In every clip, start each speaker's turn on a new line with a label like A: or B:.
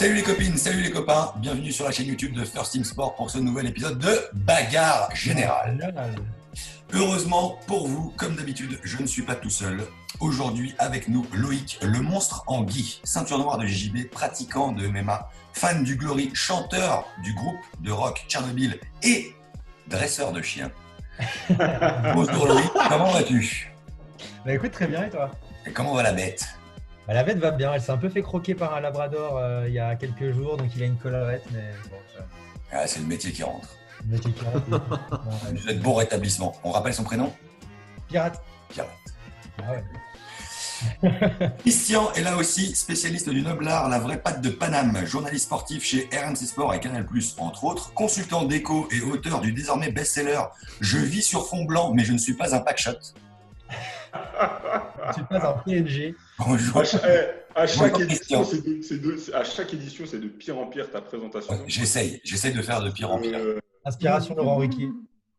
A: Salut les copines, salut les copains, bienvenue sur la chaîne YouTube de First Team Sport pour ce nouvel épisode de Bagarre Générale. Heureusement pour vous, comme d'habitude, je ne suis pas tout seul. Aujourd'hui avec nous Loïc, le monstre Anguille, ceinture noire de JJB, pratiquant de MMA, fan du Glory, chanteur du groupe de rock Tchernobyl et dresseur de chiens. Bonjour Loïc, comment vas-tu?
B: Bah écoute, très bien, et toi?
A: Et comment va la bête?
B: Bah, la bête va bien, elle s'est un peu fait croquer par un labrador il y a quelques jours, donc il a une collerette, mais bon,
A: C'est le métier qui rentre.
B: le métier qui rentre.
A: Vous êtes bon rétablissement. On rappelle son prénom?
B: Pirate.
A: Pirate.
B: Ah ouais.
A: Christian est là aussi, spécialiste du noble art, la vraie patte de Paname, journaliste sportif chez RMC Sport et Canal+, entre autres, consultant déco et auteur du désormais best-seller « Je vis sur fond blanc, mais je ne suis pas un packshot ».
B: Je suis pas un PNG.
A: Bonjour.
C: À chaque
A: Bonjour,
C: édition,
A: Christian.
C: à chaque édition, c'est de pire en pire ta présentation.
A: J'essaye de faire de pire en pire.
B: Inspiration Laurent Ruquier.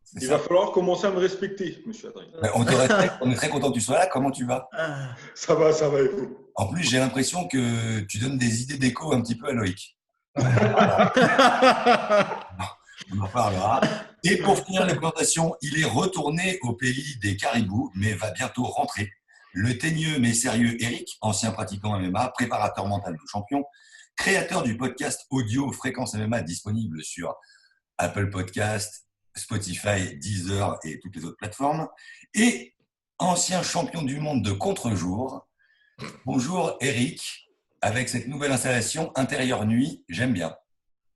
A: C'est
C: Il
A: ça.
C: va falloir commencer à me respecter, monsieur Adrien.
A: On te respecte, on est très content que tu sois là, comment tu vas?
C: Ça va, et vous?
A: En plus, j'ai l'impression que tu donnes des idées déco un petit peu à Loïc. On en parlera. Et pour finir la présentation, il est retourné au pays des caribous, mais va bientôt rentrer. Le teigneux mais sérieux Eric, ancien pratiquant MMA, préparateur mental de champion, créateur du podcast audio Fréquence MMA disponible sur Apple Podcast, Spotify, Deezer et toutes les autres plateformes, et ancien champion du monde de contre-jour. Bonjour Eric, avec cette nouvelle installation intérieure nuit, j'aime bien.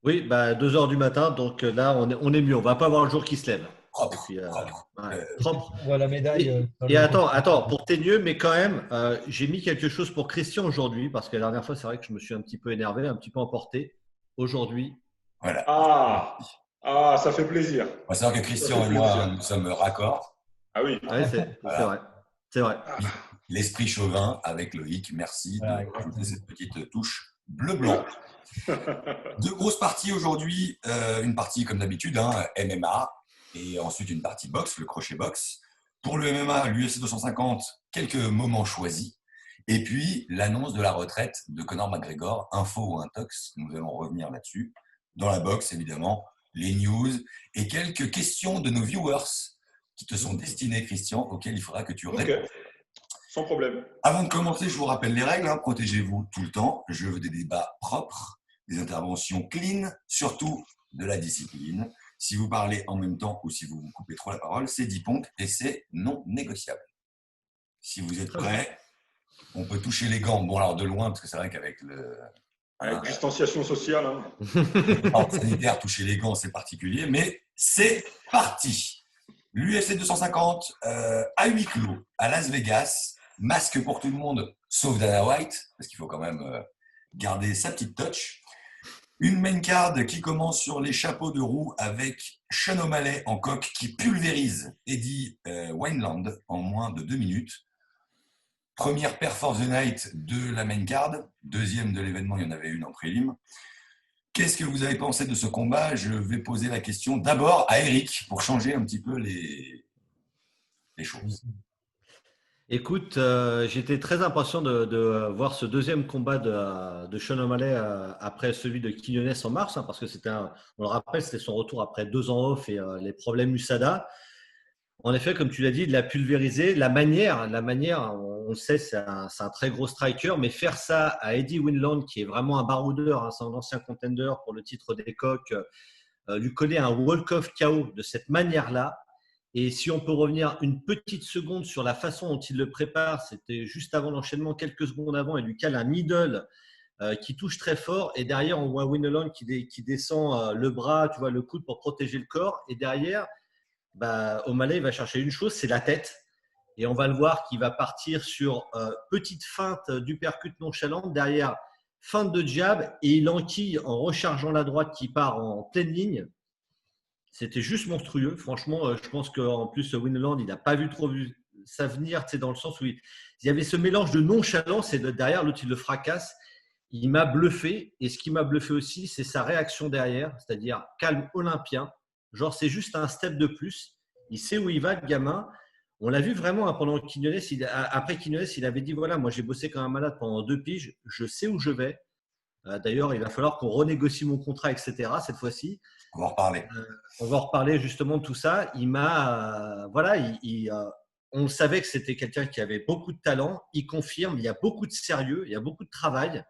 D: Oui, 2h du matin, donc là, on est mieux. On va pas avoir le jour qui se lève.
A: Propre,
D: Et puis,
A: propre.
D: propre.
B: On voit la médaille.
D: Et attends, pour Teigneux, mais quand même, j'ai mis quelque chose pour Christian aujourd'hui, parce que la dernière fois, c'est vrai que je me suis un petit peu énervé, un petit peu emporté. Aujourd'hui,
A: Voilà.
C: Ah, ça fait plaisir.
A: On va savoir que Christian et moi, nous sommes raccords.
C: Ah oui.
D: ouais, c'est vrai. C'est vrai.
A: L'esprit chauvin avec Loïc, merci
B: Voilà,
A: de rajouter cette petite touche bleu-blanc. Deux grosses parties aujourd'hui, une partie comme d'habitude, MMA, et ensuite une partie boxe, le crochet boxe. Pour le MMA, l'UFC 250, quelques moments choisis. Et puis l'annonce de la retraite de Conor McGregor, info ou intox, nous allons revenir là-dessus. Dans la boxe, évidemment, les news et quelques questions de nos viewers qui te sont destinées, Christian, auxquelles il faudra que tu répondes.
C: Sans problème.
A: Avant de commencer, je vous rappelle les règles. Protégez-vous tout le temps. Je veux des débats propres, des interventions clean, surtout de la discipline. Si vous parlez en même temps ou si vous vous coupez trop la parole, c'est 10 ponts et c'est non négociable. Si vous êtes prêts, on peut toucher les gants. Bon, alors de loin, parce que c'est vrai qu'avec le
C: Distanciation sociale.
A: ordre sanitaire, toucher les gants, c'est particulier. Mais c'est parti. L'UFC 250 à huis clos à Las Vegas. Masque pour tout le monde, sauf Dana White, parce qu'il faut quand même garder sa petite touch. Une main card qui commence sur les chapeaux de roue avec Sean O'Malley en coque qui pulvérise Eddie Wineland en moins de 2 minutes. Première pair for the night de la main card. Deuxième de l'événement, il y en avait une en prélim. Qu'est-ce que vous avez pensé de ce combat? Je vais poser la question d'abord à Eric pour changer un petit peu les choses.
D: écoute, j'étais très impatient de voir ce deuxième combat de Sean O'Malley après celui de Quiñones en mars, parce que on le rappelle, c'était son retour après 2 ans off et les problèmes USADA. En effet, comme tu l'as dit, de la pulvériser. La manière, on le sait, c'est un très gros striker, mais faire ça à Eddie Wineland, qui est vraiment un baroudeur, c'est un ancien contender pour le titre des coqs, lui coller un walk-off KO de cette manière-là. Et si on peut revenir une petite seconde sur la façon dont il le prépare, c'était juste avant l'enchaînement, quelques secondes avant, il lui cale un middle qui touche très fort. Et derrière, on voit Wineland qui descend le bras, tu vois, le coude pour protéger le corps. Et derrière, O'Malley va chercher une chose, c'est la tête. Et on va le voir qui va partir sur petite feinte d'uppercut nonchalante. Derrière, feinte de jab. Et il enquille en rechargeant la droite qui part en pleine ligne. C'était juste monstrueux. Franchement, je pense qu'en plus, Wineland, il n'a pas trop vu ça venir, dans le sens où il y avait ce mélange de nonchalance et derrière, l'autre, il le fracasse. Il m'a bluffé. Et ce qui m'a bluffé aussi, c'est sa réaction derrière, c'est-à-dire calme olympien. Genre, c'est juste un step de plus. Il sait où il va, le gamin. On l'a vu vraiment pendant Quiñones. Après Quiñones, il avait dit, voilà, moi, j'ai bossé comme un malade pendant 2 piges. Je sais où je vais. D'ailleurs, il va falloir qu'on renégocie mon contrat, etc. cette fois-ci.
A: On va en reparler.
D: On va en reparler justement de tout ça. Il m'a, voilà, on savait que c'était quelqu'un qui avait beaucoup de talent. Il confirme, il y a beaucoup de sérieux, il y a beaucoup de travail.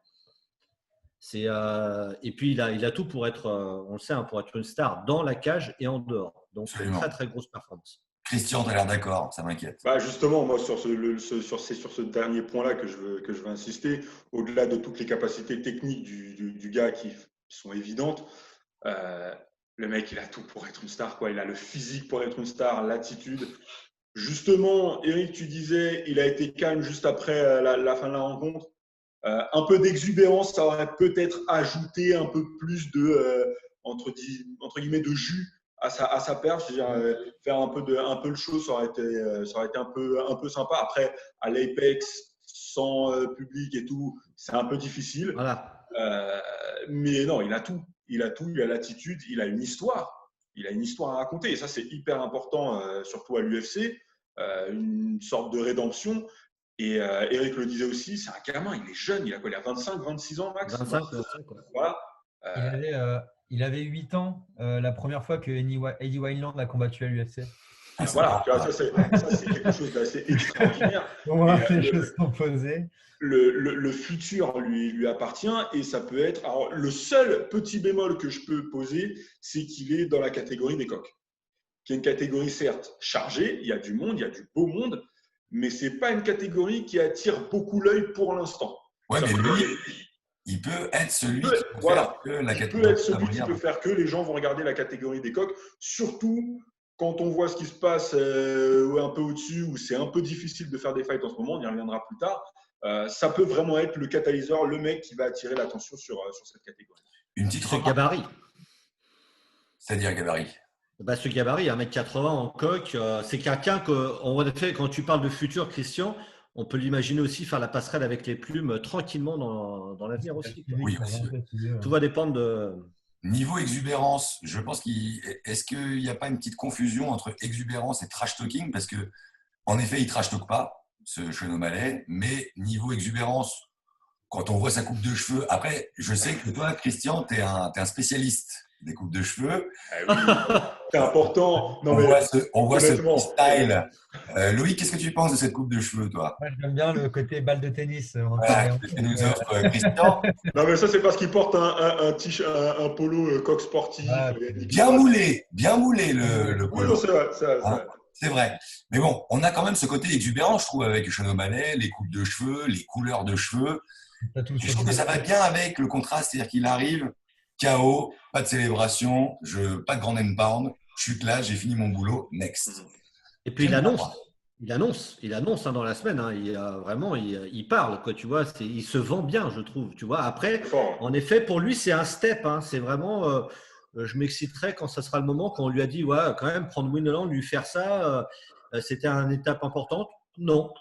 D: Et puis il a tout pour être, on le sait, pour être une star dans la cage et en dehors. Donc c'est une
A: Absolument.
D: très très grosse performance.
A: Christian, tu as l'air d'accord, ça m'inquiète.
C: Bah justement, moi, sur ce dernier point-là que je veux insister, au-delà de toutes les capacités techniques du gars qui sont évidentes, le mec, il a tout pour être une star, quoi. Il a le physique pour être une star, l'attitude. Justement, Eric, tu disais, il a été calme juste après la fin de la rencontre. Un peu d'exubérance, ça aurait peut-être ajouté un peu plus de, entre guillemets, de jus à sa perf. C'est-à-dire, faire un peu le show, ça aurait été un peu sympa. Après, à l'Apex, sans public et tout, c'est un peu difficile.
D: Voilà.
C: Mais non, il a tout. Il a l'attitude, il a une histoire. Il a une histoire à raconter. Et ça, c'est hyper important, surtout à l'UFC. Une sorte de rédemption. Et Eric le disait aussi, c'est un gamin, il est jeune, il a quoi, il a 25, 26 ans max.
D: 25, 25 quoi.
C: Voilà.
B: Il avait 8 ans la première fois que Eddie Wineland a combattu à l'UFC.
C: Voilà, tu vois, ça c'est quelque chose d'assez extraordinaire.
B: Comment les choses sont posées.
C: Le futur lui appartient et ça peut être. Alors, le seul petit bémol que je peux poser, c'est qu'il est dans la catégorie des coqs, qui est une catégorie certes chargée, il y a du monde, il y a du beau monde, mais ce n'est pas une catégorie qui attire beaucoup l'œil pour l'instant.
A: Ouais, mais lui, il peut être celui qui peut faire que la catégorie.
C: Il peut être celui qui peut faire que les gens vont regarder la catégorie des coqs, surtout quand on voit ce qui se passe un peu au-dessus, où c'est un peu difficile de faire des fights en ce moment, on y reviendra plus tard. Ça peut vraiment être le catalyseur, le mec qui va attirer l'attention sur cette catégorie.
A: Une petite
D: Ce gabarit.
A: C'est-à-dire gabarit.
D: Bah, ce gabarit, 1m80 en coq, c'est quelqu'un que, en effet, quand tu parles de futur, Christian, on peut l'imaginer aussi faire la passerelle avec les plumes tranquillement dans l'avenir aussi.
A: Oui, aussi.
D: Tout va dépendre de…
A: Niveau exubérance, je pense est-ce qu'il n'y a pas une petite confusion entre exubérance et trash talking? Parce que, en effet, il trash talk pas, ce Sean O'Malley, mais niveau exubérance, quand on voit sa coupe de cheveux, après, je sais que toi, Christian, tu es un spécialiste des coupes de cheveux.
C: Oui, c'est important. Non,
A: on voit ce style. Loïc, qu'est-ce que tu penses de cette coupe de cheveux, toi?
B: Moi, j'aime bien le côté balle de tennis.
A: Voilà, que nous offre Christian.
C: Non, mais ça, c'est parce qu'il porte un polo coq sportif.
A: Bien moulé le polo.
C: Oui,
A: c'est vrai. Mais bon, on a quand même ce côté exubérant, je trouve, avec Sean O'Malley, les coupes de cheveux, les couleurs de cheveux. Je trouve que ça va bien avec le contraste, c'est-à-dire qu'il arrive KO, pas de célébration, pas de grand pound, je suis là, j'ai fini mon boulot, next.
D: Et puis il annonce dans la semaine, il parle, quoi, tu vois, il se vend bien, je trouve, tu vois. Après, en effet, pour lui, c'est un step, c'est vraiment, je m'exciterai quand ça sera le moment, quand on lui a dit, ouais, quand même, prendre Wineland, lui faire ça, c'était une étape importante. Non.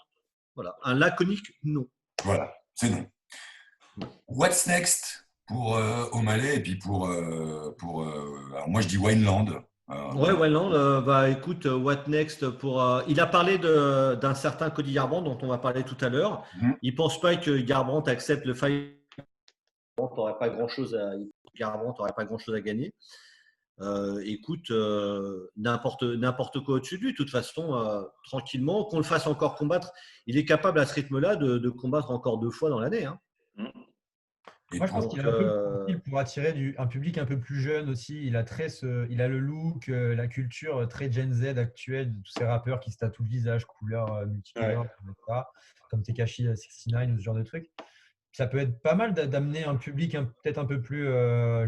D: Voilà. Un laconique, non.
A: Voilà, c'est non. What's next pour O'Malley et puis pour alors moi je dis Wineland.
D: Wineland, écoute, what next pour il a parlé d'un certain Cody Garbrandt dont on va parler tout à l'heure. Il pense pas que Garbrandt accepte le fight. Garbrandt n'aurait pas grand chose à gagner. Écoute, n'importe quoi au-dessus de lui, de toute façon, tranquillement, qu'on le fasse encore combattre, il est capable à ce rythme-là de combattre encore 2 fois dans l'année.
B: Moi, je pense qu'il a un peu le profil pour attirer un public un peu plus jeune aussi. Il a le look, la culture très Gen Z actuelle de tous ces rappeurs qui se tatouent le visage, couleur multicolore, comme Tekashi 69 ou ce genre de trucs. Ça peut être pas mal d'amener un public peut-être un peu plus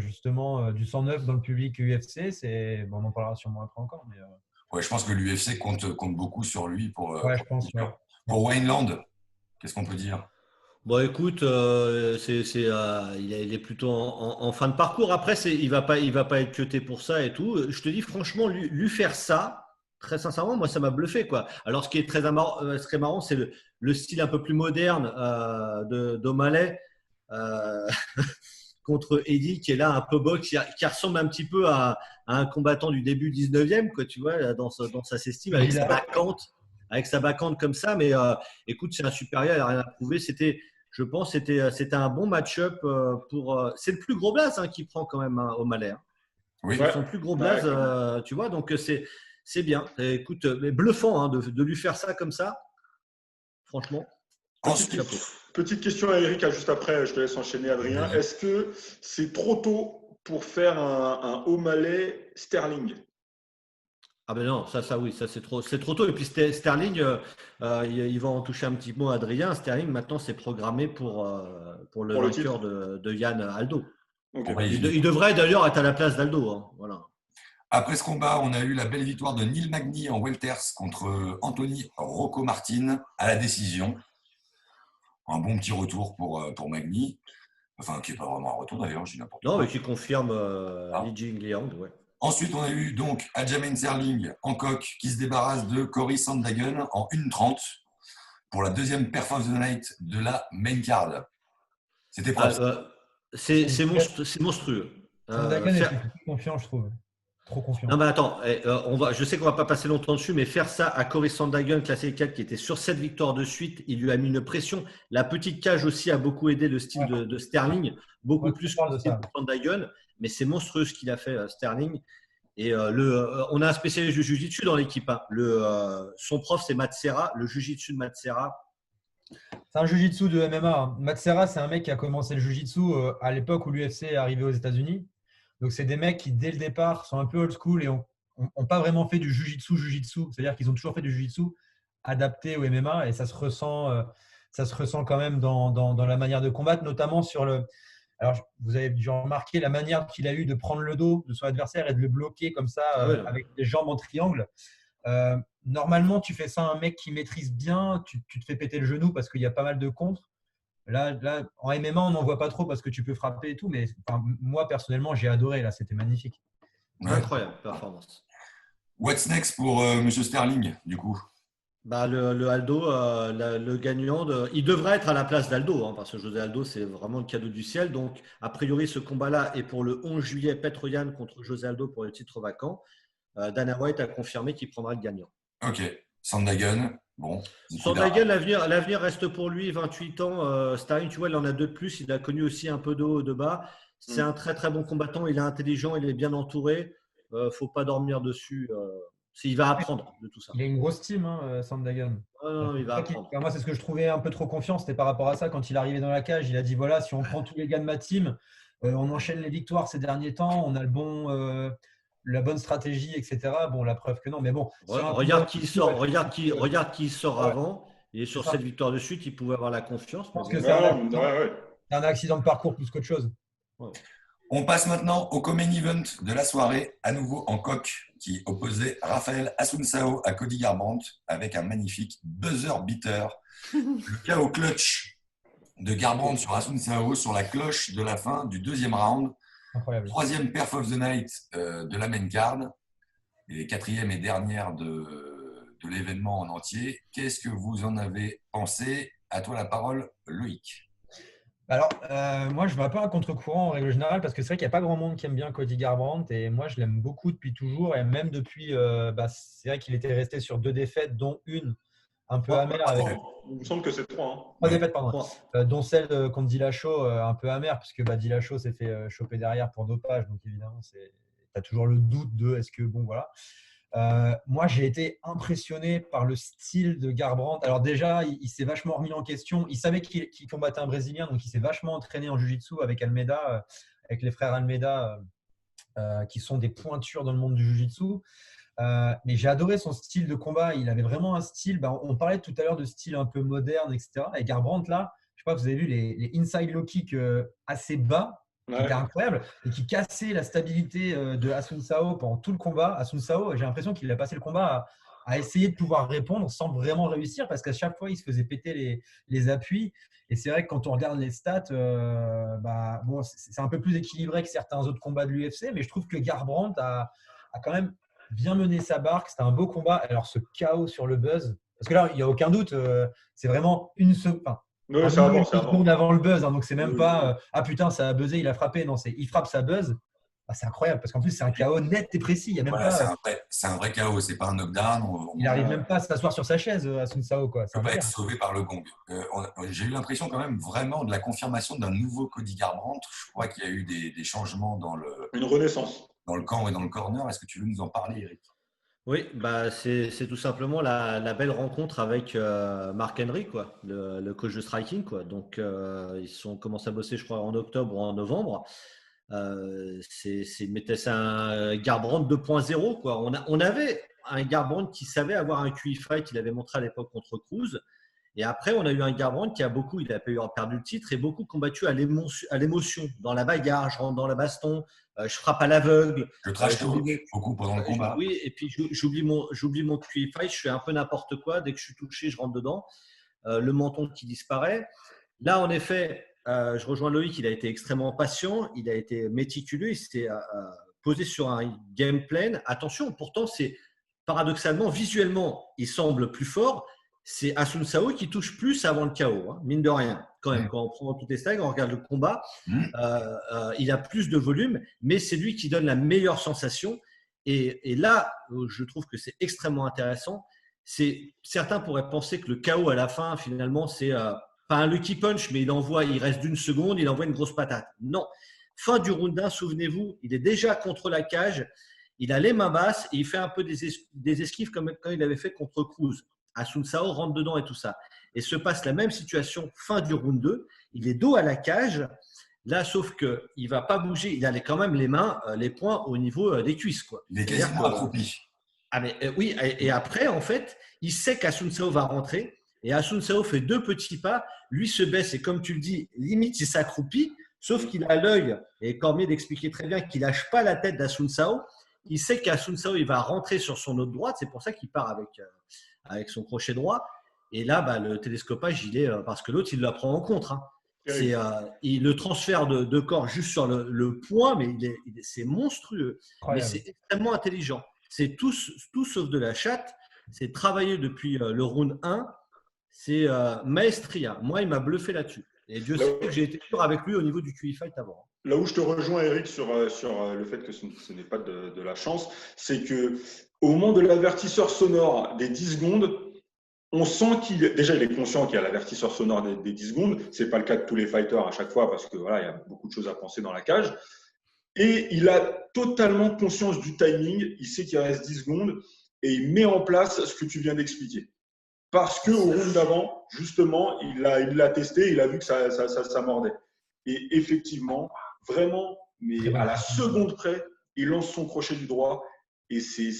B: justement du sang neuf dans le public UFC. On en parlera sûrement après encore. Mais,
A: ouais, je pense que l'UFC compte beaucoup sur lui pour Wineland. Qu'est-ce qu'on peut dire?
D: Bon, écoute, il est plutôt en fin de parcours. Après, il va pas être cuté pour ça et tout. Je te dis franchement, lui faire ça, très sincèrement, moi, ça m'a bluffé, quoi. Alors, ce qui est très marrant, c'est le style un peu plus moderne d'O'Malley contre Eddie, qui est là un peu boxe, qui ressemble un petit peu à un combattant du début 19e, quoi, tu vois, dans sa estime, avec sa backhand comme ça. Mais écoute, c'est un supérieur, il n'a rien à prouver. Je pense que c'était un bon match-up pour. C'est le plus gros blaze qui prend quand même O'Malley.
A: Oui.
D: C'est son plus gros blaze, tu vois. Donc c'est bien. Et écoute, mais bluffant de lui faire ça comme ça. Franchement.
C: Petite question à Eric, juste après, je te laisse enchaîner, Adrien. Est-ce que c'est trop tôt pour faire un O'Malley Sterling?
D: Ah ben non, ça oui, ça c'est trop tôt. Et puis Sterling, il va en toucher un petit mot à Adrien. Sterling, maintenant, c'est programmé pour le vainqueur de Yann Aldo.
C: Okay.
D: Il devrait d'ailleurs être à la place d'Aldo. Voilà.
A: Après ce combat, on a eu la belle victoire de Neil Magny en welters contre Anthony Rocco Martin à la décision. Un bon petit retour pour Magny. Enfin, qui n'est pas vraiment un retour d'ailleurs, je dis n'importe quoi.
D: Non, mais qui confirme Li Jingliang, ouais.
A: Ensuite, on a eu donc Aljamain Sterling en coq qui se débarrasse de Cory Sandhagen en 1:30 pour la deuxième perf of the night de la main card. C'était propre.
D: C'est monstrueux.
B: Sandhagen est plus confiant, je trouve. Trop confiant.
D: Non, mais attends, je sais qu'on ne va pas passer longtemps dessus, mais faire ça à Cory Sandhagen, classé 4, qui était sur 7 victoires de suite, il lui a mis une pression. La petite cage aussi a beaucoup aidé le style de Sterling, beaucoup plus que le style de Sandhagen, mais c'est monstrueux ce qu'il a fait, Sterling. Et on a un spécialiste du Jiu-Jitsu dans l'équipe. Son prof, c'est Matt Serra, le Jiu-Jitsu de Matt Serra.
B: C'est un Jiu-Jitsu de MMA. Matt Serra, c'est un mec qui a commencé le Jiu-Jitsu à l'époque où l'UFC est arrivé aux États-Unis. Donc, c'est des mecs qui, dès le départ, sont un peu old school et n'ont pas vraiment fait du jiu-jitsu. C'est-à-dire qu'ils ont toujours fait du jiu-jitsu adapté au MMA et ça se ressent quand même dans la manière de combattre, notamment sur le… Alors, vous avez dû remarquer la manière qu'il a eu de prendre le dos de son adversaire et de le bloquer comme ça avec les jambes en triangle. Normalement, tu fais ça à un mec qui maîtrise bien, tu te fais péter le genou parce qu'il y a pas mal de contres. Là, en MMA, on n'en voit pas trop parce que tu peux frapper et tout, mais moi, personnellement, j'ai adoré. Là, c'était magnifique.
D: Ouais. Incroyable performance.
A: What's next pour M. Sterling, du coup?
D: Le Aldo, le gagnant, il devrait être à la place d'Aldo, parce que José Aldo, c'est vraiment le cadeau du ciel. Donc, a priori, ce combat-là est pour le 11 juillet, Petr Yan contre José Aldo pour le titre vacant. Dana White a confirmé qu'il prendra le gagnant.
A: Ok. Sandhagen, bon.
D: Sandhagen, l'avenir reste pour lui, 28 ans. Sterling, tu vois, il en a 2 de plus. Il a connu aussi un peu de haut et de bas. C'est un très, très bon combattant. Il est intelligent, il est bien entouré. Il ne faut pas dormir dessus. Il va apprendre de tout ça.
B: Il a une grosse team, Sandhagen.
D: Il va apprendre.
B: Moi, c'est ce que je trouvais un peu trop confiant. C'était par rapport à ça. Quand il est arrivé dans la cage, il a dit voilà, si on prend tous les gars de ma team, on enchaîne les victoires ces derniers temps, on a la bonne stratégie, etc. Bon, la preuve que non. Mais bon.
D: Regarde qui sort avant. Il est sur 7 victoires de suite. Il pouvait avoir la confiance.
B: Je pense que c'est un accident de parcours plus qu'autre chose.
A: Ouais. On passe maintenant au co-main event de la soirée, à nouveau en coq, qui opposait Raphaël Assunção à Cody Garbrandt avec un magnifique buzzer beater. Le KO clutch de Garbrandt sur Assunção sur la cloche de la fin du deuxième round.
B: Incroyable.
A: Troisième perf of the night de la main card et quatrième et dernière de l'événement en entier. Qu'est-ce que vous en avez pensé? À toi la parole, Loïc.
B: Alors, moi, je vais un peu à contre-courant en règle générale parce que c'est vrai qu'il n'y a pas grand monde qui aime bien Cody Garbrandt et moi, je l'aime beaucoup depuis toujours et même depuis, c'est vrai qu'il était resté sur 2 défaites, dont une un peu amère.
C: Il me semble que c'est 3.
B: 3 défaites, pardon. Dont celle contre Dillashaw, un peu amère puisque Dillashaw s'est fait choper derrière pour dopage. Donc, évidemment, tu as toujours le doute de est-ce que, bon, voilà. Moi, j'ai été impressionné par le style de Garbrandt. Alors déjà, il s'est vachement remis en question. Il savait qu'il combattait un Brésilien, donc il s'est vachement entraîné en Jiu-Jitsu avec Almeida, avec les frères Almeida, qui sont des pointures dans le monde du Jiu-Jitsu. Mais j'ai adoré son style de combat. Il avait vraiment un style. On parlait tout à l'heure de style un peu moderne, etc. Et Garbrandt, là, je sais pas, vous avez vu les inside low kicks assez bas. Qui était incroyable et qui cassait la stabilité de Assunção pendant tout le combat. Assunção, j'ai l'impression qu'il a passé le combat à essayer de pouvoir répondre sans vraiment réussir parce qu'à chaque fois, il se faisait péter les appuis. Et c'est vrai que quand on regarde les stats, bon, c'est un peu plus équilibré que certains autres combats de l'UFC, mais je trouve que Garbrandt a quand même bien mené sa barque. C'était un beau combat. Alors, ce chaos sur le buzz, parce que là, il n'y a aucun doute, c'est vraiment une seconde.
C: Oui, c'est avant.
B: Avant le buzz, donc c'est même pas ah putain, ça a buzzé, il a frappé. Non, il frappe, ça buzz. c'est incroyable parce qu'en plus, c'est un KO net et précis. Il y a même
A: Voilà,
B: pas.
A: c'est un vrai KO, c'est pas un knockdown.
B: Il n'arrive même pas à s'asseoir sur sa chaise, Asun Sao, quoi. C'est
A: peut pas être
B: incroyable.
A: sauvé par le gong. J'ai eu l'impression quand même vraiment de la confirmation d'un nouveau Cody Garbrandt. Je crois qu'il y a eu des changements
C: Une renaissance.
A: Dans le camp et dans le corner. Est-ce que tu veux nous en parler, Eric?
D: Oui, bah c'est tout simplement la belle rencontre avec Mark Henry, quoi, le coach de striking, quoi. Donc ils ont commencé à bosser, je crois, en octobre ou en novembre. C'est un Garbrandt 2.0, quoi. On avait un Garbrandt qui savait avoir un QI fight, il avait montré à l'époque contre Cruz. Et après, on a eu un Garbrandt qui a perdu le titre et beaucoup combattu à l'émotion, dans la bagarre, je rentre dans la baston, je frappe à l'aveugle.
A: Je trash talk beaucoup pendant le combat.
D: Oui, et puis j'oublie mon QI fight, je fais un peu n'importe quoi. Dès que je suis touché, je rentre dedans. Le menton qui disparaît. Là, en effet, je rejoins Loïc, il a été extrêmement patient, il a été méticuleux, il s'était posé sur un game plan. Attention, pourtant, c'est paradoxalement, visuellement, il semble plus fort. C'est Asun Sao qui touche plus avant le KO, hein, mine de rien. Quand même, quand on prend toutes les stags, on regarde le combat, il a plus de volume, mais c'est lui qui donne la meilleure sensation. Et là, je trouve que c'est extrêmement intéressant. Certains pourraient penser que le KO à la fin, finalement, c'est pas un lucky punch, mais il reste d'une seconde, il envoie une grosse patate. Non. Fin du round 1, souvenez-vous, il est déjà contre la cage, il a les mains basses et il fait un peu des esquives comme quand il avait fait contre Cruz. Asun Sao rentre dedans et tout ça. Et se passe la même situation fin du round 2. Il est dos à la cage. Là, sauf qu'il ne va pas bouger. Il a quand même les mains, les poings au niveau des cuisses, quoi.
A: Il est quasiment accroupi.
D: Ah mais oui, et après, en fait, il sait qu'Asun Sao va rentrer. Et Asun Sao fait 2 petits pas. Lui se baisse et comme tu le dis, limite, il s'accroupit. Sauf qu'il a l'œil, et Cormier d'expliquer très bien qu'il ne lâche pas la tête d'Asun Sao. Il sait qu'Asun Sao, il va rentrer sur son autre droite. C'est pour ça qu'il part avec son crochet droit. Et là, le télescopage, il est parce que l'autre, il la prend en contre. Hein. C'est le transfert de corps juste sur le point, mais c'est monstrueux. Mais c'est extrêmement intelligent. C'est tout sauf de la chatte. C'est travaillé depuis le round 1. C'est maestria. Moi, il m'a bluffé là-dessus. Et Dieu sait que j'ai été dur avec lui au niveau du QI fight avant.
C: Là où je te rejoins, Eric, sur le fait que ce n'est pas de la chance, c'est qu'au moment de l'avertisseur sonore des 10 secondes, on sent il est conscient qu'il y a l'avertisseur sonore des 10 secondes. Ce n'est pas le cas de tous les fighters à chaque fois parce que voilà, il y a beaucoup de choses à penser dans la cage. Et il a totalement conscience du timing. Il sait qu'il reste 10 secondes et il met en place ce que tu viens d'expliquer. Parce qu'au round d'avant, justement, il l'a testé, il a vu que ça mordait. Et effectivement, vraiment, mais à la seconde près, il lance son crochet du droit. Et c'est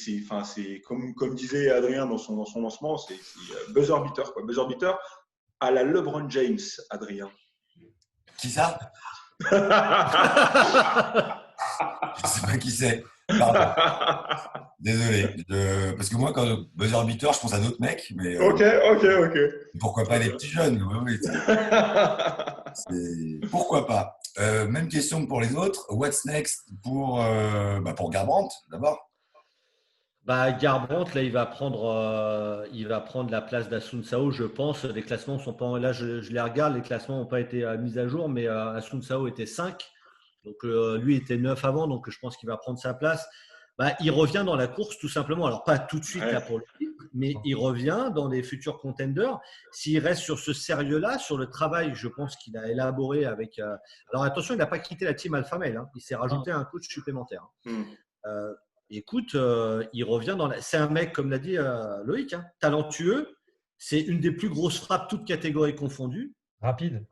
C: comme disait Adrien dans son lancement, c'est buzzer beater, quoi. Buzzer beater à la LeBron James, Adrien.
A: Qui ça? Je ne sais pas qui c'est. Pardon. Désolé. Parce que moi, quand buzzer beater, je pense à d'autres mecs. Mais,
C: Ok.
A: Pourquoi pas les petits jeunes? Oui. Pourquoi pas? Même question que pour les autres. What's next pour Garbrandt, d'abord?
D: Garbrandt, là, il va prendre la place d'Asun Sao, je pense. Les classements sont pas là, je les regarde, les classements n'ont pas été mis à jour, mais Asun Sao était 5. Donc, lui était 9 avant, donc je pense qu'il va prendre sa place. Il revient dans la course, tout simplement. Alors, pas tout de suite là pour le titre, mais il revient dans les futurs contenders. S'il reste sur ce sérieux-là, sur le travail, je pense qu'il a élaboré avec… Alors, attention, il n'a pas quitté la team Alpha Male. Hein. Il s'est rajouté un coach supplémentaire. Écoute, il revient dans la… C'est un mec, comme l'a dit Loïc, hein, talentueux. C'est une des plus grosses frappes, toutes catégories confondues.
B: Rapide.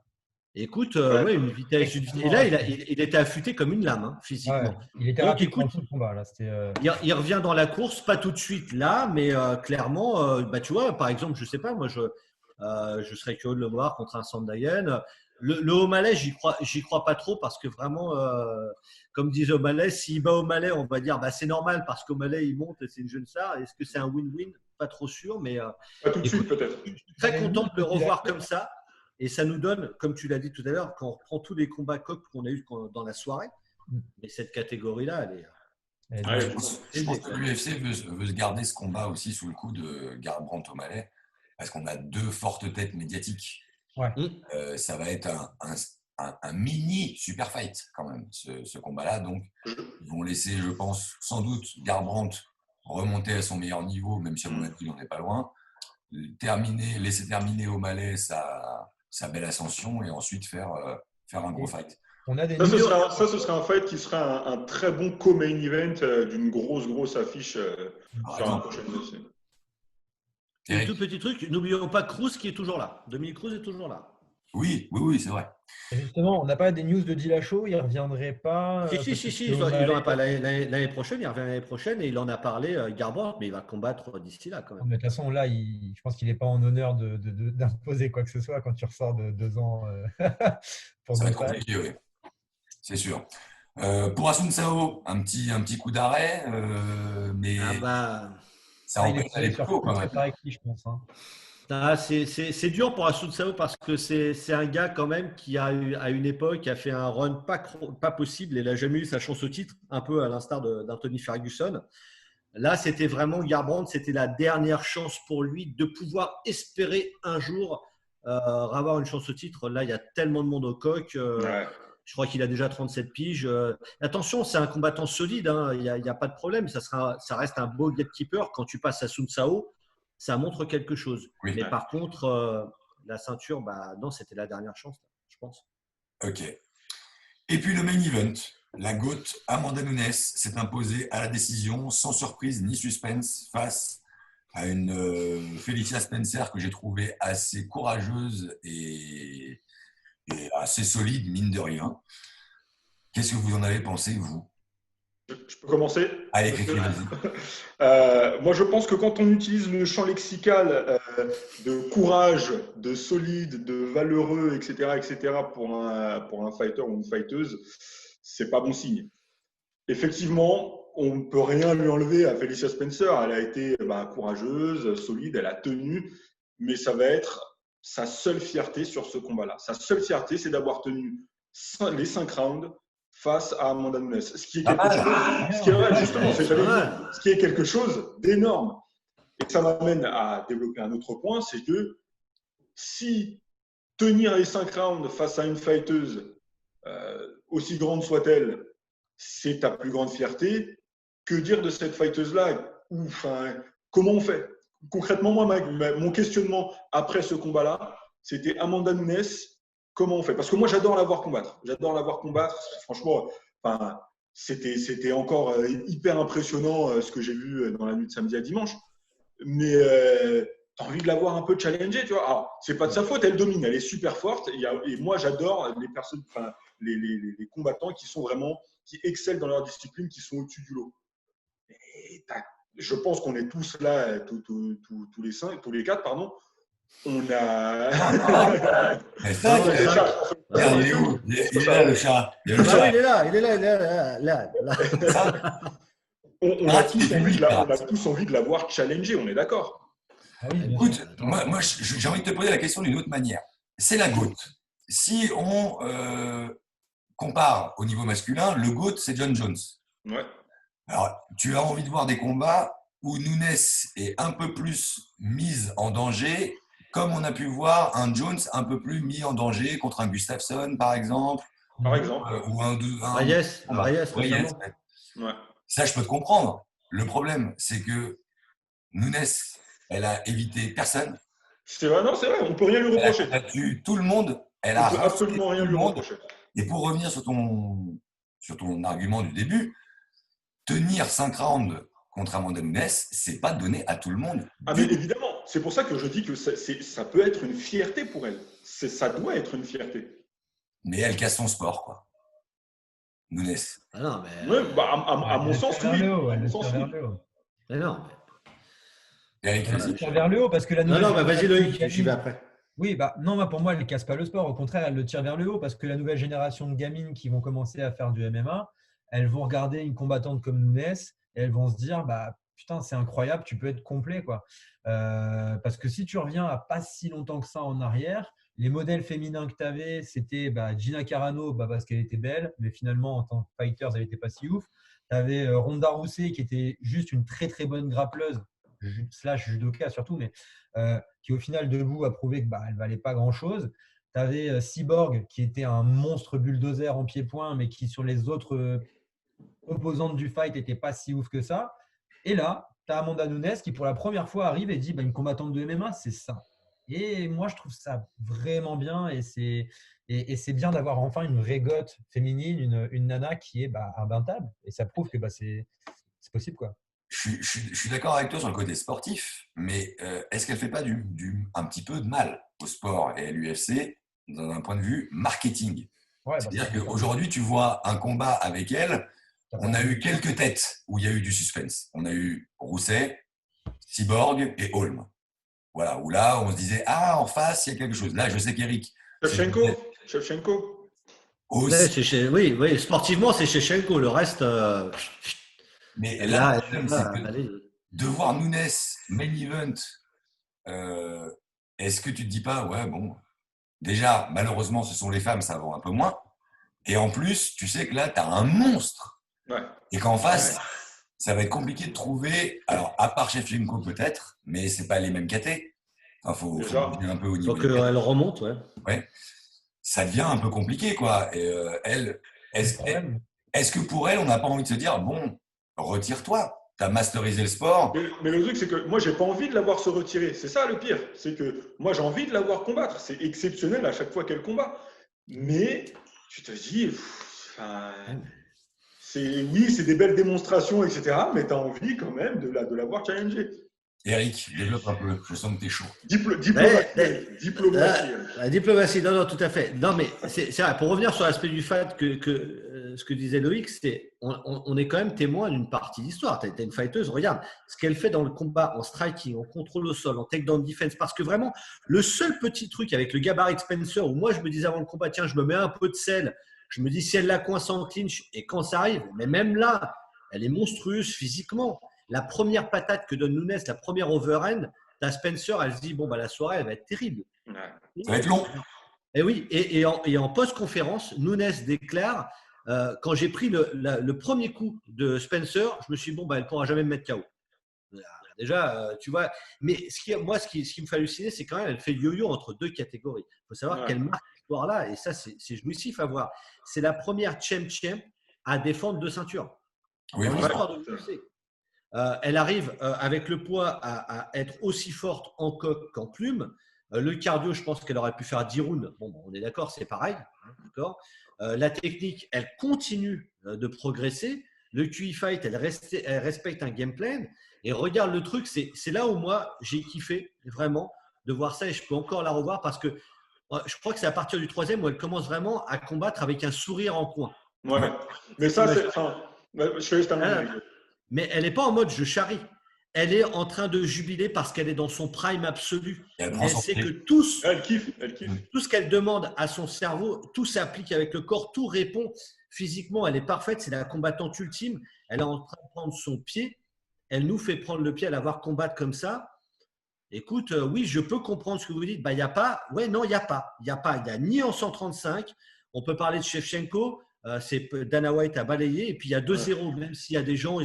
D: Écoute, une vitesse. Et là, il était affûté comme une lame, hein, physiquement.
B: Ouais, il était rapide dans tout le combat. Là,
D: il revient dans la course, pas tout de suite là, mais clairement, tu vois, par exemple, je sais pas, moi, je serais curieux de le voir contre un Sandayen. Le O'Malley, j'y crois pas trop parce que vraiment, comme disait O'Malley, s'il bat O'Malley, on va dire c'est normal parce qu'O'Malley il monte et c'est une jeune star. Est-ce que c'est un win-win? Pas trop sûr, mais
C: pas tout de suite peut-être.
D: Je suis très content de le revoir comme ça et ça nous donne, comme tu l'as dit tout à l'heure, quand on reprend tous les combats coqs qu'on a eu dans la soirée, mais cette catégorie-là, elle est.
A: Je pense que l'UFC veut se garder ce combat aussi sous le coup de Garbrandt O'Malley parce qu'on a 2 fortes têtes médiatiques.
B: Ouais.
A: Ça va être un mini super fight quand même, ce combat-là. Donc, ils vont laisser, je pense, sans doute Garbrandt remonter à son meilleur niveau, même si à mon avis, il n'en est pas loin. Laisser terminer O'Malley sa belle ascension et ensuite faire un gros fight.
B: On a des
C: ce serait un fight qui serait un très bon co-main event d'une grosse affiche sur la prochaine UFC.
D: Et un tout petit truc, n'oublions pas Cruz qui est toujours là. Dominick Cruz est toujours là.
A: Oui, c'est vrai.
B: Et justement, on n'a pas des news de Dillashaw, il ne reviendrait pas.
D: Si, il n'en a pas l'année prochaine, il revient l'année prochaine et il en a parlé, Garbrandt, mais il va combattre d'ici là quand même.
B: Mais de toute façon, là, je pense qu'il n'est pas en honneur d'imposer quoi que ce soit quand tu ressors de 2 ans.
A: Ça va être compliqué, oui. C'est sûr. Pour Assunção, un petit coup d'arrêt, mais ça empêche d'aller plus haut quand même.
B: Je pense, hein.
D: C'est dur pour Assunção parce que c'est un gars quand même qui a eu à une époque a fait un run pas possible et il n'a jamais eu sa chance au titre, un peu à l'instar d'Anthony Ferguson. Là, c'était vraiment Garbrandt, c'était la dernière chance pour lui de pouvoir espérer un jour avoir une chance au titre. Là, il y a tellement de monde au coq. Je crois qu'il a déjà 37 piges. Attention, c'est un combattant solide, hein, il n'y a pas de problème. Ça reste un beau gatekeeper. Quand tu passes à Assunção, ça montre quelque chose. Oui. Mais par contre, la ceinture, non, c'était la dernière chance, je pense.
A: Ok. Et puis le main event, la GOAT Amanda Nunes s'est imposée à la décision, sans surprise ni suspense, face à une Felicia Spencer que j'ai trouvée assez courageuse et assez solide, mine de rien. Qu'est-ce que vous en avez pensé, vous ?
C: Je peux commencer ?
A: Allez, vas-y.
C: Moi, je pense que quand on utilise le champ lexical de courage, de solide, de valeureux, etc., pour un fighter ou une fighteuse, c'est pas bon signe. Effectivement, on ne peut rien lui enlever à Felicia Spencer. Elle a été courageuse, solide, elle a tenu, mais ça va être sa seule fierté sur ce combat-là. Sa seule fierté, c'est d'avoir tenu les 5 rounds face à Amanda Nunes. Ce qui est quelque chose d'énorme. Et ça m'amène à développer un autre point, c'est que si tenir les 5 rounds face à une fighteuse, aussi grande soit-elle, c'est ta plus grande fierté, que dire de cette fighteuse-là ? Comment on fait ? Concrètement, moi, mon questionnement après ce combat-là, c'était Amanda Nunes. Comment on fait ? Parce que moi, j'adore la voir combattre. Franchement, c'était encore hyper impressionnant ce que j'ai vu dans la nuit de samedi à dimanche. Mais tu as envie de la voir un peu challenger, tu vois. Alors, c'est pas de sa faute, elle domine, elle est super forte. Et moi, j'adore les personnes, les combattants qui excellent dans leur discipline, qui sont au-dessus du lot. Et je pense qu'on est tous là, tous les 4, pardon. On a.
A: Il est où ? Il est là, le chat.
D: Il est là.
C: On a tous envie de la voir challenger, on est d'accord ?
A: Écoute, moi j'ai envie de te poser la question d'une autre manière. C'est la GOAT. Si on compare au niveau masculin, le GOAT, c'est John Jones.
C: Ouais.
A: Alors, tu as envie de voir des combats où Nunes est un peu plus mise en danger, comme on a pu voir un Jones un peu plus mis en danger contre un Gustafsson, par exemple. Ou un
D: Reyes.
A: Ouais. Ça, je peux te comprendre. Le problème, c'est que Nunes, elle a évité personne.
C: C'est vrai, on ne peut rien lui reprocher.
A: Elle a battu tout le monde.
C: On ne peut absolument rien lui reprocher.
A: Et pour revenir sur ton argument du début, tenir 5 rounds contre Amanda Nunes, c'est pas donné à tout le monde.
C: Mais évidemment, c'est pour ça que je dis que ça peut être une fierté pour elle. Ça doit être une fierté.
A: Mais elle casse son sport, quoi. Nunes.
D: Ah non, mais...
C: à mon sens, oui.
D: Mais non,
B: elle tire vers le haut parce que la nouvelle.
D: Non, vas-y Loïc, j'y vais après.
B: Oui, non, pour moi, elle ne casse pas le sport. Au contraire, elle le tire vers le haut parce que la nouvelle génération de gamines qui vont commencer à faire du MMA, elles vont regarder une combattante comme Nunes et elles vont se dire, putain, c'est incroyable, tu peux être complet, quoi. Parce que si tu reviens à pas si longtemps que ça en arrière, les modèles féminins que tu avais, c'était Gina Carano, parce qu'elle était belle, mais finalement, en tant que fighter, elle n'était pas si ouf. Tu avais Ronda Rousey qui était juste une très, très bonne grappleuse, / judoka surtout, mais qui au final, debout, a prouvé qu'elle ne valait pas grand-chose. Tu avais Cyborg qui était un monstre bulldozer en pied-point, mais qui sur les autres opposantes du fight n'était pas si ouf que ça. Et là, tu as Amanda Nunes qui pour la première fois arrive et dit une combattante de MMA, c'est ça. Et moi, je trouve ça vraiment bien et c'est bien d'avoir enfin une vraie goth féminine, une nana qui est imbattable. Et ça prouve que c'est possible, quoi.
A: Je suis d'accord avec toi sur le côté sportif, mais est-ce qu'elle ne fait pas un petit peu de mal au sport et à l'UFC d'un point de vue marketing? C'est-à-dire qu'aujourd'hui, tu vois un combat avec elle, on a eu quelques têtes où il y a eu du suspense. On a eu Rousset, Cyborg et Holm. Voilà, où là, on se disait, en face, il y a quelque chose. Là, je sais qu'Eric…
C: Shevchenko.
A: Aussi.
D: Oui, sportivement, c'est Shevchenko. Le reste…
A: Mais là, de voir Nunes main event, est-ce que tu te dis pas, déjà, malheureusement, ce sont les femmes, ça vend un peu moins. Et en plus, tu sais que là, tu as un monstre.
C: Ouais.
A: Et qu'en face, ça va être compliqué de trouver, alors à part Shevchenko peut-être, mais c'est pas les mêmes catés. Enfin, faut un peu au niveau.
D: Faut qu'elle remonte,
A: ouais. Ça devient un peu compliqué, quoi. Et est-ce que pour elle, on n'a pas envie de se dire, bon, retire-toi, tu as masterisé le sport.
C: Mais le truc, c'est que moi, j'ai pas envie de la voir se retirer. C'est ça le pire. C'est que moi, j'ai envie de la voir combattre. C'est exceptionnel à chaque fois qu'elle combat. Mais tu te dis, c'est des belles démonstrations, etc. Mais tu as envie quand même de la voir challenger.
A: Eric, développe un peu. Je sens que tu es chaud.
C: Diplomatie.
D: La diplomatie, non, tout à fait. Non, mais c'est vrai. Pour revenir sur l'aspect du fait que ce que disait Loïc, c'est on est quand même témoin d'une partie d'histoire. Tu as une fighteuse, regarde ce qu'elle fait dans le combat, en striking, en contrôle au sol, en takedown defense. Parce que vraiment, le seul petit truc avec le gabarit de Spencer, où moi je me disais avant le combat, tiens, je me mets un peu de sel. Je me dis si elle la coince en clinch, et quand ça arrive, mais même là, elle est monstrueuse physiquement. La première patate que donne Nunes, la première overhand, t'as Spencer, elle se dit bon la soirée elle va être terrible.
A: Ça va être long.
D: Et oui, et en post-conférence, Nunes déclare quand j'ai pris le premier coup de Spencer, je me suis dit elle ne pourra jamais me mettre KO. Déjà, tu vois, mais ce qui me fait halluciner, c'est quand même elle fait yo-yo entre deux catégories. Il faut savoir qu'elle marque l'histoire là, et ça c'est jouissif à voir. C'est la première champ à défendre deux ceintures.
A: Oui,
D: dans l'histoire de l'UFC. Elle arrive avec le poids à être aussi forte en coque qu'en plume. Le cardio, je pense qu'elle aurait pu faire 10 rounds. On est d'accord, c'est pareil. D'accord. La technique, elle continue de progresser. Le QI fight, elle respecte un game plan. Et regarde le truc, c'est là où moi, j'ai kiffé vraiment de voir ça et je peux encore la revoir parce que je crois que c'est à partir du 3e où elle commence vraiment à combattre avec un sourire en coin.
C: Ouais. Mais ça, c'est… je fais juste un
D: mais elle n'est pas en mode je charrie. Elle est en train de jubiler parce qu'elle est dans son prime absolu. Elle sait que
C: elle kiffe.
D: Tout ce qu'elle demande à son cerveau, tout s'applique avec le corps, tout répond. Physiquement, elle est parfaite. C'est la combattante ultime. Elle est en train de prendre son pied. Elle nous fait prendre le pied à la voir combattre comme ça. Écoute, oui, je peux comprendre ce que vous dites. Il n'y a pas. Ouais, non, il n'y a pas. Il n'y a ni en 135. On peut parler de Shevchenko. C'est Dana White a balayé. Et puis, il y a 2-0. Même s'il y a des gens,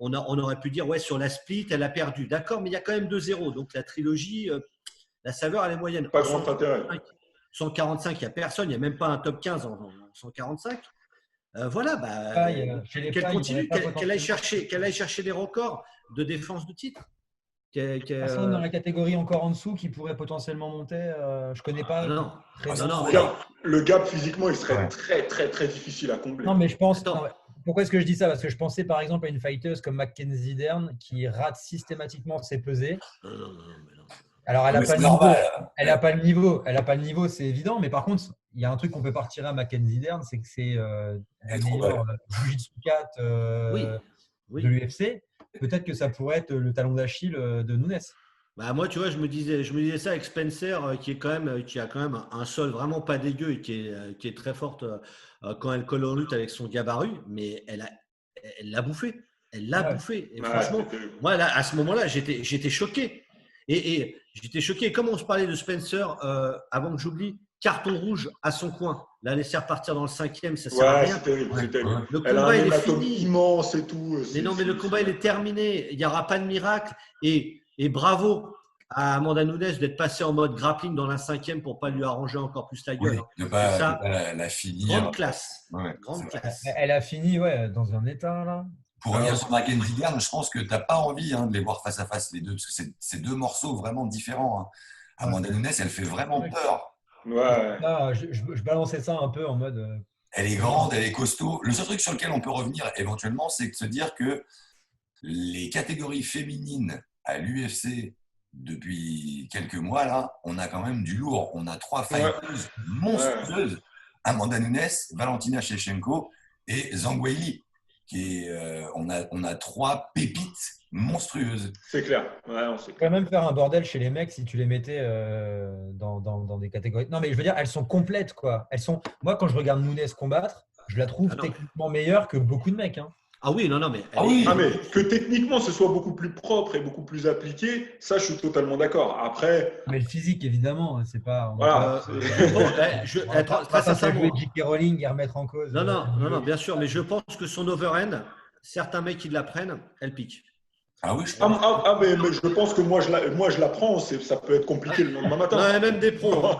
D: on aurait pu dire, sur la split, elle a perdu. D'accord, mais il y a quand même 2-0. Donc, la trilogie, la saveur, elle est moyenne.
C: Pas grand intérêt.
D: 145, il n'y a personne. Il n'y a même pas un top 15 en 145. Voilà, qu'elle continue, qu'elle aille chercher les records de défense de titre.
B: Personne dans la catégorie encore en dessous qui pourrait potentiellement monter. Je connais pas.
D: Non.
C: Le gap physiquement, il serait très très très difficile à combler.
B: Non, mais je pense. Pourquoi est-ce que je dis ça? Parce que je pensais par exemple à une fighteuse comme Mackenzie Dern qui rate systématiquement ses pesées.
D: Non.
B: Alors, elle n'a pas le niveau. Elle n'a pas le niveau, c'est évident. Mais par contre, il y a un truc qu'on peut pas retirer à Mackenzie Dern, c'est que c'est le meilleur Jiu-Jitsu 4 de l'UFC. Peut-être que ça pourrait être le talon d'Achille de Nunes.
D: Moi, tu vois, je me disais ça avec Spencer, qui a quand même un sol vraiment pas dégueu et qui est très forte quand elle colle en lutte avec son gabarit, mais elle l'a bouffé. Elle l'a bouffé. Et franchement, moi, là, à ce moment-là, j'étais choqué. Et j'étais choqué. Comme on se parlait de Spencer, avant que j'oublie, carton rouge à son coin. La laisser repartir dans le 5e, ça sert à rien.
C: C'est terrible.
D: Le combat, il est fini.
C: Immense et tout.
D: Mais non, mais le combat, il est terminé. Il n'y aura pas de miracle. Et bravo à Amanda Nunes d'être passée en mode grappling dans la 5e pour pas lui arranger encore plus la gueule.
A: Oui, de pas la finir.
D: Grande classe.
A: Ouais,
D: Grande classe.
B: Elle a fini dans un état là.
A: Pour revenir sur Mackenzie Dern, je pense que tu n'as pas envie de les voir face à face, les deux, parce que c'est deux morceaux vraiment différents. Hein. Amanda Nunes, elle fait vraiment peur.
C: Ouais.
B: Là, je balançais ça un peu en mode.
A: Elle est grande, elle est costaud. Le seul truc sur lequel on peut revenir éventuellement, c'est de se dire que les catégories féminines à l'UFC depuis quelques mois, là, on a quand même du lourd. On a 3 fighteuses monstrueuses. Amanda Nunes, Valentina Shevchenko et Zhang Weili. On a 3 pépites monstrueuses.
C: C'est clair. Ouais, on sait.
B: Tu pourrais même faire un bordel chez les mecs si tu les mettais dans des catégories. Non, mais je veux dire, elles sont complètes, quoi. Moi, quand je regarde Nunes combattre, je la trouve techniquement meilleure que beaucoup de mecs. Hein.
D: Ah oui, non, mais.
C: Mais que techniquement ce soit beaucoup plus propre et beaucoup plus appliqué, ça je suis totalement d'accord. Après.
B: Mais le physique, évidemment, c'est pas.
C: Voilà.
D: Très sincèrement.
B: Jouer J.K. Rowling et remettre en cause.
D: Non, bien sûr, mais je pense que son overhand, certains mecs qui la prennent, elle pique.
A: Ah oui, je pense.
C: Mais je pense que moi je la prends, ça peut être compliqué le lendemain matin.
D: Ouais, même des pros, hein.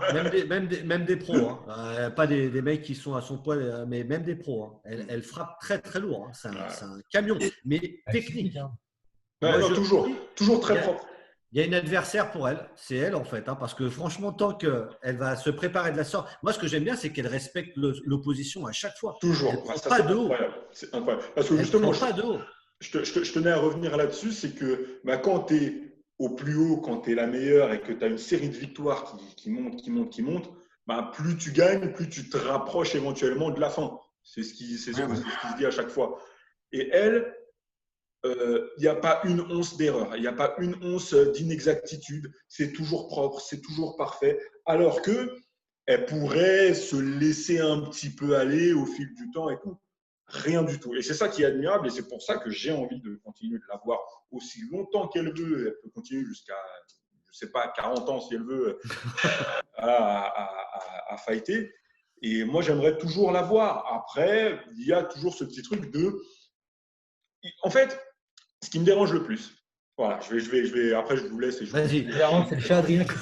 D: même des pros, hein. Pas des mecs qui sont à son poids, mais même des pros. Hein. Elle frappe très très lourd. Hein. C'est un camion, mais technique.
B: Hein.
C: Toujours très propre.
D: Il y a une adversaire pour elle, c'est elle en fait, hein, parce que franchement, tant qu'elle va se préparer de la sorte, moi ce que j'aime bien, c'est qu'elle respecte l'opposition à chaque fois.
C: Toujours.
D: Elle prend pas de haut.
C: C'est incroyable. Parce que justement,
D: pas de haut.
C: Je tenais à revenir là-dessus, c'est que quand tu es au plus haut, quand tu es la meilleure et que tu as une série de victoires qui montent, plus tu gagnes, plus tu te rapproches éventuellement de la fin. C'est ce qui se dit à chaque fois. Et elle, il n'y a pas une once d'erreur, il n'y a pas une once d'inexactitude. C'est toujours propre, c'est toujours parfait. Alors qu'elle pourrait se laisser un petit peu aller au fil du temps et tout. Rien du tout. Et c'est ça qui est admirable et c'est pour ça que j'ai envie de continuer de la voir aussi longtemps qu'elle veut. Elle peut continuer jusqu'à, je sais pas, 40 ans si elle veut, à fighter. Et moi, j'aimerais toujours la voir. Après, il y a toujours ce petit truc de… En fait, ce qui me dérange le plus, voilà, je vais après je vous laisse.
D: Vas-y.
B: C'est le chat Adrien qui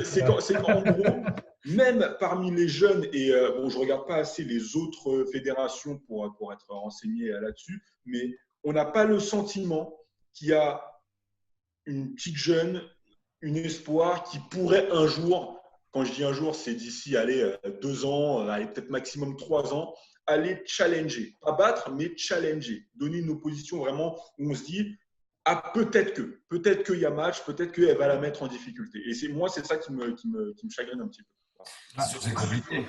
C: c'est qu'en gros, même parmi les jeunes, et je ne regarde pas assez les autres fédérations pour être renseigné là-dessus, mais on n'a pas le sentiment qu'il y a une petite jeune, une espoir qui pourrait un jour, quand je dis un jour, c'est d'ici 2 ans, peut-être maximum 3 ans, aller challenger. Pas battre, mais challenger. Donner une opposition vraiment où on se dit peut-être qu'il y a match, peut-être qu'elle va la mettre en difficulté. Et c'est ça qui me chagrine un petit peu.
A: C'est compliqué.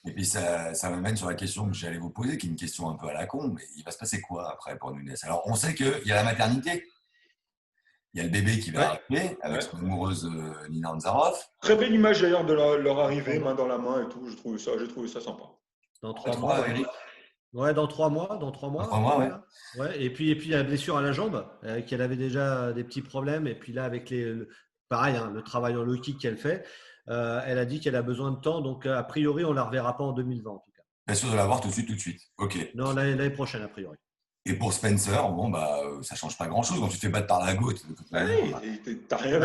A: Et puis ça m'amène sur la question que j'allais vous poser, qui est une question un peu à la con, mais il va se passer quoi après pour Nunes? Alors on sait qu'il y a la maternité, il y a le bébé qui va arriver avec son amoureuse Nina Anzarov.
C: Très belle image d'ailleurs de leur arrivée, main dans la main et tout, j'ai trouvé ça sympa.
D: Dans 3 mois, Eric. Ouais, dans 3 mois.
A: Dans 3 mois,
D: ouais. Et puis la blessure à la jambe, qu'elle avait déjà des petits problèmes. Et puis là, avec pareil, le travail en low kick qu'elle fait, elle a dit qu'elle a besoin de temps. Donc, a priori, on ne la reverra pas en 2020, en tout cas.
A: Bien sûr de la voir tout de suite. Ok.
D: Non, l'année prochaine, a priori.
A: Et pour Spencer, ça ne change pas grand-chose quand tu te fais battre par la goutte.
C: T'as rien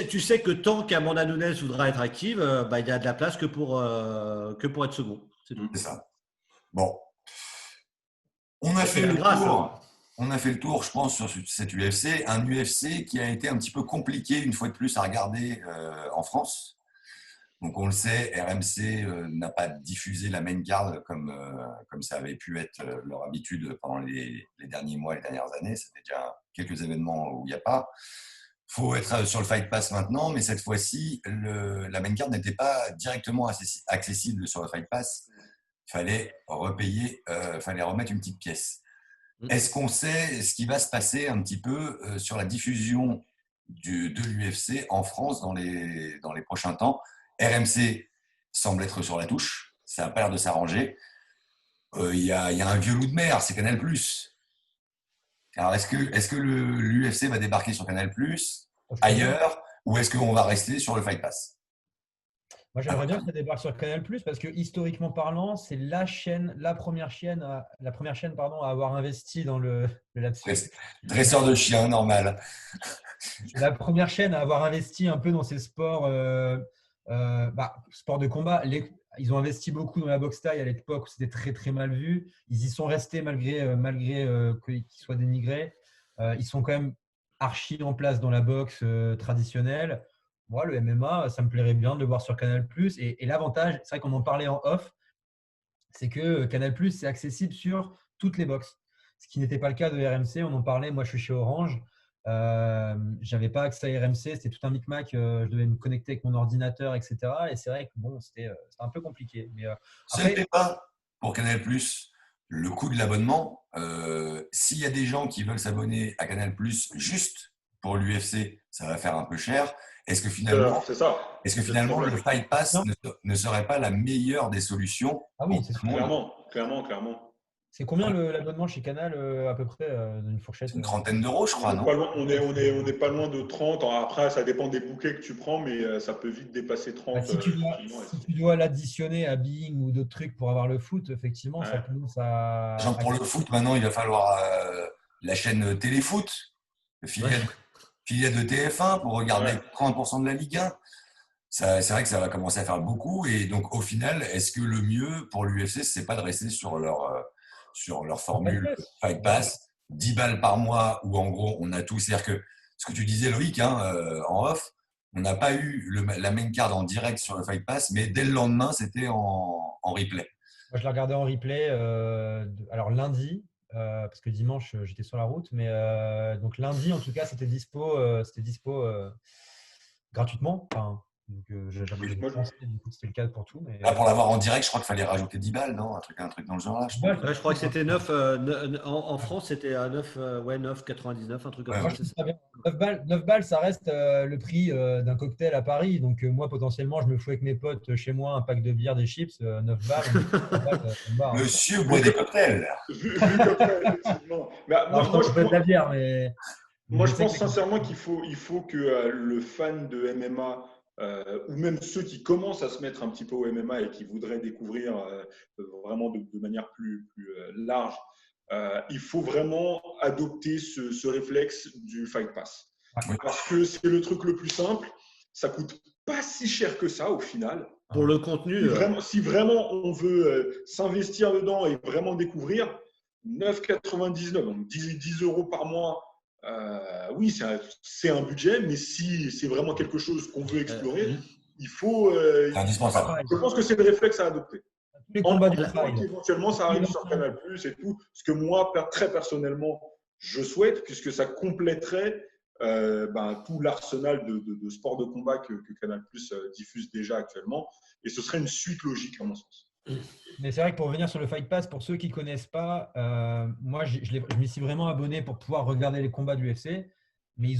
D: tu sais que tant qu'Amanda Nunes voudra être active, il y a de la place que pour être second. C'est tout.
A: C'est ça. Bon. On a fait le tour, je pense, sur cet UFC. Un UFC qui a été un petit peu compliqué, une fois de plus, à regarder en France. Donc, on le sait, RMC n'a pas diffusé la main card comme ça avait pu être leur habitude pendant les derniers mois, les dernières années. Ça fait déjà quelques événements où il n'y a pas. Il faut être sur le Fight Pass maintenant, mais cette fois-ci, la main card n'était pas directement accessible sur le Fight Pass. Il fallait repayer, fallait remettre une petite pièce. Est-ce qu'on sait ce qui va se passer un petit peu sur la diffusion de l'UFC en France dans les prochains temps? RMC semble être sur la touche, ça n'a pas l'air de s'arranger. Il y a un vieux loup de mer, c'est Canal+. Alors, est-ce que l'UFC va débarquer sur Canal+, ailleurs, ou est-ce qu'on va rester sur le Fight Pass?
B: Moi, j'aimerais bien que ça débarque sur Canal+, parce que historiquement parlant, c'est la première chaîne à avoir investi dans le lapsus.
A: Dresseur de chien, normal.
B: La première chaîne à avoir investi un peu dans ces sports, sports de combat. Ils ont investi beaucoup dans la boxe thaï à l'époque où c'était très très mal vu. Ils y sont restés malgré qu'ils soient dénigrés. Ils sont quand même archi en place dans la boxe traditionnelle. Moi, le MMA, ça me plairait bien de le voir sur Canal+. Et l'avantage, c'est vrai qu'on en parlait en off, c'est que Canal+, c'est accessible sur toutes les boxes. Ce qui n'était pas le cas de RMC. On en parlait. Moi, je suis chez Orange. J'avais pas accès à RMC. C'était tout un micmac. Je devais me connecter avec mon ordinateur, etc. Et c'est vrai que bon, c'était un peu compliqué. Mais
A: Ça ne fait pas pour Canal+, le coût de l'abonnement. S'il y a des gens qui veulent s'abonner à Canal+, juste pour l'UFC, ça va faire un peu cher. Est-ce que finalement, le Fight Pass ne serait pas la meilleure des solutions?
B: Ah oui, c'est
C: clairement.
B: C'est combien l'abonnement chez Canal à peu près d'une fourchette?
A: Une trentaine d'euros, je crois, non?
C: On est pas loin de 30. Après, ça dépend des bouquets que tu prends, mais ça peut vite dépasser 30.
B: Si tu dois l'additionner à Being ou d'autres trucs pour avoir le foot, effectivement, ça commence à…
A: Genre pour le foot, maintenant, il va falloir la chaîne Téléfoot, le filiale de TF1 pour regarder 30% de la Ligue 1. C'est vrai que ça va commencer à faire beaucoup. Et donc, au final, est-ce que le mieux pour l'UFC, c'est pas de rester sur leur formule Fight Pass, 10 balles par mois, où en gros, on a tout. C'est-à-dire que ce que tu disais, Loïc, en off, on n'a pas eu la main card en direct sur le Fight Pass, mais dès le lendemain, c'était en replay.
B: Moi, je l'ai regardé en replay. Alors, lundi, parce que dimanche, j'étais sur la route. Mais donc, lundi, en tout cas, c'était dispo gratuitement. Enfin, donc, j'avais pensé, du coup, c'était le cas pour tout. Mais,
A: pour l'avoir en direct, je crois qu'il fallait rajouter 10 balles, non? Un truc dans le genre là.
D: Je crois que c'était 9. En France, c'était à 9,99, un truc comme ça.
B: 9 balles, ça reste le prix d'un cocktail à Paris. Donc, moi, potentiellement, je me fous avec mes potes chez moi, un pack de bière, des chips, 9 balles.
A: Monsieur boit des cocktails.
C: Vu effectivement.
B: Moi, je peux de la bière, mais…
C: Moi, je pense sincèrement qu'il faut que le fan de MMA, ou même ceux qui commencent à se mettre un petit peu au MMA et qui voudraient découvrir vraiment de manière plus large, il faut vraiment adopter ce réflexe du Fight Pass. Parce que c'est le truc le plus simple, ça coûte pas si cher que ça au final.
D: Pour le contenu.
C: Si vraiment on veut s'investir dedans et vraiment découvrir, 9,99, donc 10 euros par mois. Oui, c'est un budget, mais si c'est vraiment quelque chose qu'on veut explorer, il faut.
A: C'est indispensable.
C: Je pense que c'est le réflexe à adopter.
B: Éventuellement,
C: ça arrive sur Canal+ et tout. Ce que moi, très personnellement, je souhaite, puisque ça compléterait tout l'arsenal de sports de combat que Canal+ diffuse déjà actuellement. Et ce serait une suite logique, à mon sens.
B: Mais c'est vrai que pour revenir sur le Fight Pass, pour ceux qui ne connaissent pas, moi, je m'y suis vraiment abonné pour pouvoir regarder les combats de l'UFC. Mais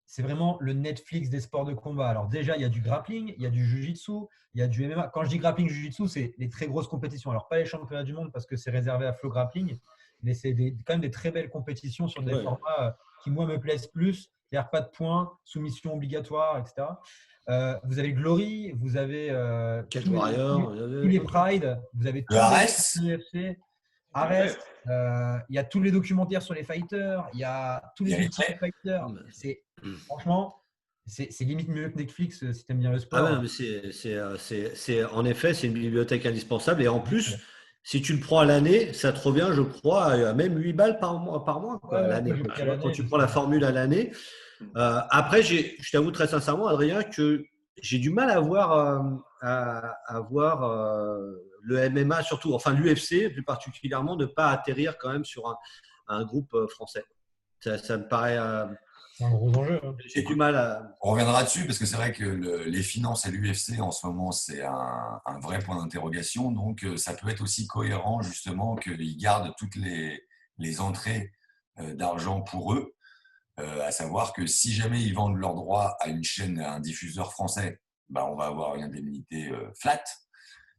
B: c'est vraiment le Netflix des sports de combat. Alors déjà, il y a du grappling, il y a du jiu-jitsu, il y a du MMA. Quand je dis grappling, jiu-jitsu, c'est les très grosses compétitions. Alors pas les championnats du monde parce que c'est réservé à Flow Grappling, mais c'est quand même des très belles compétitions sur des formats qui, moi, me plaisent plus. C'est-à-dire pas de points, soumission obligatoire, etc. Vous avez Glory, vous avez tous les Pride, vous avez tous les UFC, Arrest, il y a tous les documentaires sur les fighters, il y a tous les ultimate fighters. Franchement, c'est limite mieux que Netflix si tu aimes bien le sport.
D: Ah ouais, en effet, c'est une bibliothèque indispensable. Et en plus, si tu le prends à l'année, ça te revient, je crois, à même 8 balles par mois à l'année. Quand tu prends la formule à l'année. Après, je t'avoue très sincèrement, Adrien, que j'ai du mal à voir le MMA, surtout, enfin l'UFC plus particulièrement, ne pas atterrir quand même sur un groupe français. Ça me paraît…
B: c'est un gros enjeu.
D: J'ai du mal à…
A: On reviendra dessus parce que c'est vrai que les finances et l'UFC en ce moment, c'est un vrai point d'interrogation. Donc, ça peut être aussi cohérent justement qu'ils gardent toutes les entrées d'argent pour eux. À savoir que si jamais ils vendent leurs droits à une chaîne, à un diffuseur français, on va avoir une indemnité flat.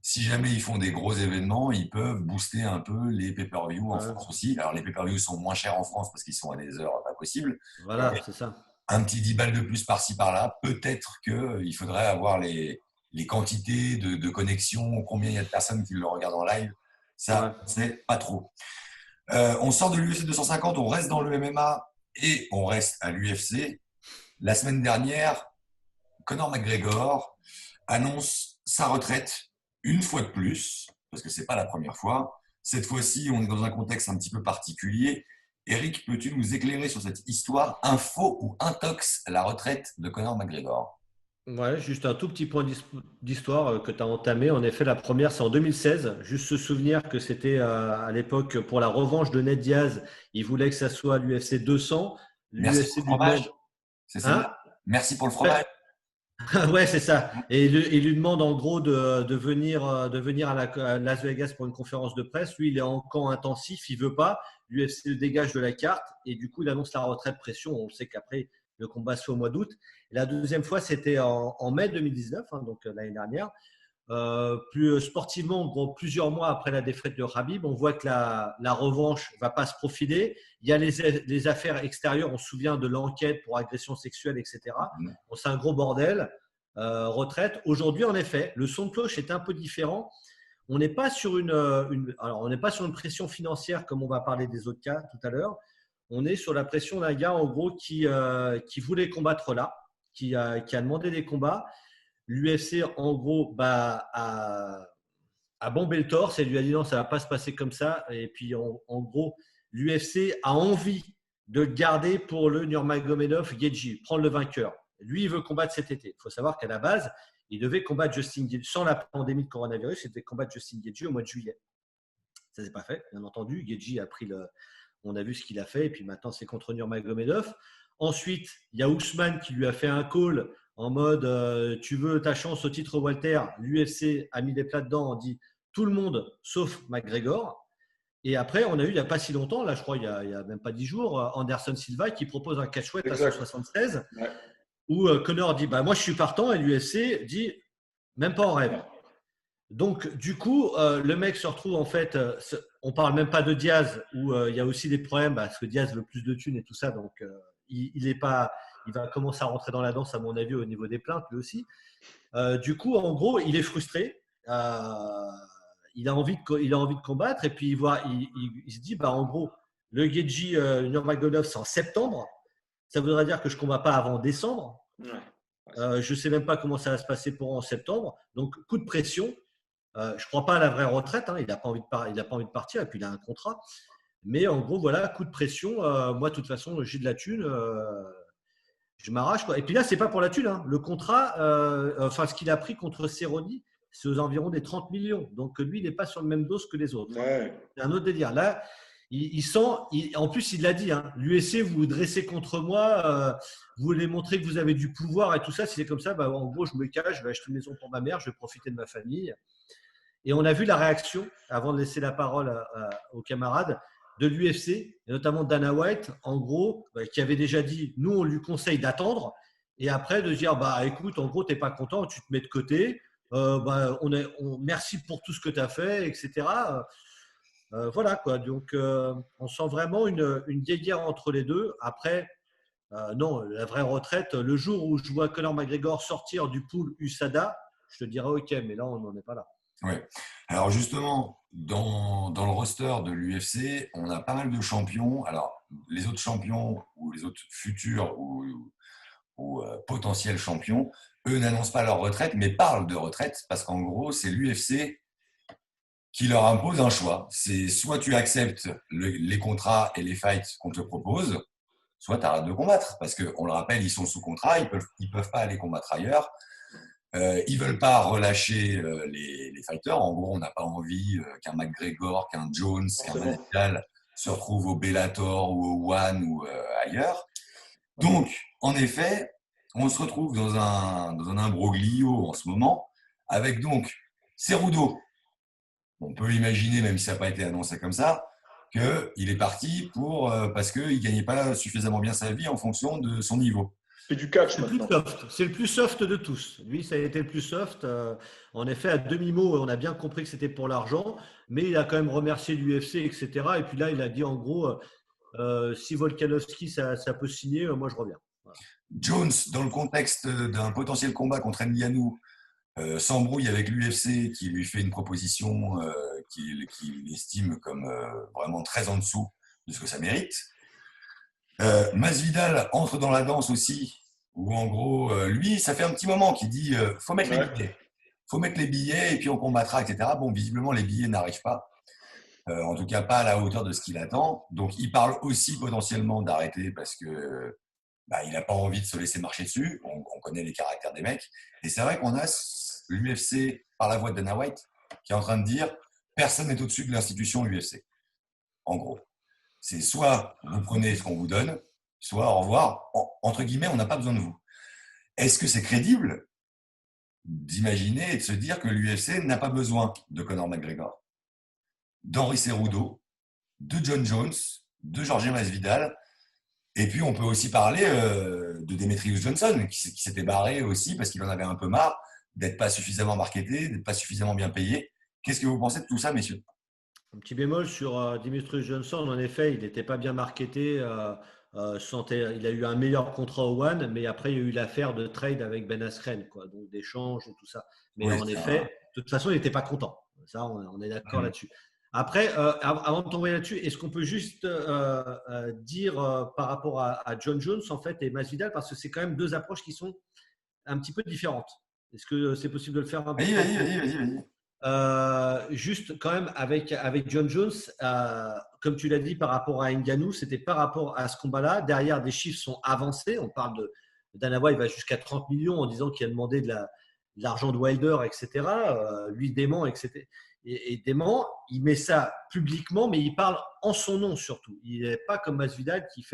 A: Si jamais ils font des gros événements, ils peuvent booster un peu les pay-per-view en France aussi. Alors, les pay-per-view sont moins chers en France parce qu'ils sont à des heures pas possibles.
D: Voilà, c'est ça.
A: Un petit 10 balles de plus par-ci par-là. Peut-être qu'il faudrait avoir les les quantités de connexions, combien il y a de personnes qui le regardent en live, ça, c'est pas trop. On sort de l'UFC 250, on reste dans le MMA et on reste à l'UFC. La semaine dernière, Conor McGregor annonce sa retraite une fois de plus, parce que c'est pas la première fois. Cette fois-ci, on est dans un contexte un petit peu particulier. Eric, peux-tu nous éclairer sur cette histoire, info ou intox, la retraite de Conor McGregor?
D: Ouais, juste un tout petit point d'histoire que tu as entamé. En effet, la première, c'est en 2016. Juste se souvenir que c'était à l'époque pour la revanche de Ned Diaz. Il voulait que ça soit l'UFC 200.
A: Merci pour le fromage. C'est ça.
D: Hein?
A: Merci pour le fromage.
D: Ouais, c'est ça. Et il lui demande en gros de venir à Las Vegas pour une conférence de presse. Lui, il est en camp intensif, il veut pas. L'UFC le dégage de la carte et du coup, il annonce la retraite pression. On sait qu'après, le combat se fait au mois d'août. Et la deuxième fois, c'était en mai 2019, donc l'année dernière. Plus sportivement, gros, plusieurs mois après la défaite de Khabib, on voit que la revanche va pas se profiler. Il y a les affaires extérieures, on se souvient de l'enquête pour agression sexuelle, etc. Bon, c'est un gros bordel. Retraite. Aujourd'hui, en effet, le son de cloche est un peu différent. On n'est pas sur on n'est pas sur une pression financière comme on va parler des autres cas tout à l'heure. On est sur la pression d'un gars en gros qui voulait combattre là, qui a demandé des combats. L'UFC, en gros, a bombé le torse et lui a dit non, ça ne va pas se passer comme ça. Et puis, en gros, l'UFC a envie de le garder pour le Nurmagomedov-Gaethje, prendre le vainqueur. Lui, il veut combattre cet été. Il faut savoir qu'à la base, il devait combattre Justin Gaethje. Sans la pandémie de coronavirus, il devait combattre Justin Gaethje au mois de juillet. Ça ne s'est pas fait, bien entendu. Gaethje a pris on a vu ce qu'il a fait et puis maintenant, c'est contre Nurmagomedov. Ensuite, il y a Ousmane qui lui a fait un call en mode tu veux ta chance au titre Walter. L'UFC a mis des plats dedans, on dit tout le monde sauf McGregor. Et après, on a eu il n'y a pas si longtemps, là je crois il y a même pas 10 jours, Anderson Silva qui propose un catchweight à 176 où Conor dit moi je suis partant et l'UFC dit même pas en rêve. Donc du coup, le mec se retrouve en fait, on parle même pas de Diaz où il y a aussi des problèmes parce que Diaz veut plus de thunes et tout ça, donc il va commencer à rentrer dans la danse à mon avis au niveau des plaintes lui aussi. Du coup, en gros, il est frustré. Il a envie de combattre et puis il se dit en gros le Gaethje Nurmagomedov c'est en septembre, ça voudrait dire que je ne combats pas avant décembre. Je ne sais même pas comment ça va se passer en septembre, donc coup de pression. Je ne crois pas à la vraie retraite, il n'a pas envie de partir et puis il a un contrat, mais en gros voilà, coup de pression. Moi de toute façon j'ai de la thune, je m'arrache quoi. Et puis là c'est pas pour la thune, le contrat, ce qu'il a pris contre Cerrone, c'est aux environs des 30 millions. Donc, lui, il n'est pas sur le même dos que les autres.
C: Ouais.
D: C'est un autre délire. Là, il sent… en plus, il l'a dit, l'UFC, vous vous dressez contre moi, vous voulez montrer que vous avez du pouvoir et tout ça. Si c'est comme ça, en gros, je me cache, je vais acheter une maison pour ma mère, je vais profiter de ma famille. Et on a vu la réaction, avant de laisser la parole aux camarades, de l'UFC, et notamment Dana White, en gros, qui avait déjà dit, nous, on lui conseille d'attendre. Et après, de dire, écoute, en gros, tu n'es pas content, tu te mets de côté. Merci pour tout ce que tu as fait, etc. Voilà quoi. Donc, on sent vraiment une guéguerre entre les deux. Après, non, la vraie retraite, le jour où je vois Conor McGregor sortir du pool USADA, je te dirais OK, mais là, on n'en est pas là.
A: Oui. Alors justement, dans le roster de l'UFC, on a pas mal de champions. Alors, les autres champions ou les autres futurs ou potentiels champions, eux n'annoncent pas leur retraite, mais parlent de retraite parce qu'en gros, c'est l'UFC qui leur impose un choix. C'est soit tu acceptes les contrats et les fights qu'on te propose, soit tu arrêtes de combattre. Parce qu'on le rappelle, ils sont sous contrat, ils peuvent pas aller combattre ailleurs. Ils veulent pas relâcher les fighters. En gros, on n'a pas envie qu'un McGregor, qu'un Jones, qu'un Masvidal se retrouve au Bellator ou au One ou ailleurs. Donc, en effet, on se retrouve dans un imbroglio en ce moment, avec donc Cerudo. On peut imaginer, même si ça n'a pas été annoncé comme ça, qu'il est parti parce qu'il ne gagnait pas suffisamment bien sa vie en fonction de son niveau.
C: C'est du catch maintenant.
D: C'est le plus soft de tous. Lui, ça a été le plus soft. En effet, à demi-mot, on a bien compris que c'était pour l'argent, mais il a quand même remercié l'UFC, etc. Et puis là, il a dit en gros… si Volkanovski, ça peut signer, moi je reviens. Voilà.
A: Jones, dans le contexte d'un potentiel combat contre Ngannou, s'embrouille avec l'UFC qui lui fait une proposition qu'il estime comme vraiment très en dessous de ce que ça mérite. Masvidal entre dans la danse aussi, où en gros, lui, ça fait un petit moment qu'il dit faut mettre les billets. Faut mettre les billets et puis on combattra, etc. Bon, visiblement, les billets n'arrivent pas. En tout cas, pas à la hauteur de ce qu'il attend. Donc, il parle aussi potentiellement d'arrêter parce que il n'a pas envie de se laisser marcher dessus. On connaît les caractères des mecs. Et c'est vrai qu'on a l'UFC, par la voix de Dana White, qui est en train de dire personne n'est au-dessus de l'institution UFC. En gros. C'est soit vous prenez ce qu'on vous donne, soit au revoir. Entre guillemets, on n'a pas besoin de vous. Est-ce que c'est crédible d'imaginer et de se dire que l'UFC n'a pas besoin de Conor McGregor, d'Henry Cejudo, de John Jones, de Jorge Masvidal, et puis on peut aussi parler de Demetrius Johnson qui s'était barré aussi parce qu'il en avait un peu marre d'être pas suffisamment marketé, d'être pas suffisamment bien payé. Qu'est-ce que vous pensez de tout ça, messieurs?
D: Un petit bémol sur Demetrius Johnson, en effet, il n'était pas bien marketé. Il a eu un meilleur contrat au One, mais après, il y a eu l'affaire de trade avec Ben Askren, quoi, donc d'échange et tout ça. Mais en effet, de toute façon, il n'était pas content. Ça, on est d'accord là-dessus. Après, avant de tomber là-dessus, est-ce qu'on peut juste dire par rapport à John Jones, en fait, et Masvidal, parce que c'est quand même deux approches qui sont un petit peu différentes. Est-ce que c'est possible de le faire un peu?
A: Vas-y.
D: Juste quand même avec John Jones, comme tu l'as dit par rapport à Ngannou, c'était par rapport à ce combat-là. Derrière, des chiffres sont avancés. On parle de Dana White va jusqu'à 30 millions en disant qu'il a demandé de l'argent de Wilder, etc. Lui dément, etc. Et dément, il met ça publiquement, mais il parle en son nom surtout. Il n'est pas comme Masvidal qui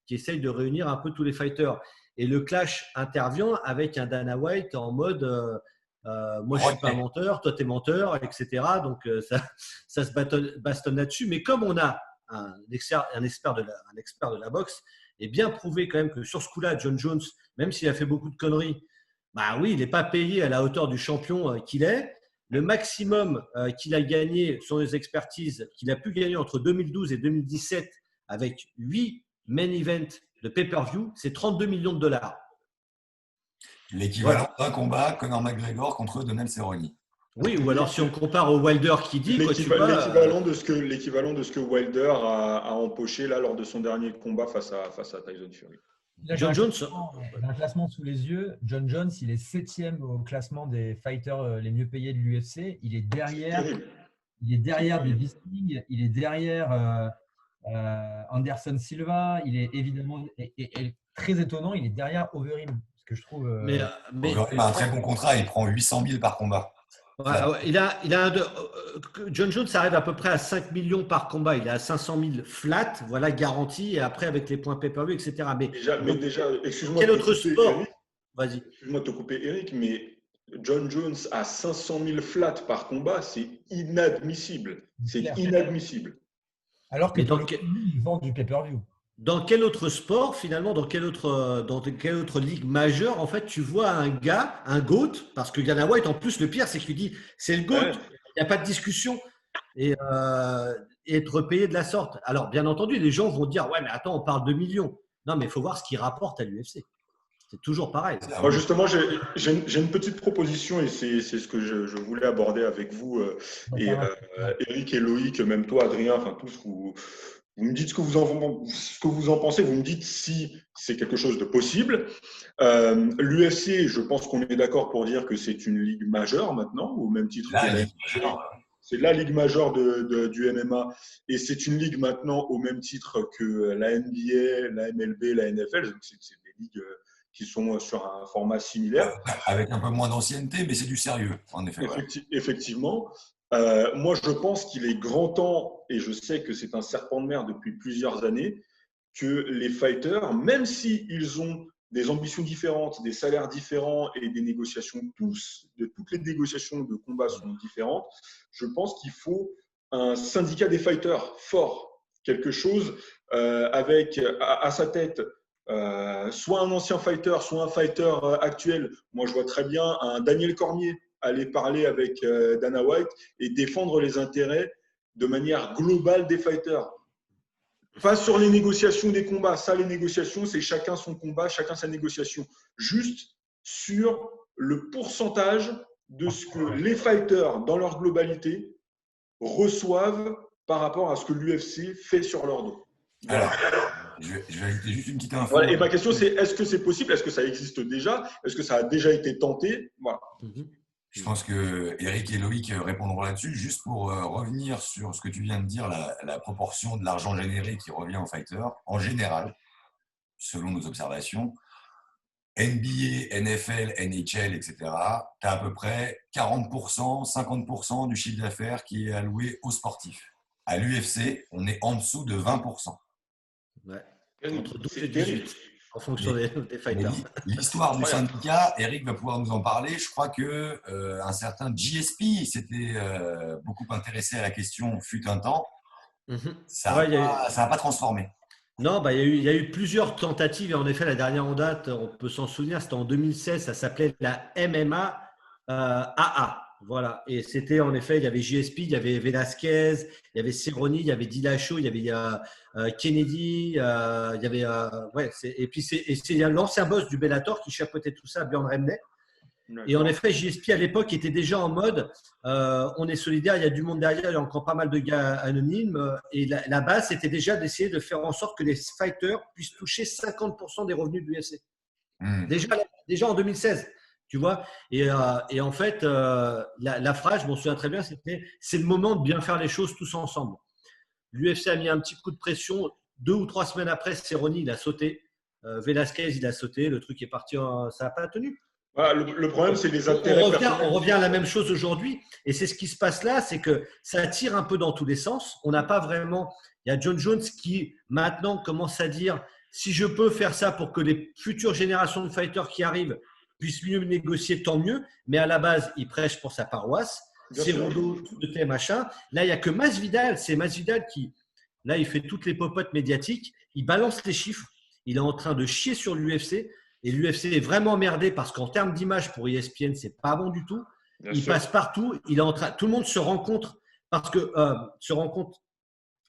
D: essaye de réunir un peu tous les fighters. Et le clash intervient avec un Dana White en mode moi, je ne suis pas menteur, toi, tu es menteur, etc. Donc, ça se bastonne là-dessus. Mais comme on a un expert de la boxe, et bien prouvé quand même que sur ce coup-là, John Jones, même s'il a fait beaucoup de conneries, oui, il n'est pas payé à la hauteur du champion qu'il est. Le maximum qu'il a gagné sur les expertises, qu'il a pu gagner entre 2012 et 2017 avec 8 main events de pay-per-view, c'est 32 millions de dollars.
A: L'équivalent d'un combat Conor McGregor contre Donald Cerrone.
D: Oui, ou alors si on compare au Wilder qui dit…
C: L'équivalent de ce que Wilder a empoché là, lors de son dernier combat face à Tyson Fury.
B: John Jones, un classement sous les yeux. John Jones, il est 7e au classement des fighters les mieux payés de l'UFC. Il est derrière des Bisping, il est derrière Anderson Silva. Il est évidemment et très étonnant, il est derrière Overeem. Que je trouve.
A: Overeem a un très bon contrat, il prend 800 000 par combat.
D: John Jones arrive à peu près à 5 millions par combat. Il est à 500 000 flat, voilà, garanti. Et après, avec les points pay-per-view, etc. Mais
C: déjà, excuse-moi.
D: Quel autre sport? Vas-y.
C: Excuse-moi de te couper, Eric, mais John Jones à 500 000 flat par combat, c'est inadmissible. C'est inadmissible.
B: Alors que il vend du pay-per-view.
D: Dans quel autre sport, finalement, dans quelle autre ligue majeure, en fait, tu vois un gars, un GOAT, parce que Dana White, en plus, le pire, c'est qu'il dit c'est le GOAT, il n'y a pas de discussion, et être payé de la sorte. Alors, bien entendu, les gens vont dire ouais, mais attends, on parle de millions. Non, mais il faut voir ce qu'il rapporte à l'UFC. C'est toujours pareil.
C: Moi, justement, j'ai une petite proposition et c'est ce que je voulais aborder avec vous, Eric et Loïc, même toi, Adrien, enfin tous, vous me dites ce que vous en pensez, vous me dites si c'est quelque chose de possible. L'UFC, je pense qu'on est d'accord pour dire que c'est une ligue majeure maintenant, au même titre que c'est la ligue majeure du MMA, et c'est une ligue maintenant au même titre que la NBA, la MLB, la NFL. C'est des ligues qui sont sur un format similaire.
A: Avec un peu moins d'ancienneté, mais c'est du sérieux, en effet.
C: Effectivement. Moi, je pense qu'il est grand temps, et je sais que c'est un serpent de mer depuis plusieurs années, que les fighters, même s'ils ont des ambitions différentes, des salaires différents et des négociations, toutes les négociations de combat sont différentes, je pense qu'il faut un syndicat des fighters fort, quelque chose avec à sa tête soit un ancien fighter, soit un fighter actuel. Moi, je vois très bien un Daniel Cormier aller parler avec Dana White et défendre les intérêts de manière globale des fighters. Pas sur les négociations des combats. Ça, les négociations, c'est chacun son combat, chacun sa négociation. Juste sur le pourcentage de ce que les fighters, dans leur globalité, reçoivent par rapport à ce que l'UFC fait sur leur dos.
A: Voilà. Alors, je vais ajouter juste une petite info.
C: Voilà. Et ma question, c'est est-ce que c'est possible? Est-ce que ça existe déjà? Est-ce que ça a déjà été tenté? Voilà.
A: Je pense que Eric et Loïc répondront là-dessus. Juste pour revenir sur ce que tu viens de dire, la proportion de l'argent généré qui revient aux fighters, en général, selon nos observations, NBA, NFL, NHL, etc., tu as à peu près 40%, 50% du chiffre d'affaires qui est alloué aux sportifs. À l'UFC, on est en dessous de 20%.
D: Ouais. Entre 12 et 18, en fonction des fighters.
A: L'histoire du syndicat, Eric va pouvoir nous en parler. Je crois que un certain GSP s'était beaucoup intéressé à la question fut un temps. Ça n'a pas transformé.
D: Non, il y a eu plusieurs tentatives et en effet, la dernière en date, on peut s'en souvenir, c'était en 2016, ça s'appelait la MMA AA. Voilà, et c'était en effet, il y avait GSP, il y avait Velasquez, il y avait Cerrone, il y avait Dillashaw, il y avait Kennedy, il y avait et puis c'est l'ancien boss du Bellator qui chapeautait tout ça, Björn Remney. Et en effet, JSP à l'époque était déjà en mode on est solidaire, il y a du monde derrière, il y a encore pas mal de gars anonymes. Et la base, c'était déjà d'essayer de faire en sorte que les fighters puissent toucher 50% des revenus de l'UFC. Déjà en 2016, tu vois. Et en fait, la phrase, je m'en souviens très bien, c'était c'est le moment de bien faire les choses tous ensemble. L'UFC a mis un petit coup de pression. 2 ou 3 semaines après, Cerrone, il a sauté. Velasquez, il a sauté. Le truc est parti, ça n'a pas tenu.
C: Voilà, le problème, c'est les intérêts personnels.
D: On revient à la même chose aujourd'hui. Et c'est ce qui se passe là, c'est que ça tire un peu dans tous les sens. On n'a pas vraiment… Il y a John Jones qui, maintenant, commence à dire si je peux faire ça pour que les futures générations de fighters qui arrivent puissent mieux négocier, tant mieux. Mais à la base, il prêche pour sa paroisse. C'est Rondo, de tel machin. Là, il n'y a que Masvidal. C'est Masvidal qui, là, il fait toutes les popotes médiatiques. Il balance les chiffres. Il est en train de chier sur l'UFC. Et l'UFC est vraiment emmerdé parce qu'en termes d'image pour ESPN, c'est pas bon du tout. Il passe partout. Il est en train, tout le monde se rencontre parce que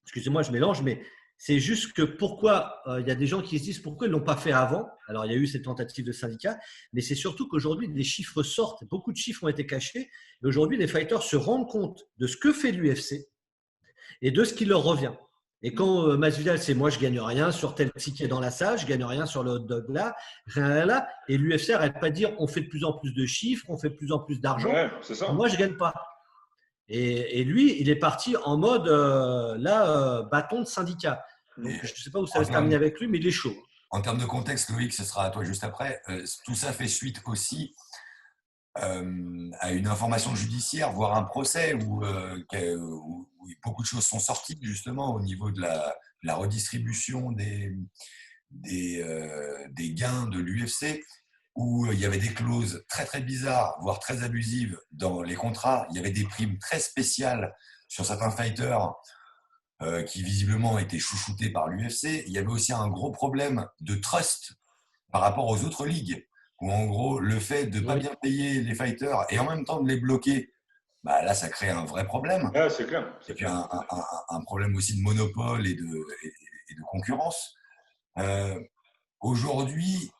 D: excusez-moi, je mélange, mais c'est juste que pourquoi il y a des gens qui se disent pourquoi ils l'ont pas fait avant. Alors il y a eu cette tentative de syndicat, mais c'est surtout qu'aujourd'hui des chiffres sortent. Beaucoup de chiffres ont été cachés. Et aujourd'hui, les fighters se rendent compte de ce que fait l'UFC et de ce qui leur revient. Et quand Masvidal, c'est moi, je gagne rien sur tel ticket dans la salle, je gagne rien sur le hot dog là, rien là. Et l'UFC n'arrête pas de dire on fait de plus en plus de chiffres, on fait de plus en plus d'argent.
C: Ouais, c'est ça.
D: Moi, je gagne pas. Et lui, il est parti en mode bâton de syndicat. Donc, je ne sais pas où ça va se terminer avec lui, mais il est chaud.
A: En termes de contexte, Loïc, ce sera à toi juste après. Tout ça fait suite aussi à une information judiciaire, voire un procès où beaucoup de choses sont sorties justement au niveau de la redistribution des gains de l'UFC, où il y avait des clauses très très bizarres, voire très abusives dans les contrats. Il y avait des primes très spéciales sur certains fighters qui visiblement étaient chouchoutés par l'UFC. Il y avait aussi un gros problème de trust par rapport aux autres ligues, où en gros, le fait de ne pas bien payer les fighters et en même temps de les bloquer, bah là, ça crée un vrai problème.
C: Ouais, c'est clair.
A: Et puis un problème aussi de monopole et de concurrence. Aujourd'hui,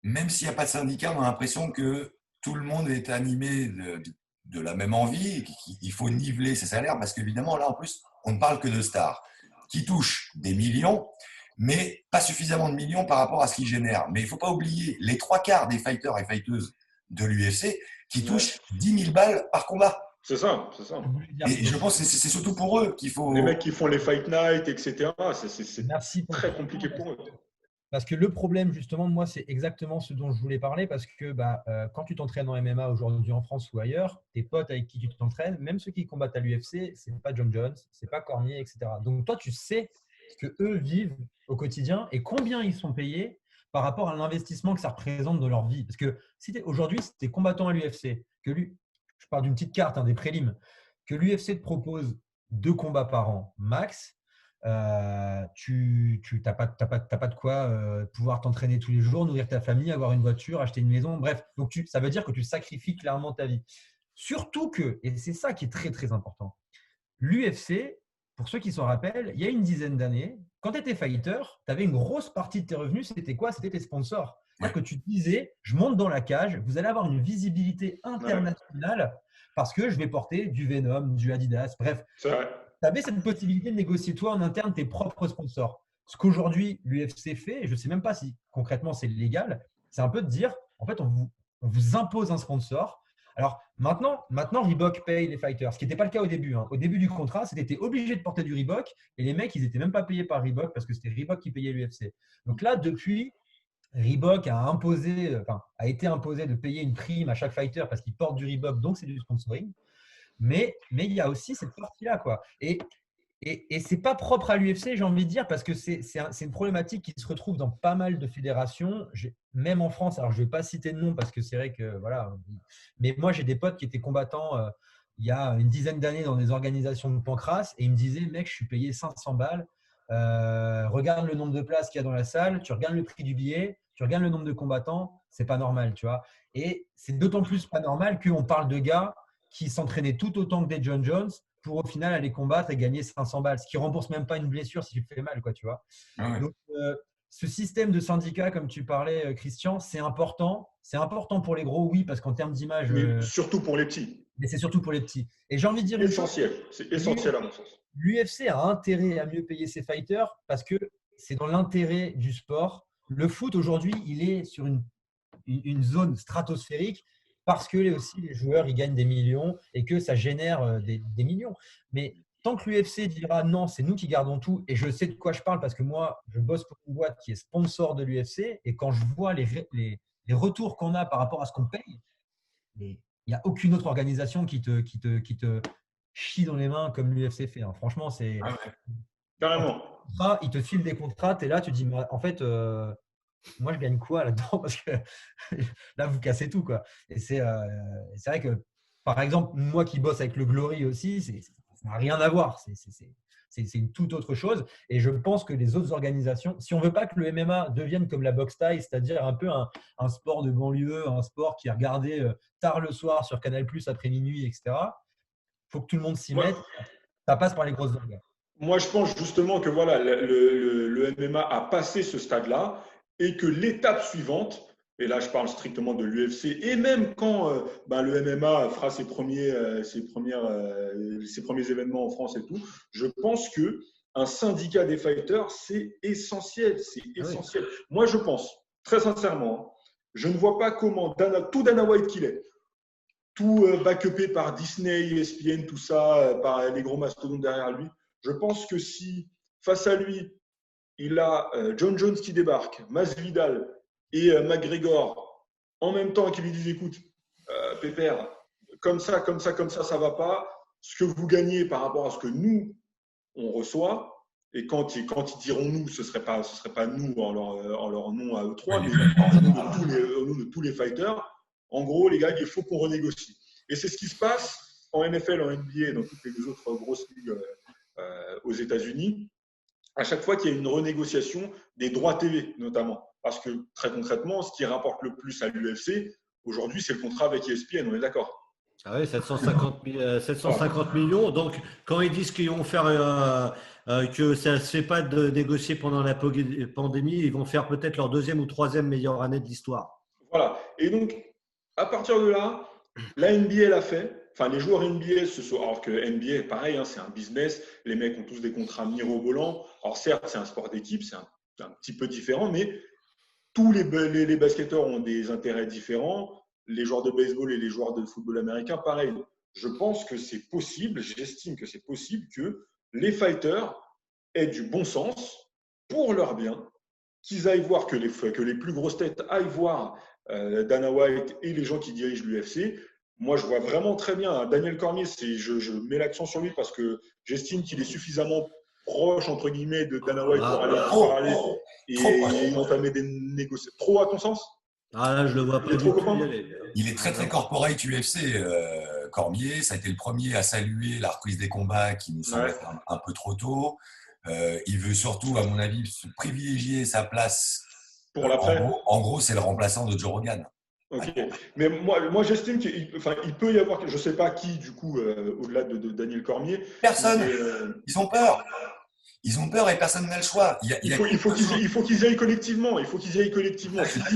A: même s'il n'y a pas de syndicat, on a l'impression que tout le monde est animé de la même envie, qu'il faut niveler ses salaires, parce qu'évidemment, là, en plus, on ne parle que de stars qui touchent des millions, mais pas suffisamment de millions par rapport à ce qu'ils génèrent. Mais il ne faut pas oublier les 3/4 des fighters et fighteuses de l'UFC qui touchent 10 000 balles par combat.
C: C'est ça, c'est ça.
A: Et je pense que c'est surtout pour eux qu'il faut…
C: Les mecs qui font les fight night, etc., c'est très compliqué pour eux.
B: Parce que le problème, justement, moi, c'est exactement ce dont je voulais parler. Parce que quand tu t'entraînes en MMA aujourd'hui en France ou ailleurs, tes potes avec qui tu t'entraînes, même ceux qui combattent à l'UFC, ce n'est pas John Jones, ce n'est pas Cormier, etc. Donc, toi, tu sais ce qu'eux vivent au quotidien et combien ils sont payés par rapport à l'investissement que ça représente dans leur vie. Parce que aujourd'hui, si tu es combattant à l'UFC, je parle d'une petite carte, des prélims, que l'UFC te propose 2 combats par an max, tu n'as pas de quoi pouvoir t'entraîner tous les jours, nourrir ta famille, avoir une voiture, acheter une maison, bref. Donc, ça veut dire que tu sacrifies clairement ta vie. Surtout que, et c'est ça qui est très, très important, l'UFC, pour ceux qui s'en rappellent, il y a une dizaine d'années, quand tu étais fighter, tu avais une grosse partie de tes revenus, c'était quoi? C'était tes sponsors. C'est-à-dire que tu disais, je monte dans la cage, vous allez avoir une visibilité internationale parce que je vais porter du Venom, du Adidas, bref. Tu avais cette possibilité de négocier toi en interne tes propres sponsors. Ce qu'aujourd'hui l'UFC fait, et je ne sais même pas si concrètement c'est légal, c'est un peu de dire, en fait, on vous impose un sponsor. Alors maintenant, Reebok paye les fighters, ce qui n'était pas le cas au début. Au début du contrat, c'était obligé de porter du Reebok et les mecs, ils n'étaient même pas payés par Reebok parce que c'était Reebok qui payait l'UFC. Donc là, depuis, Reebok a été imposé de payer une prime à chaque fighter parce qu'il porte du Reebok, donc c'est du sponsoring. Mais il y a aussi cette partie-là, quoi. Et c'est pas propre à l'UFC, j'ai envie de dire, parce que c'est une problématique qui se retrouve dans pas mal de fédérations, même en France. Alors, je vais pas citer de nom parce que c'est vrai que voilà. Mais moi, j'ai des potes qui étaient combattants il y a une dizaine d'années dans des organisations de pancrace et ils me disaient, mec, je suis payé 500 balles. Regarde le nombre de places qu'il y a dans la salle, tu regardes le prix du billet, tu regardes le nombre de combattants, c'est pas normal, tu vois. Et c'est d'autant plus pas normal qu'on parle de gars qui s'entraînaient tout autant que des John Jones pour au final aller combattre et gagner 500 balles, ce qui ne rembourse même pas une blessure si tu te fais mal, quoi, tu vois. Donc, ce système de syndicat, comme tu parlais, Christian, c'est important. C'est important pour les gros, oui, parce qu'en termes d'image…
C: Mais surtout pour les petits.
B: Mais c'est surtout pour les petits. Et j'ai envie de dire…
C: C'est essentiel à mon sens.
B: L'UFC a intérêt à mieux payer ses fighters parce que c'est dans l'intérêt du sport. Le foot, aujourd'hui, il est sur une zone stratosphérique parce que aussi les joueurs ils gagnent des millions et que ça génère des millions. Mais tant que l'UFC dira non, c'est nous qui gardons tout, et je sais de quoi je parle parce que moi, je bosse pour une boîte qui est sponsor de l'UFC et quand je vois les retours qu'on a par rapport à ce qu'on paye, il n'y a aucune autre organisation qui te chie dans les mains comme l'UFC fait. Franchement, c'est…
C: Carrément.
B: Il te file des contrats, tu es là, tu te dis, en fait… moi, je gagne quoi là-dedans? Parce que là, vous cassez tout, quoi. Et c'est vrai que, par exemple, moi qui bosse avec le Glory aussi, ça n'a rien à voir. C'est une toute autre chose. Et je pense que les autres organisations, si on ne veut pas que le MMA devienne comme la boxe thaï, c'est-à-dire un peu un sport de banlieue, un sport qui est regardé tard le soir sur Canal+, après minuit, etc., il faut que tout le monde s'y mette. Ça passe par les grosses organes.
C: Moi, je pense justement que voilà, le MMA a passé ce stade-là et que l'étape suivante, et là je parle strictement de l'UFC, et même quand le MMA fera ses premiers événements en France et tout, je pense qu'un syndicat des fighters, c'est essentiel. C'est essentiel. Oui. Moi, je pense, très sincèrement, je ne vois pas comment tout Dana White qu'il est, tout backupé par Disney, ESPN, tout ça, par les gros mastodontes derrière lui, je pense que si face à lui, il a John Jones qui débarque, Masvidal et McGregor en même temps qui lui disent écoute, Pépère, comme ça, ça va pas. Ce que vous gagnez par rapport à ce que nous, on reçoit, et quand ils diront nous, ce serait pas nous en leur nom à eux trois, mais au nom de tous les fighters. En gros, les gars, il faut qu'on renégocie. Et c'est ce qui se passe en NFL, en NBA et dans toutes les autres grosses ligues aux États-Unis. À chaque fois qu'il y a une renégociation des droits TV, notamment. Parce que, très concrètement, ce qui rapporte le plus à l'UFC, aujourd'hui, c'est le contrat avec ESPN, on est d'accord?
D: Ah oui, 750 millions. Donc, quand ils disent qu'ils vont faire que ça ne se fait pas de négocier pendant la pandémie, ils vont faire peut-être leur deuxième ou troisième meilleure année de l'histoire.
C: Voilà. Et donc, à partir de là, la NBA l'a fait. Enfin, les joueurs NBA, alors que NBA, pareil, c'est un business. Les mecs ont tous des contrats mirobolants. Alors certes, c'est un sport d'équipe, c'est un petit peu différent, mais tous les basketteurs ont des intérêts différents. Les joueurs de baseball et les joueurs de football américain, pareil. Je pense que c'est possible, j'estime que c'est possible que les fighters aient du bon sens pour leur bien, qu'ils aillent voir, que les plus grosses têtes aillent voir Dana White et les gens qui dirigent l'UFC. Moi, je vois vraiment très bien Daniel Cormier. Je mets l'accent sur lui parce que j'estime qu'il est suffisamment proche, entre guillemets, de Dana White pour aller parler et entamer des négociations. Trop, à ton sens?
D: Ah là, je le vois pas du tout.
A: Il est très, très corporate UFC, Cormier. Ça a été le premier à saluer la reprise des combats qui nous semble être un peu trop tôt. Il veut surtout, à mon avis, privilégier sa place.
C: Pour l'après.
A: En gros, c'est le remplaçant de Joe Rogan.
C: Ok, mais moi j'estime qu'il peut y avoir, je ne sais pas qui du coup, au-delà de Daniel Cormier.
A: Personne. Ils ont peur. Ils ont peur et personne n'a le choix.
C: Il faut qu'ils y aillent collectivement. Il faut qu'ils y aillent collectivement. S'ils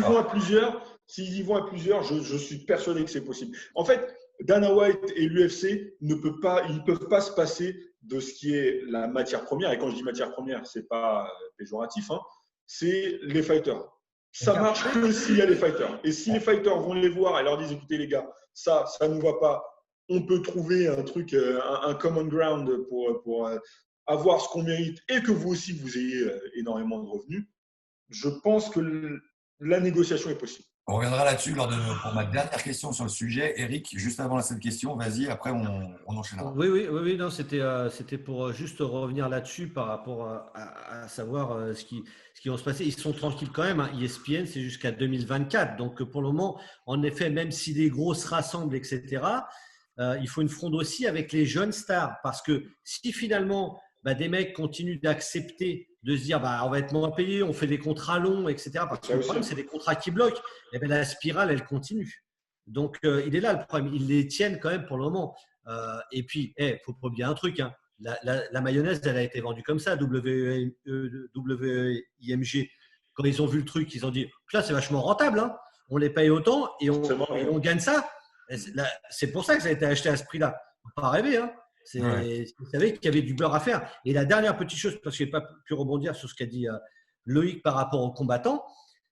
C: y vont à plusieurs, je suis persuadé que c'est possible. En fait, Dana White et l'UFC ne peuvent pas se passer de ce qui est la matière première. Et quand je dis matière première, c'est pas péjoratif. C'est les fighters. Ça marche que s'il y a les fighters. Et si les fighters vont les voir et leur disent, écoutez les gars, ça nous va pas. On peut trouver un truc, un common ground pour avoir ce qu'on mérite et que vous aussi, vous ayez énormément de revenus. Je pense que la négociation est possible.
A: On reviendra là-dessus pour ma dernière question sur le sujet. Eric, juste avant cette question, vas-y, après on enchaînera.
D: Oui, non, c'était pour juste revenir là-dessus par rapport à savoir ce qui va se passer. Ils sont tranquilles quand même. ESPN, c'est jusqu'à 2024. Donc, pour le moment, en effet, même si les gros se rassemblent, etc., il faut une fronde aussi avec les jeunes stars. Parce que si finalement, des mecs continuent d'accepter de se dire on va être moins payé, on fait des contrats longs, etc. Parce que le problème, c'est des contrats qui bloquent. Et la spirale, elle continue. Donc, il est là le problème. Ils les tiennent quand même pour le moment. Et puis, il faut pas oublier un truc. La mayonnaise, elle a été vendue comme ça, WIMG. Quand ils ont vu le truc, ils ont dit là, c'est vachement rentable. On les paye autant et on gagne ça. C'est pour ça que ça a été acheté à ce prix-là. Il ne faut pas rêver. Vous savez qu'il y avait du beurre à faire. Et la dernière petite chose, parce que je n'ai pas pu rebondir sur ce qu'a dit Loïc par rapport aux combattants,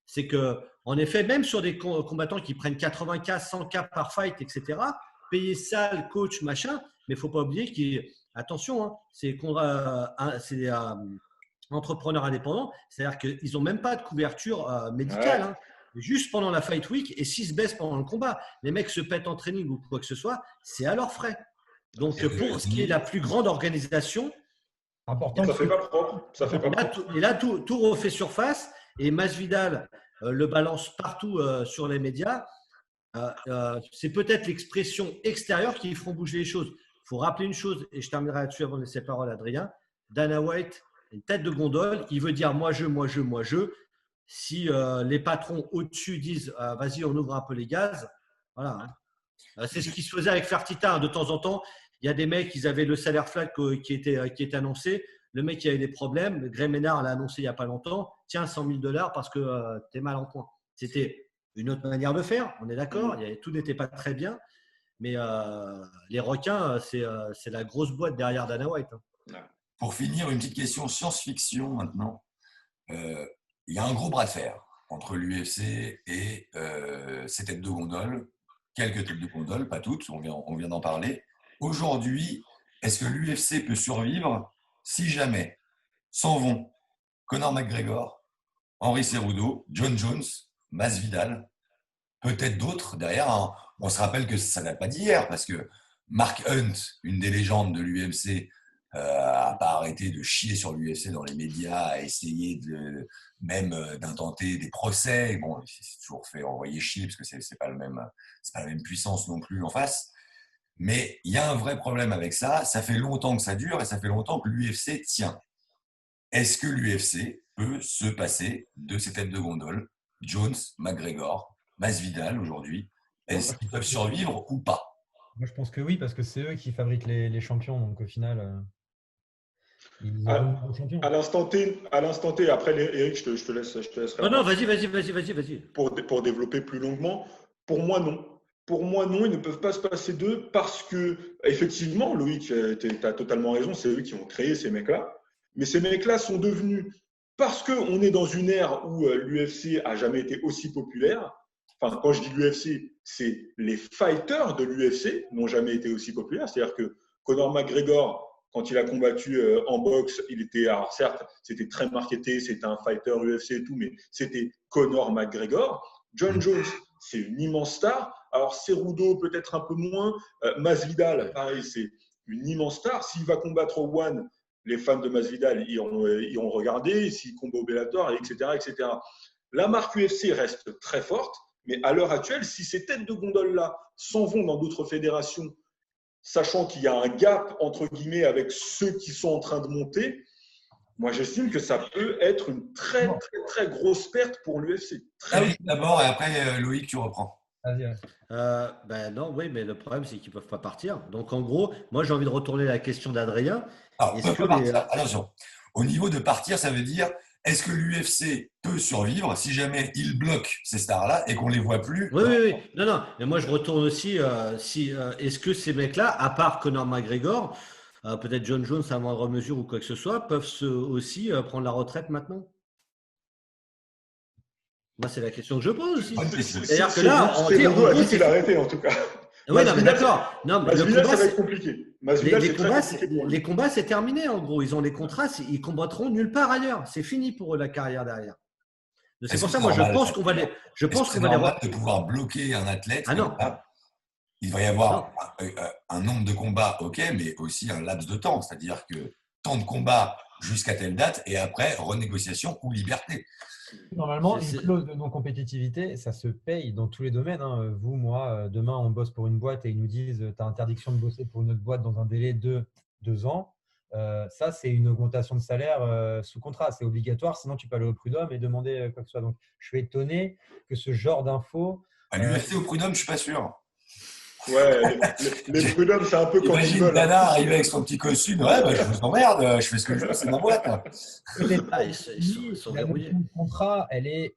D: c'est qu'en effet, même sur des combattants qui prennent 80K, 100K par fight, etc., payer salle, coach, machin, mais il ne faut pas oublier attention, c'est entrepreneurs indépendants, c'est-à-dire qu'ils n'ont même pas de couverture médicale. Juste pendant la fight week, et s'ils se baissent pendant le combat, les mecs se pètent en training ou quoi que ce soit, c'est à leurs frais. Donc, pour ce qui est la plus grande organisation,
B: important.
C: Ça fait pas propre.
D: Et là, tout refait surface. Et Masvidal le balance partout sur les médias. C'est peut-être l'expression extérieure qui feront bouger les choses. Il faut rappeler une chose, et je terminerai là-dessus avant de laisser la parole à Adrien. Dana White, une tête de gondole, il veut dire moi je. Si les patrons au-dessus disent vas-y, on ouvre un peu les gaz, voilà. C'est ce qui se faisait avec Fertitta. De temps en temps, il y a des mecs, ils avaient le salaire flat qui était annoncé. Le mec, il avait des problèmes. Greg Ménard l'a annoncé il n'y a pas longtemps. Tiens, $100,000 parce que tu es mal en point. C'était une autre manière de faire, on est d'accord. Tout n'était pas très bien. Mais les requins, c'est la grosse boîte derrière Dana White.
A: Pour finir, une petite question science-fiction maintenant. Il y a un gros bras de fer entre l'UFC et ces têtes de gondole. Quelques têtes de gondole, pas toutes, on vient d'en parler. Aujourd'hui, est-ce que l'UFC peut survivre si jamais s'en vont Conor McGregor, Henry Cejudo, John Jones, Masvidal, peut-être d'autres derrière. On se rappelle que ça date pas d'hier parce que Mark Hunt, une des légendes de l'UFC, n'a pas arrêté de chier sur l'UFC dans les médias, a essayé d'intenter des procès. Bon, il s'est toujours fait envoyer chier parce que c'est pas la même puissance non plus en face. Mais il y a un vrai problème avec ça. Ça fait longtemps que ça dure et ça fait longtemps que l'UFC tient. Est-ce que l'UFC peut se passer de ces têtes de gondole, Jones, McGregor, Masvidal aujourd'hui? Est-ce qu'ils peuvent survivre ou pas?
B: Moi, je pense que oui, parce que c'est eux qui fabriquent les champions. Donc, au final, ils
C: ont des champions. À l'instant T, après, Eric, je te laisse.
D: Non, vas-y.
C: Pour développer plus longuement, pour moi, non. Pour moi, non, ils ne peuvent pas se passer d'eux parce que, effectivement, Loïc, tu as totalement raison, c'est eux qui ont créé ces mecs-là. Mais ces mecs-là sont devenus, parce qu'on est dans une ère où l'UFC a jamais été aussi populaire. Enfin, quand je dis l'UFC, c'est les fighters de l'UFC n'ont jamais été aussi populaires. C'est-à-dire que Conor McGregor, quand il a combattu en boxe, alors certes, c'était très marketé, c'était un fighter UFC et tout, mais c'était Conor McGregor. John Jones, c'est une immense star. Alors, Cejudo, peut-être un peu moins. Masvidal, pareil, c'est une immense star. S'il va combattre au One, les fans de Masvidal iront regarder. S'il combat au Bellator, etc., etc. La marque UFC reste très forte, mais à l'heure actuelle, si ces têtes de gondole-là s'en vont dans d'autres fédérations, sachant qu'il y a un gap, entre guillemets, avec ceux qui sont en train de monter, moi, j'estime que ça peut être une très, très, très grosse perte pour l'UFC.
A: D'abord, et après, Loïc, tu reprends.
B: Vas-y, ouais.
D: Non, oui, mais le problème, c'est qu'ils ne peuvent pas partir. Donc, en gros, moi, j'ai envie de retourner la question d'Adrien.
A: Alors,
D: Est-ce que
A: partir. Attention. Au niveau de partir, ça veut dire est-ce que l'UFC peut survivre si jamais il bloque ces stars-là et qu'on ne les voit plus?
D: Oui, oui, oui. Non, non. Mais moi, je retourne aussi. Est-ce que ces mecs-là, à part Conor McGregor, peut-être John Jones à moindre mesure ou quoi que ce soit, peuvent aussi prendre la retraite maintenant? Moi, c'est la question que je pose aussi. C'est-à-dire que là, on dit.
C: Cejudo a dit qu'il a arrêté, en tout cas.
D: Oui, non, mais d'accord. Non, mais le
C: Masvidal,
D: combat,
C: ça va être compliqué.
D: les combats, c'est terminé, en gros. Ils ont les contrats, ils combattront nulle part ailleurs. C'est fini pour eux, la carrière derrière. C'est pour ça, moi, je pense qu'on va les. Je pense qu'on va les
A: normal de pouvoir bloquer un athlète.
D: Ah non.
A: Il devrait y avoir un nombre de combats, ok, mais aussi un laps de temps. C'est-à-dire que tant de combats jusqu'à telle date et après renégociation ou liberté.
B: Normalement, une clause de non-compétitivité, ça se paye dans tous les domaines. Hein. Vous, moi, demain, on bosse pour une boîte et ils nous disent tu as interdiction de bosser pour une autre boîte dans un délai de 2 ans. Ça, c'est une augmentation de salaire sous contrat. C'est obligatoire, sinon tu peux aller au prud'homme et demander quoi que ce soit. Donc, je suis étonné que ce genre d'infos.
A: À l'UFC, au prud'homme, je ne suis pas sûr.
C: Ouais, les prud'hommes, c'est un peu comme ils veulent.
A: Dana arrivé avec son petit costume. Ouais, bah, je vous emmerde, je fais ce que je veux, c'est ma boîte.
D: Ils sont verrouillés.
B: Le contrat, elle est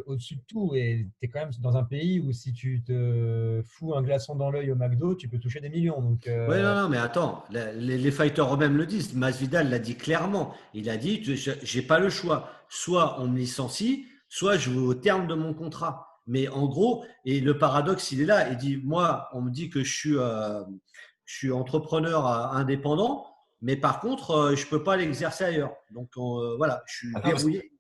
B: au-dessus de tout. Et tu es quand même dans un pays où si tu te fous un glaçon dans l'œil au McDo, tu peux toucher des millions. Donc,
D: Oui, non, mais attends, les fighters eux-mêmes le disent. Masvidal l'a dit clairement. Il a dit j'ai pas le choix. Soit on me licencie, soit je vais au terme de mon contrat. Mais en gros, et le paradoxe, il est là. Il dit moi, on me dit que je suis entrepreneur indépendant, mais par contre, je peux pas l'exercer ailleurs. Donc voilà, je suis verrouillé.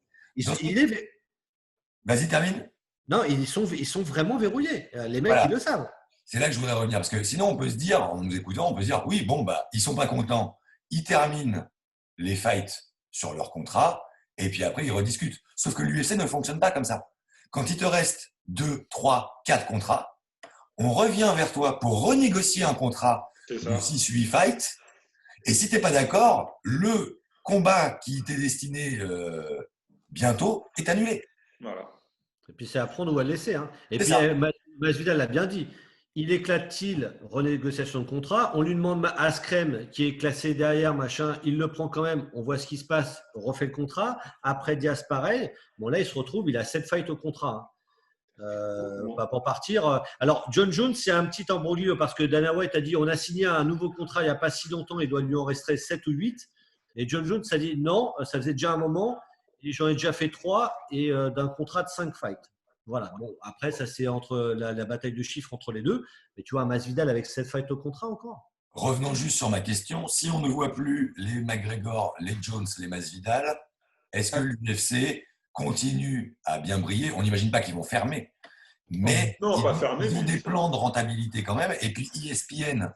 A: Vas-y, termine.
D: Non, ils sont vraiment verrouillés. Les mecs,
A: Voilà.
D: ils le savent.
A: C'est là que je voudrais revenir. Parce que sinon, on peut se dire, en nous écoutant, on peut se dire, oui, bon, bah, ils sont pas contents. Ils terminent les fights sur leur contrat et puis après, ils rediscutent. Sauf que l'UFC ne fonctionne pas comme ça. Quand il te reste 2, 3, 4 contrats, on revient vers toi pour renégocier un contrat de 6-8 fights. Et si tu n'es pas d'accord, le combat qui t'est destiné bientôt est annulé.
C: Voilà.
D: Et puis c'est à prendre ou à laisser. Hein. Et puis
A: ça.
D: Masvidal l'a bien dit. Il éclate-t-il renégociation de contrat? On lui demande Askrem qui est classé derrière, machin, il le prend quand même. On voit ce qui se passe, on refait le contrat. Après Diaz, pareil. Bon, là, il se retrouve, il a 7 fights au contrat. Pour partir. Alors, John Jones, c'est un petit embrouilleux parce que Dana White a dit on a signé un nouveau contrat il n'y a pas si longtemps, il doit lui en rester 7 ou 8. Et John Jones a dit non, ça faisait déjà un moment, et j'en ai déjà fait 3 et d'un contrat de 5 fights. Voilà. Bon, après, ça, c'est entre la bataille de chiffres entre les deux. Mais tu vois, Masvidal avec 7 fights au contrat encore.
A: Revenons juste sur ma question. Si on ne voit plus les McGregor, les Jones, les Masvidal, est-ce que l'UFC continue à bien briller? On n'imagine pas qu'ils vont fermer. Mais ils ont des plans de rentabilité quand même. Et puis ESPN,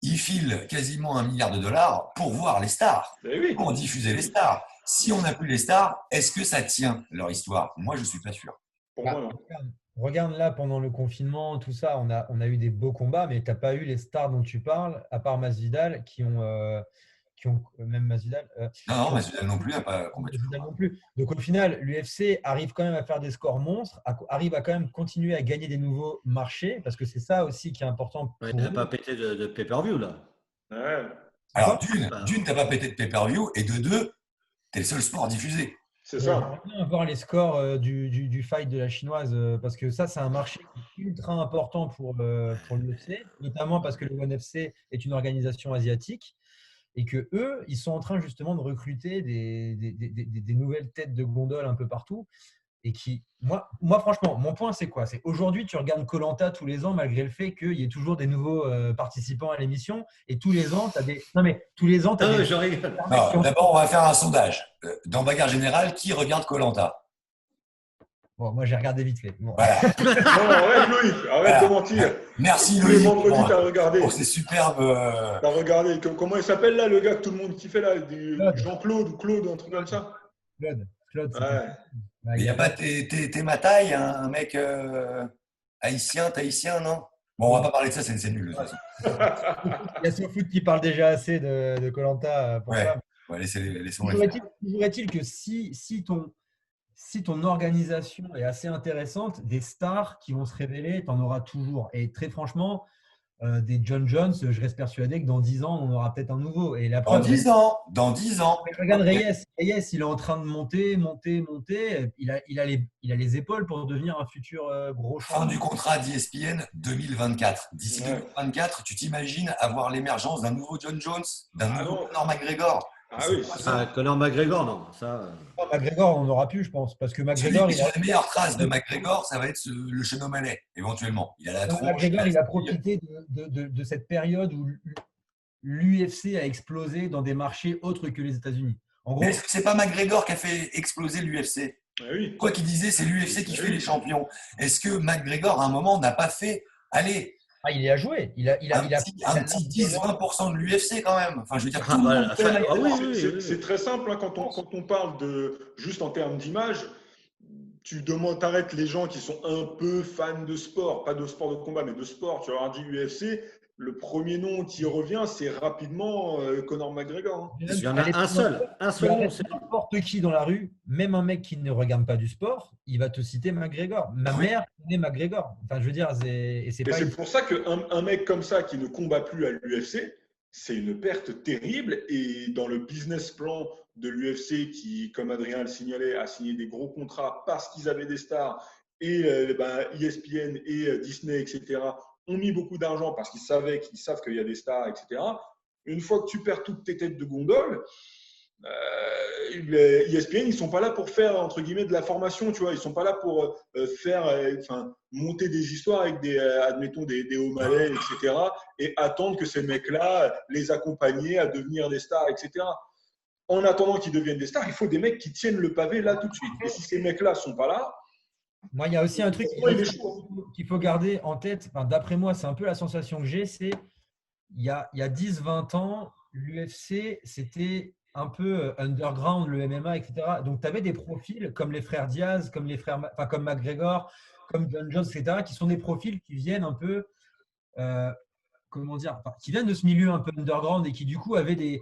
A: ils filent quasiment $1 milliard pour voir les stars, pour diffuser les stars. Si on n'a plus les stars, est-ce que ça tient leur histoire? Moi, je ne suis pas sûr.
B: Regarde là, pendant le confinement, tout ça, on a eu des beaux combats, mais tu n'as pas eu les stars dont tu parles, à part Masvidal, qui ont même Masvidal.
A: Non, Masvidal non plus n'a pas combattu.
B: Masvidal non plus. Donc au final, l'UFC arrive quand même à faire des scores monstres, arrive à quand même continuer à gagner des nouveaux marchés, parce que c'est ça aussi qui est important.
D: Tu n'as pas pété de pay-per-view là.
C: Ouais.
A: Alors d'une, tu n'as pas pété de pay-per-view, et de deux, tu es le seul sport diffusé.
C: C'est ça.
B: J'aimerais bien voir les scores du fight de la chinoise parce que ça, c'est un marché ultra important pour l'UFC, notamment parce que le ONE FC est une organisation asiatique et que eux, ils sont en train justement de recruter des nouvelles têtes de gondole un peu partout. Et qui, moi, franchement, mon point, c'est quoi? C'est aujourd'hui, tu regardes Koh-Lanta tous les ans, malgré le fait qu'il y ait toujours des nouveaux participants à l'émission. Et tous les ans, tu as des. Non, mais tous les ans, tu as des.
D: Je rigole.
A: D'abord, on va faire un sondage. Dans Bagarre Générale, qui regarde Koh-Lanta?
B: Bon, moi, j'ai regardé vite fait. Bon.
A: Voilà.
C: Non, arrête, Loïc, arrête de mentir.
A: Merci,
C: Tous les
A: Loïc.
C: vendredis, tu as regardé.
A: Pour ces superbes.
C: Tu as regardé. Comment il s'appelle là, le gars que tout le monde kiffait là? Jean-Claude ou Claude, un truc comme ça?
B: Claude.
C: Ouais.
A: Il n'y a pas tes Mataille, un mec tahitien, non? Bon, on ne va pas parler de ça, c'est nul. De toute façon.
B: Il y a SoFoot qui parle déjà assez de Koh-Lanta pour ça.
A: Ouais, laissons-les.
B: Toujours est-il que si si ton organisation est assez intéressante, des stars qui vont se révéler, tu en auras toujours. Et très franchement, des John Jones, je reste persuadé que dans 10 ans, on en aura peut-être un nouveau. Et la
A: Dans
B: preuve,
A: 10 ans, dans 10 ans.
B: regarde Reyes. Reyes, il est en train de monter. Il a les épaules pour devenir un futur gros
A: Fin
B: champion.
A: du contrat d'ESPN 2024. D'ici 2024, tu t'imagines avoir l'émergence d'un nouveau John Jones, d'un nouveau Conor McGregor?
C: Ah oui, c'est ça.
D: Conor McGregor, non. Ça,
B: McGregor, on aura pu, je pense. Parce que
A: Celui
B: McGregor,
A: qui est sur les meilleures traces de McGregor, ça va être le Sean O'Malley, éventuellement. Il a la tronche.
B: McGregor, il a profité de cette période où l'UFC a explosé dans des marchés autres que les États-Unis. En gros,
A: Mais est-ce que c'est pas McGregor qui a fait exploser l'UFC?
C: Ah oui.
A: Quoi qu'il disait, c'est l'UFC qui fait les champions. Est-ce que McGregor, à un moment, n'a pas fait, allez,
B: il y a joué.
A: un petit 10-20% de l'UFC quand même? Enfin, je veux dire, tout le
D: voilà.
A: monde peut aller.
C: C'est très simple hein, quand on parle de juste en termes d'image. Tu t'arrêtes les gens qui sont un peu fans de sport, pas de sport de combat, mais de sport. Tu leur dis UFC, le premier nom qui revient, c'est rapidement Conor McGregor. Hein.
D: Il y en a un seul nom.
B: N'importe qui dans la rue, même un mec qui ne regarde pas du sport, il va te citer McGregor. Ma mère connaît McGregor. Enfin, je veux dire,
C: c'est pour ça qu'un mec comme ça qui ne combat plus à l'UFC, c'est une perte terrible. Et dans le business plan de l'UFC, qui, comme Adrien le signalait, a signé des gros contrats parce qu'ils avaient des stars, et ESPN et Disney, etc., ont mis beaucoup d'argent parce qu'ils savent qu'il y a des stars, etc. Une fois que tu perds toutes tes têtes de gondole, ESPN, ils ne sont pas là pour faire, entre guillemets, de la formation, tu vois. Ils ne sont pas là pour monter des histoires avec admettons, des O'Malley, etc. et attendre que ces mecs-là les accompagnent à devenir des stars, etc. En attendant qu'ils deviennent des stars, il faut des mecs qui tiennent le pavé là tout de suite. Et si ces mecs-là ne sont pas là,
B: moi, il y a aussi un truc qu'il faut garder en tête. Enfin, d'après moi, c'est un peu la sensation que j'ai, c'est il y a 10-20 ans, l'UFC, c'était un peu underground, le MMA, etc. Donc, tu avais des profils comme les frères Diaz, comme McGregor, comme John Jones, etc., qui sont des profils qui viennent un peu, qui viennent de ce milieu un peu underground et qui, du coup, avaient des…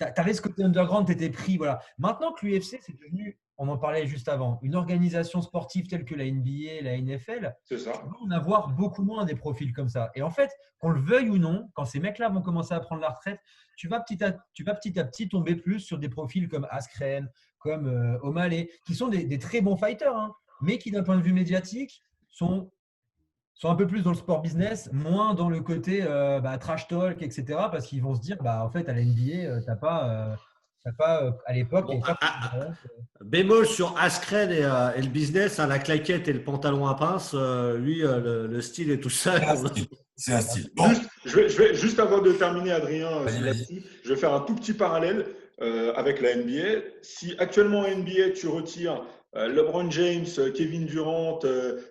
B: Tu avais ce côté underground, tu étais pris. Voilà. Maintenant que l'UFC, c'est devenu, on en parlait juste avant, une organisation sportive telle que la NBA, la NFL,
C: c'est ça.
B: On va en avoir beaucoup moins des profils comme ça. Et en fait, qu'on le veuille ou non, quand ces mecs-là vont commencer à prendre la retraite, tu vas petit à petit tomber plus sur des profils comme Askren, comme O'Malley, qui sont des très bons fighters, hein, mais qui, d'un point de vue médiatique, sont un peu plus dans le sport business, moins dans le côté trash talk, etc. Parce qu'ils vont se dire, en fait, à la NBA, t'as pas à l'époque.
D: Bémol sur Askren et le business, la claquette et le pantalon à pince, lui, le style et tout ça.
A: C'est un style. Bon.
C: Je vais juste avant de terminer, Adrien, là-dessus, je vais faire un tout petit parallèle avec la NBA. Si actuellement en NBA, tu retires LeBron James, Kevin Durant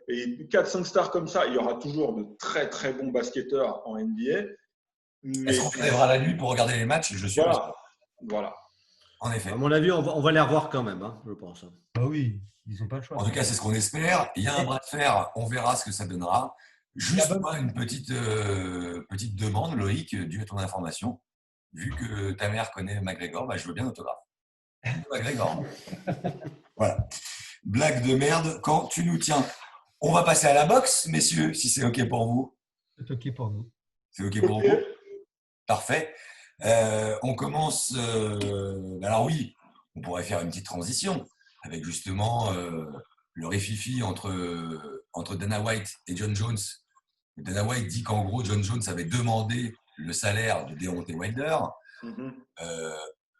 C: et 4-5 stars comme ça, il y aura toujours de très très bons basketteurs en NBA.
A: Est-ce qu'on lèvera la nuit pour regarder les matchs? Je suis
C: voilà.
A: En effet.
D: À mon avis, on va les revoir quand même, hein, je pense.
B: Ah oui, ils n'ont pas le choix.
A: En tout cas, c'est ce qu'on espère. Il y a un bras de fer, on verra ce que ça donnera. Juste une petite demande, Loïc, due à ton information. Vu que ta mère connaît McGregor, je veux bien l'autographe. McGregor. Voilà. Blague de merde quand tu nous tiens. On va passer à la boxe, messieurs, si c'est OK pour vous.
B: C'est OK pour nous.
A: C'est OK pour vous? Parfait. On commence. Alors oui, on pourrait faire une petite transition avec justement le rififi entre Dana White et John Jones. Dana White dit qu'en gros, John Jones avait demandé le salaire de Deontay Wilder,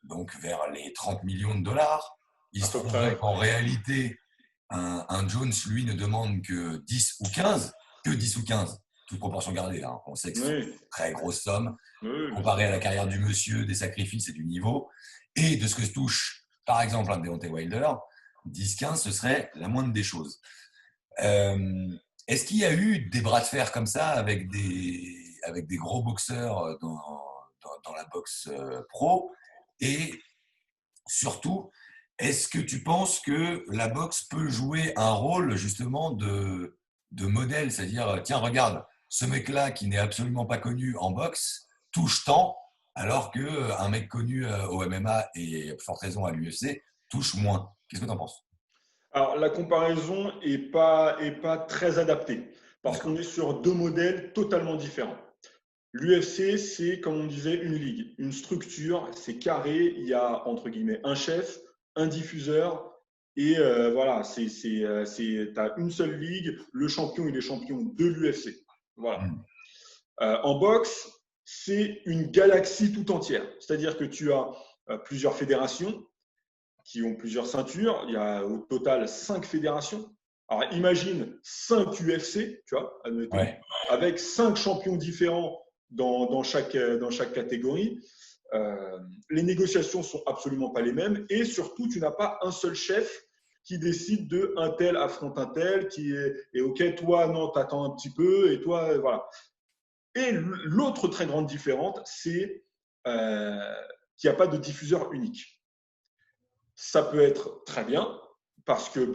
A: donc vers les 30 millions de dollars. Il se trouverait qu'en réalité, un Jones, lui, ne demande que 10 ou 15, toute proportion gardée. Hein. On sait que c'est une très grosse somme. Comparé à la carrière du monsieur, des sacrifices et du niveau, et de ce que se touche, par exemple, un Deontay Wilder, 10-15, ce serait la moindre des choses. Est-ce qu'il y a eu des bras de fer comme ça avec des gros boxeurs dans la boxe pro? Et surtout, est-ce que tu penses que la boxe peut jouer un rôle justement de modèle? C'est-à-dire, tiens, regarde, ce mec-là qui n'est absolument pas connu en boxe touche tant, alors qu'un mec connu au MMA et, à forte raison, à l'UFC, touche moins. Qu'est-ce que tu en penses?
C: Alors, la comparaison n'est pas très adaptée parce qu'on est sur deux modèles totalement différents. L'UFC, c'est, comme on disait, une ligue, une structure, c'est carré, il y a, entre guillemets, un chef, un diffuseur, et voilà, tu as une seule ligue, le champion, il est champion de l'UFC. Voilà. En boxe, c'est une galaxie tout entière, c'est-à-dire que tu as plusieurs fédérations qui ont plusieurs ceintures, il y a au total 5 fédérations. Alors imagine 5 UFC, tu vois, admettons, avec 5 champions différents dans chaque catégorie. Les négociations sont absolument pas les mêmes et surtout, tu n'as pas un seul chef qui décide de un tel affronte un tel, et ok, toi, non, t'attends un petit peu, et toi, voilà. Et l'autre très grande différence, c'est qu'il n'y a pas de diffuseur unique. Ça peut être très bien, parce que,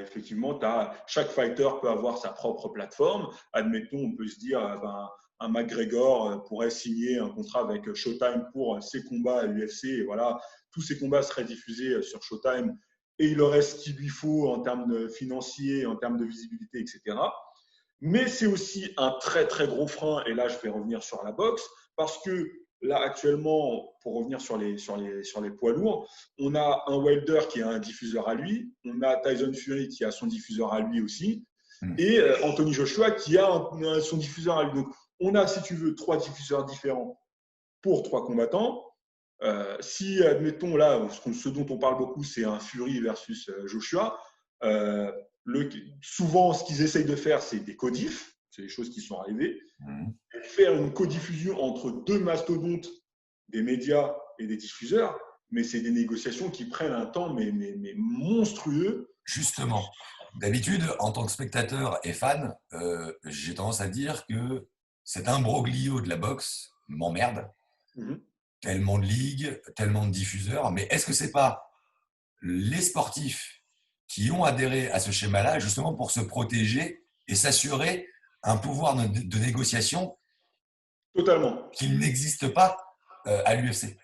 C: effectivement, chaque fighter peut avoir sa propre plateforme. Admettons, on peut se dire, un McGregor pourrait signer un contrat avec Showtime pour ses combats à l'UFC. Et voilà, tous ses combats seraient diffusés sur Showtime et il aurait ce qu'il lui faut en termes financiers, en termes de visibilité, etc. Mais c'est aussi un très, très gros frein. Et là, je vais revenir sur la boxe parce que là, actuellement, pour revenir sur les poids lourds, on a un Wilder qui a un diffuseur à lui, on a Tyson Fury qui a son diffuseur à lui aussi, et Anthony Joshua qui a son diffuseur à lui. Donc, on a, si tu veux, 3 diffuseurs différents pour 3 combattants. Si, admettons, là, ce dont on parle beaucoup, c'est un Fury versus Joshua, souvent, ce qu'ils essayent de faire, c'est des codifs, c'est des choses qui sont arrivées. Faire une codiffusion entre 2 mastodontes des médias et des diffuseurs, mais c'est des négociations qui prennent un temps mais monstrueux.
A: Justement, d'habitude, en tant que spectateur et fan, j'ai tendance à dire que cet imbroglio de la boxe m'emmerde. Tellement de ligues, tellement de diffuseurs, mais est-ce que c'est pas les sportifs qui ont adhéré à ce schéma-là justement pour se protéger et s'assurer un pouvoir de négociation
C: Totalement.
A: qui n'existe pas à l'UFC?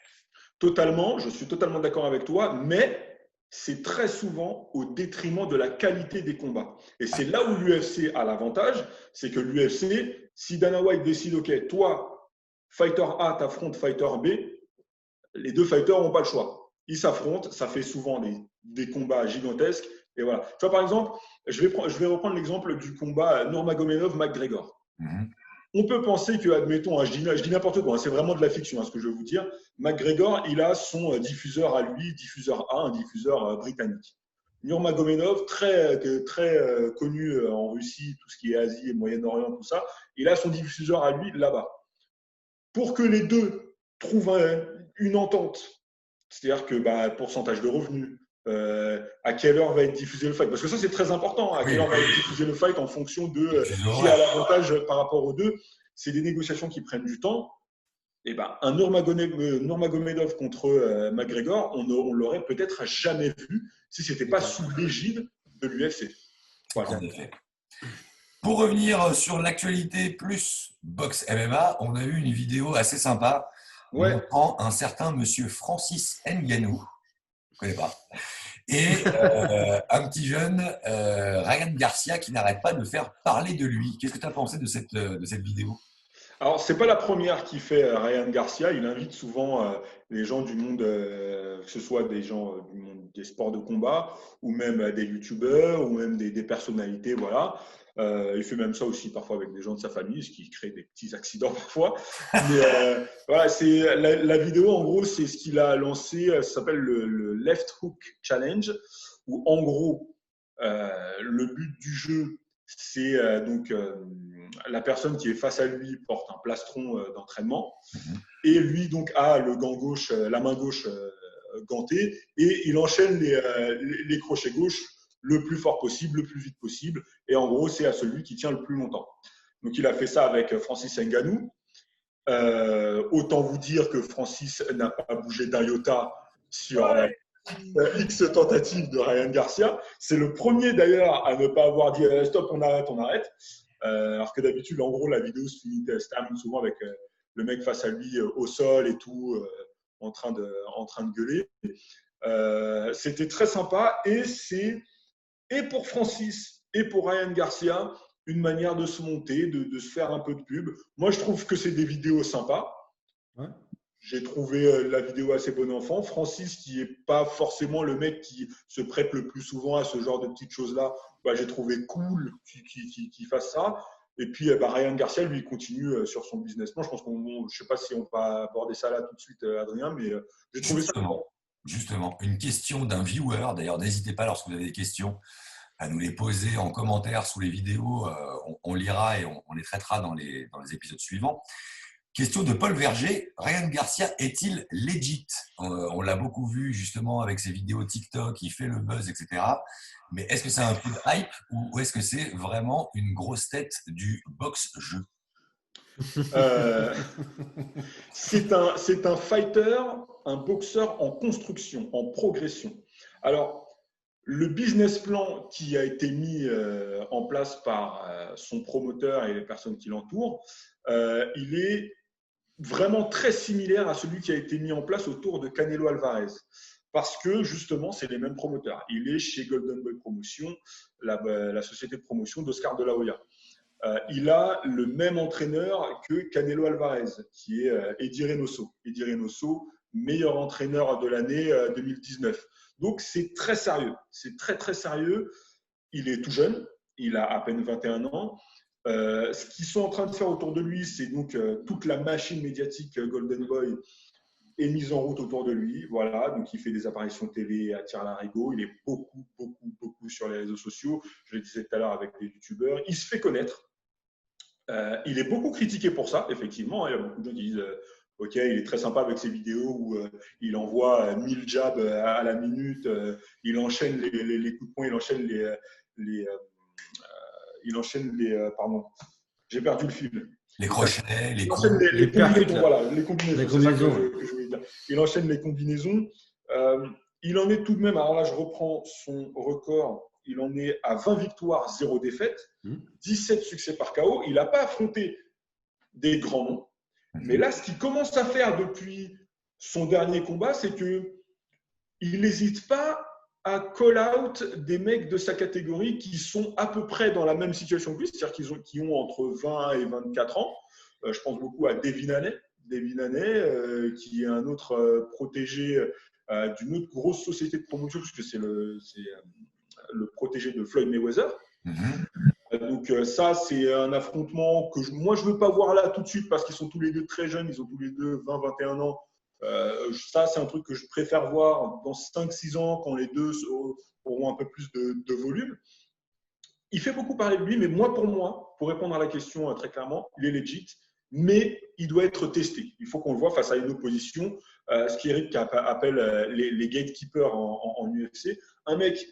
C: Totalement, je suis totalement d'accord avec toi, mais c'est très souvent au détriment de la qualité des combats. Et c'est là où l'UFC a l'avantage, c'est que l'UFC, si Dana White décide, ok, toi, fighter A t'affronte fighter B, les 2 fighters n'ont pas le choix. Ils s'affrontent, ça fait souvent des combats gigantesques. Et voilà. Tu vois, par exemple, je vais reprendre l'exemple du combat Nurmagomedov-McGregor. On peut penser que, admettons, je dis n'importe quoi, c'est vraiment de la fiction, ce que je veux vous dire. McGregor, il a son diffuseur à lui, diffuseur A, un diffuseur britannique. Nurmagomedov, très connu en Russie, tout ce qui est Asie et Moyen-Orient, tout ça, il a son diffuseur à lui là-bas. Pour que les deux trouvent une entente, c'est-à-dire que pourcentage de revenus, à quelle heure va être diffusé le fight, parce que ça c'est très important, à quelle heure va être diffusé le fight en fonction de qui a l'avantage par rapport aux deux. C'est des négociations qui prennent du temps. Et un Nurmagomedov contre McGregor, on l'aurait peut-être jamais vu si ce n'était pas sous l'égide de l'UFC.
A: Voilà. Pour revenir sur l'actualité plus boxe MMA, on a eu une vidéo assez sympa montrant un certain monsieur Francis Ngannou, je ne connais pas, et un petit jeune, Ryan Garcia, qui n'arrête pas de faire parler de lui. Qu'est-ce que tu as pensé de cette vidéo?
C: Alors, ce n'est pas la première qui fait Ryan Garcia. Il invite souvent les gens du monde, que ce soit des gens du monde des sports de combat, ou même des youtubeurs, ou même des personnalités. Voilà. Il fait même ça aussi parfois avec des gens de sa famille, ce qui crée des petits accidents parfois. Mais voilà, c'est la vidéo, en gros, c'est ce qu'il a lancé, ça s'appelle le Left Hook Challenge, où en gros, le but du jeu, c'est donc la personne qui est face à lui porte un plastron d'entraînement et lui donc a le gant gauche, la main gauche gantée, et il enchaîne les crochets gauches le plus fort possible, le plus vite possible, et en gros c'est à celui qui tient le plus longtemps. Donc il a fait ça avec Francis Ngannou. Autant vous dire que Francis n'a pas bougé d'un iota sur X tentatives de Ryan Garcia. C'est le premier d'ailleurs à ne pas avoir dit stop, on arrête. Alors que d'habitude, en gros, la vidéo se termine souvent avec le mec face à lui au sol et tout, en train de gueuler. C'était très sympa et c'est et pour Francis et pour Ryan Garcia, une manière de se monter, de se faire un peu de pub. Moi, je trouve que c'est des vidéos sympas.
D: Ouais.
C: J'ai trouvé la vidéo assez bon enfant. Francis, qui n'est pas forcément le mec qui se prête le plus souvent à ce genre de petites choses-là, j'ai trouvé cool qu'il fasse ça. Et puis, Ryan Garcia, lui, il continue sur son business plan. Je pense je ne sais pas si on va aborder ça là tout de suite, Adrien, mais j'ai trouvé ça bon.
A: Justement, une question d'un viewer. D'ailleurs, n'hésitez pas, lorsque vous avez des questions, à nous les poser en commentaire sous les vidéos. On lira et on les traitera dans les épisodes suivants. Question de Paul Verger. Ryan Garcia est-il legit? On l'a beaucoup vu justement avec ses vidéos TikTok, il fait le buzz, etc. Mais est-ce que c'est un coup de hype ou est-ce que c'est vraiment une grosse tête du boxe-jeu?
C: C'est un fighter, un boxeur en construction, en progression. Alors, le business plan qui a été mis en place par son promoteur et les personnes qui l'entourent, il est vraiment très similaire à celui qui a été mis en place autour de Canelo Alvarez. Parce que justement, c'est les mêmes promoteurs. Il est chez Golden Boy Promotion, la société de promotion d'Oscar de la Hoya. Il a le même entraîneur que Canelo Alvarez, qui est Eddie Reynoso. Eddie Reynoso, meilleur entraîneur de l'année 2019. Donc, c'est très sérieux. C'est très, très sérieux. Il est tout jeune. Il a à peine 21 ans. Ce qu'ils sont en train de faire autour de lui, c'est donc toute la machine médiatique Golden Boy est mise en route autour de lui. Voilà, donc il fait des apparitions télé à tire-larigot. Il est beaucoup sur les réseaux sociaux. Je le disais tout à l'heure avec des youtubeurs. Il se fait connaître. Il est beaucoup critiqué pour ça, effectivement. Il y a beaucoup de gens qui disent OK, il est très sympa avec ses vidéos où il envoie 1000 jabs à la minute. Il enchaîne les coups de poing, il enchaîne les pardon, j'ai perdu le fil.
A: Les crochets, les coups.
C: Les combinaisons, voilà, les combinaisons. C'est ça que je voulais dire. Il enchaîne les combinaisons. Il en est tout de même, alors là, je reprends son record, il en est à 20 victoires, 0 défaites, 17 succès par KO. Il n'a pas affronté des grands noms. Mais là, ce qu'il commence à faire depuis son dernier combat, c'est qu'il n'hésite pas à call-out des mecs de sa catégorie qui sont à peu près dans la même situation que lui, c'est-à-dire qui ont entre 20 et 24 ans. Je pense beaucoup à Devin Haney, qui est un autre protégé d'une autre grosse société de promotion, puisque c'est le protégé de Floyd Mayweather. Donc ça, c'est un affrontement que moi, je ne veux pas voir là tout de suite parce qu'ils sont tous les deux très jeunes, ils ont tous les deux 20-21 ans. Ça, c'est un truc que je préfère voir dans 5-6 ans quand les deux auront un peu plus de volume. Il fait beaucoup parler de lui, mais pour répondre à la question très clairement, il est legit, mais il doit être testé. Il faut qu'on le voit face à une opposition, ce qu'Eric appelle les gatekeepers en UFC. Un mec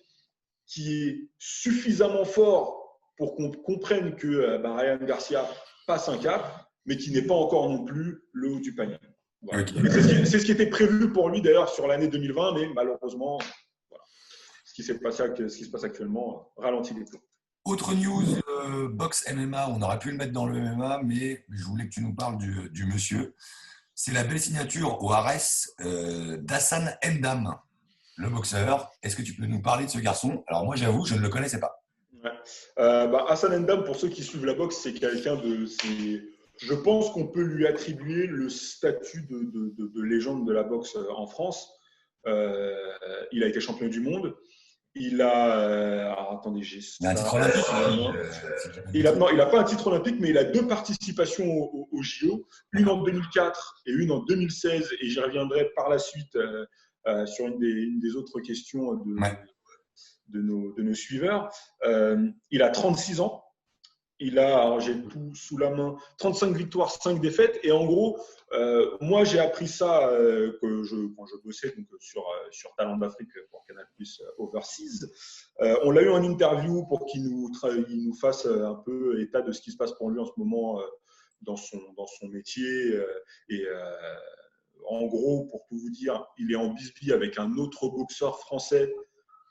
C: qui est suffisamment fort pour qu'on comprenne que Ryan Garcia passe un cap, mais qui n'est pas encore non plus le haut du panier. Voilà. Okay. C'est ce qui était prévu pour lui d'ailleurs sur l'année 2020, mais malheureusement, voilà. Ce qui se passe actuellement ralentit les plombs.
A: Autre news, boxe MMA, on aurait pu le mettre dans le MMA, mais je voulais que tu nous parles du monsieur. C'est la belle signature au Ares d'Hassan N'Dam, le boxeur. Est-ce que tu peux nous parler de ce garçon? Alors moi, j'avoue, je ne le connaissais pas.
C: Ouais. Hassan N'Dam, pour ceux qui suivent la boxe, c'est quelqu'un de... Je pense qu'on peut lui attribuer le statut de légende de la boxe en France. Il a été champion du monde. Il a… Alors, attendez, j'ai…
A: Il a un titre olympique.
C: Il n'a pas un titre olympique, mais il a 2 participations au JO. Une en 2004 et une en 2016. Et j'y reviendrai par la suite sur une des autres questions de nos suiveurs. Il a 36 ans. Il a, alors j'ai tout sous la main, 35 victoires, 5 défaites. Et en gros, moi, j'ai appris ça quand je bossais donc, sur Talent d'Afrique pour Canal+ Overseas. On l'a eu en interview pour qu'il nous fasse un peu état de ce qui se passe pour lui en ce moment dans son métier. En gros, pour tout vous dire, il est en bisbille avec un autre boxeur français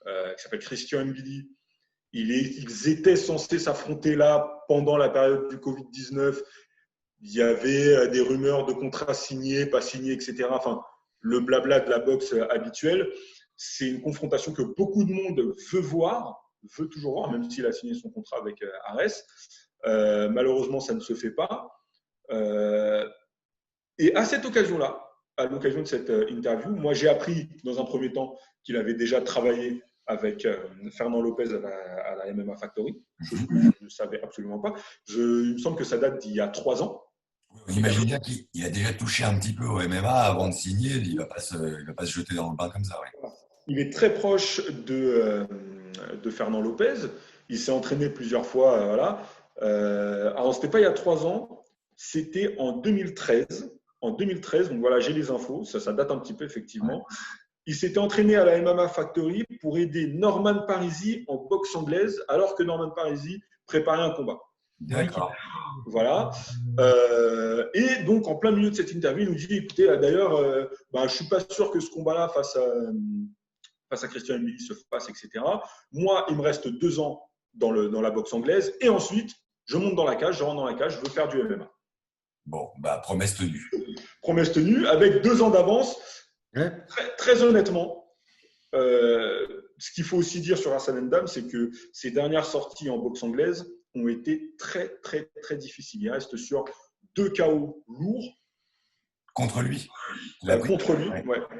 C: qui s'appelle Christian Mbidi. Ils étaient censés s'affronter là pendant la période du Covid-19. Il y avait des rumeurs de contrats signés, pas signés, etc. Enfin, le blabla de la boxe habituelle. C'est une confrontation que beaucoup de monde veut voir. veut toujours voir, même s'il a signé son contrat avec Ares. Malheureusement, ça ne se fait pas. Et à cette occasion-là, à l'occasion de cette interview, moi, j'ai appris dans un premier temps qu'il avait déjà travaillé avec Fernand Lopez à la MMA Factory, chose que je ne savais absolument pas. Il me semble que ça date d'il y a 3 ans.
A: J'imagine bien qu'il a déjà touché un petit peu au MMA avant de signer. Il ne va pas se jeter dans le bain comme ça. Ouais.
C: Il est très proche de Fernand Lopez. Il s'est entraîné plusieurs fois. Voilà. Alors, ce n'était pas il y a 3 ans, c'était en 2013. En 2013, donc voilà, j'ai les infos, ça date un petit peu effectivement. Il s'était entraîné à la MMA Factory pour aider Norman Parisi en boxe anglaise, alors que Norman Parisi préparait un combat.
A: D'accord.
C: Voilà. Et donc, en plein milieu de cette interview, il nous dit, écoutez, d'ailleurs, je ne suis pas sûr que ce combat-là face à Christian Mbili se fasse, etc. Moi, il me reste 2 ans dans la boxe anglaise. Et ensuite, je monte dans la cage, je rentre dans la cage, je veux faire du MMA.
A: Bon, promesse tenue.
C: Promesse tenue, avec 2 ans d'avance. Très honnêtement, ce qu'il faut aussi dire sur Hassan N'Dam, c'est que ses dernières sorties en boxe anglaise ont été très, très, très difficiles. Il reste sur 2 KO lourds.
A: Contre lui.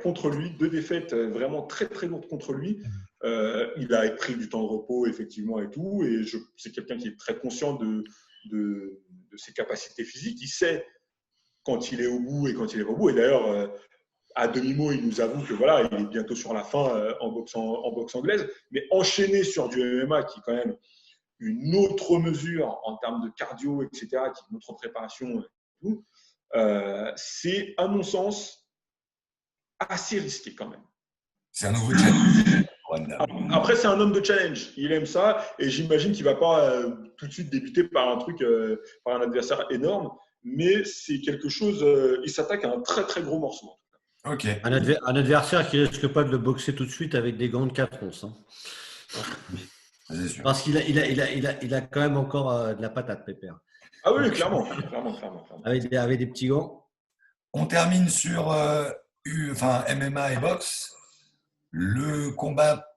C: Contre lui, 2 défaites vraiment très, très lourdes contre lui. Il a pris du temps de repos, effectivement, et tout. Et c'est quelqu'un qui est très conscient de ses capacités physiques. Il sait quand il est au bout et quand il est pas au bout. Et d'ailleurs, à demi-mot, il nous avoue que voilà, il est bientôt sur la fin en boxe anglaise. Mais enchaîner sur du MMA, qui est quand même une autre mesure en termes de cardio, etc., qui est une autre préparation, et tout, c'est, à mon sens, assez risqué quand même.
A: C'est un nouveau challenge.
C: Après, c'est un homme de challenge. Il aime ça et j'imagine qu'il ne va pas tout de suite débuter par un truc, par un adversaire énorme. Mais c'est quelque chose. Il s'attaque à un très très gros morceau.
A: Ok.
D: Un adversaire qui risque pas de le boxer tout de suite avec des gants de 4 onces. Hein. Parce qu'il a quand même encore de la patate, Pépère.
C: Ah oui, clairement.
D: Avec des petits gants.
A: On termine sur MMA et boxe. Le combat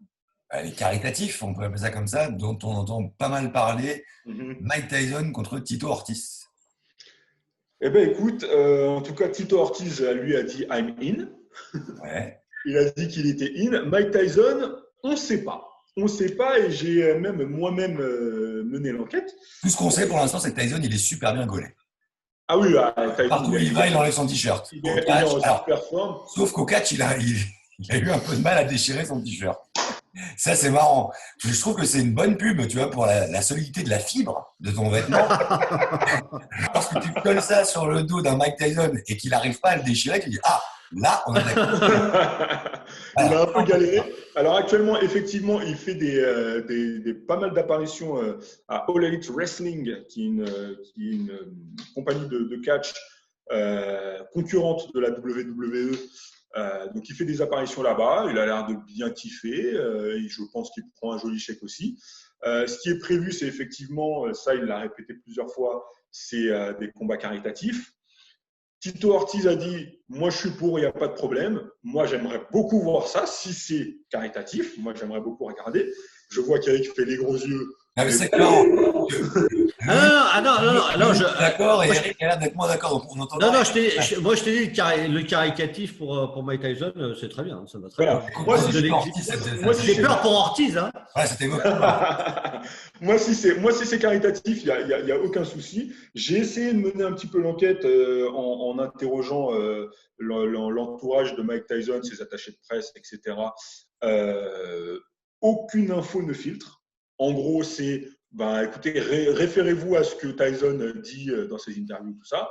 A: caritatif, on peut appeler ça comme ça, dont on entend pas mal parler, Mike Tyson contre Tito Ortiz.
C: Eh bien, écoute, en tout cas, Tito Ortiz, lui, a dit « I'm in ».
A: Ouais.
C: Il a dit qu'il était in. Mike Tyson, on ne sait pas. On ne sait pas et j'ai même moi-même mené l'enquête.
A: Tout ce qu'on sait pour l'instant, c'est que Tyson, il est super bien gaulé.
C: Ah oui, Tyson.
A: Partout où il va, il enlève son t-shirt.
C: Il est en super forme.
A: Sauf qu'au catch, il a eu un peu de mal à déchirer son t-shirt. Ça, c'est marrant. Je trouve que c'est une bonne pub, tu vois, pour la solidité de la fibre de ton vêtement. Lorsque tu colles ça sur le dos d'un Mike Tyson et qu'il n'arrive pas à le déchirer, tu dis « Ah, là, on est d'accord. »
C: Il a un peu galéré. Alors actuellement, effectivement, il fait pas mal d'apparitions à All Elite Wrestling, qui est une compagnie de catch concurrente de la WWE. Donc, il fait des apparitions là-bas. Il a l'air de bien kiffer. Et je pense qu'il prend un joli chèque aussi. Ce qui est prévu, c'est effectivement, ça, il l'a répété plusieurs fois, c'est des combats caritatifs. Tito Ortiz a dit « Moi, je suis pour, il n'y a pas de problème. Moi, j'aimerais beaucoup voir ça, si c'est caritatif. Moi, j'aimerais beaucoup regarder. » Je vois qu'Eric fait les gros yeux.
A: Ah, mais c'est clair.
D: Non,
A: d'accord, et Eric a l'air d'être moins d'accord.
D: Non, moi je t'ai dit le caricatif pour Mike Tyson, c'est très bien, ça va très bien. J'ai peur pour Ortiz. Hein.
A: Ouais, c'était beaucoup.
C: Moi, si c'est caritatif, il n'y a aucun souci. J'ai essayé de mener un petit peu l'enquête en interrogeant l'entourage de Mike Tyson, ses attachés de presse, etc. Aucune info ne filtre. En gros, c'est écoutez, référez-vous à ce que Tyson dit dans ses interviews, tout ça.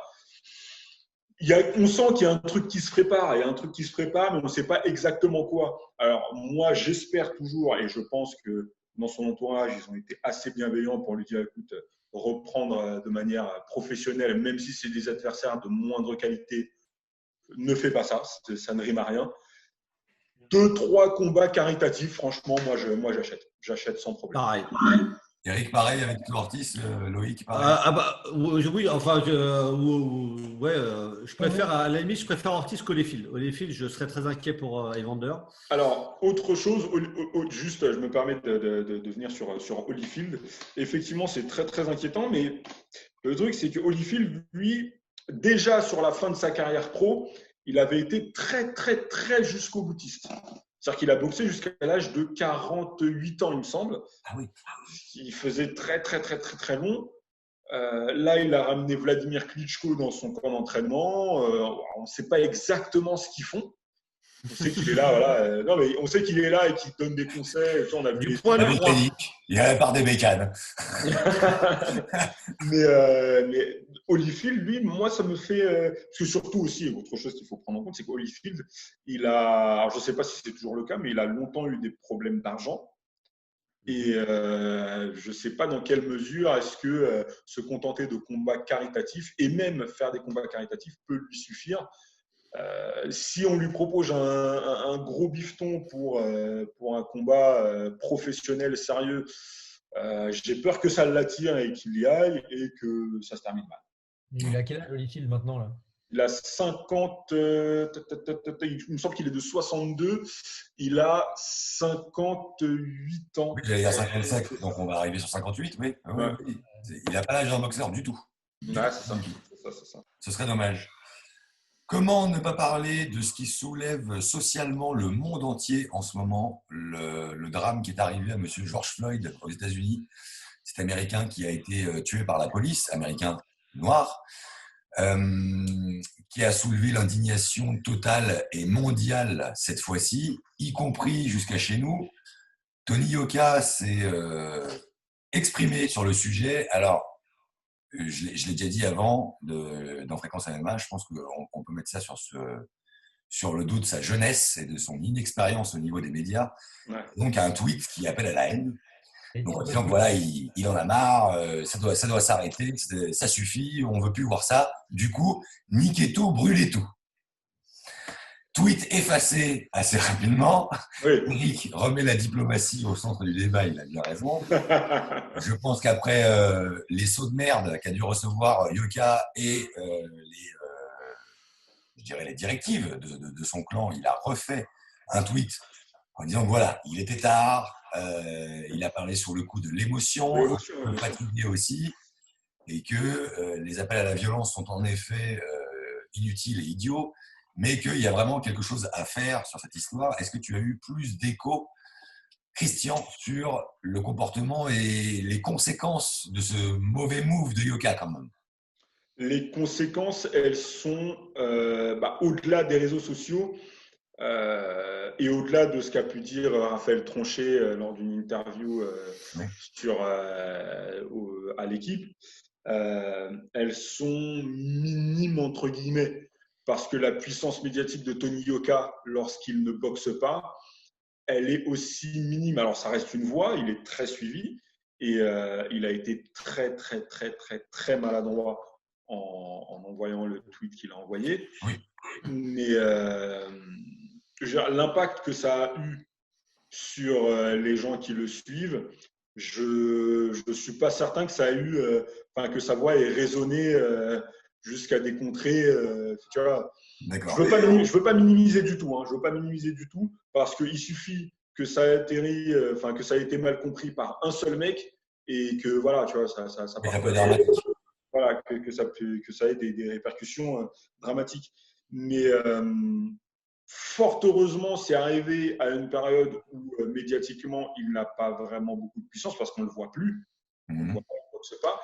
C: On sent qu'il y a un truc qui se prépare, mais on ne sait pas exactement quoi. Alors, moi, j'espère toujours, et je pense que dans son entourage, ils ont été assez bienveillants pour lui dire, écoute, reprendre de manière professionnelle, même si c'est des adversaires de moindre qualité, ne fais pas ça, ça ne rime à rien. 2-3 combats caritatifs, franchement, moi j'achète. J'achète sans problème.
D: Pareil.
A: Eric, pareil avec Ortiz, Loïc, pareil.
D: Oui, enfin, je préfère, à la limite, je préfère Ortiz qu'Holyfield. Holyfield, je serais très inquiet pour Evander.
C: Alors, autre chose, juste, je me permets de venir sur Holyfield. Effectivement, c'est très, très inquiétant, mais le truc, c'est que Holyfield, lui, déjà sur la fin de sa carrière pro, il avait été très, très, très jusqu'au boutiste. C'est-à-dire qu'il a boxé jusqu'à l'âge de 48 ans, il me semble.
A: Ah oui.
C: Il faisait très, très, très, très, très long. Là, il a ramené Vladimir Klitschko dans son camp d'entraînement. On ne sait pas exactement ce qu'ils font. On sait qu'il est là, voilà. Non, mais on sait qu'il est là et qu'il donne des conseils. On a vu
D: Du
C: les
D: point de
A: Avec
D: croix.
A: Yannick, il y a la part des bécanes.
C: mais Holyfield, lui, moi, ça me fait. Parce que surtout aussi, autre chose qu'il faut prendre en compte, c'est qu'Holyfield, il a. Alors, je ne sais pas si c'est toujours le cas, mais il a longtemps eu des problèmes d'argent. Et je ne sais pas dans quelle mesure est-ce que se contenter de combats caritatifs et même faire des combats caritatifs peut lui suffire. Si on lui propose un gros bifton pour un combat professionnel sérieux, j'ai peur que ça l'attire et qu'il y aille et que ça se termine mal.
B: Il a quel âge Holyfield maintenant là?
C: Il a 50, il me semble qu'il est de 62, il a 58 ans.
A: Oui, il a 57, donc on va arriver sur 58, oui.
C: Ouais.
A: Oui. Il n'a pas l'âge d'un boxeur du tout.
C: Ouais, c'est ça.
A: Ce serait dommage. Comment ne pas parler de ce qui soulève socialement le monde entier en ce moment, le drame qui est arrivé à M. George Floyd aux États-Unis, cet Américain qui a été tué par la police, Américain noir, qui a soulevé l'indignation totale et mondiale cette fois-ci, y compris jusqu'à chez nous. Tony Yoka s'est exprimé sur le sujet. Alors, je l'ai déjà dit avant dans Fréquence MMA, je pense qu'on peut mettre ça sur le dos de sa jeunesse et de son inexpérience au niveau des médias.
C: Ouais.
A: Donc, un tweet qui appelle à la haine. Donc, en disant que voilà, il en a marre, ça doit s'arrêter, ça suffit, on ne veut plus voir ça. Du coup, niquez tout, brûlez tout. Tweet effacé assez rapidement.
C: Oui.
A: Eric remet la diplomatie au centre du débat, il a bien raison. Je pense qu'après les sauts de merde qu'a dû recevoir Yoka et les directives de son clan, il a refait un tweet en disant que voilà, il était tard, il a parlé sur le coup de l'émotion, un peu fatigué aussi, et que les appels à la violence sont en effet inutiles et idiots, mais qu'il y a vraiment quelque chose à faire sur cette histoire. Est-ce que tu as eu plus d'écho, Christian, sur le comportement et les conséquences de ce mauvais move de Yoka quand même?
C: Les conséquences, elles sont au-delà des réseaux sociaux et au-delà de ce qu'a pu dire Raphaël Tronchet lors d'une interview à l'équipe. Elles sont minimes entre guillemets parce que la puissance médiatique de Tony Yoka lorsqu'il ne boxe pas, elle est aussi minime. Alors ça reste une voix, il est très suivi et il a été très très très très très maladroit en envoyant le tweet qu'il a envoyé.
A: Oui.
C: Mais l'impact que ça a eu sur les gens qui le suivent, je ne suis pas certain que ça a eu, que sa voix ait résonné jusqu'à des contrées. Tu vois, je ne veux pas minimiser du tout. Je veux pas minimiser du tout parce qu'il suffit que ça ait atterri, que ça ait été mal compris par un seul mec et que voilà, tu vois, ça
A: peut dramatique.
C: Voilà, que ça ait des répercussions dramatiques. Mais fort heureusement, c'est arrivé à une période où médiatiquement, il n'a pas vraiment beaucoup de puissance parce qu'on ne le voit plus. On ne voit pas.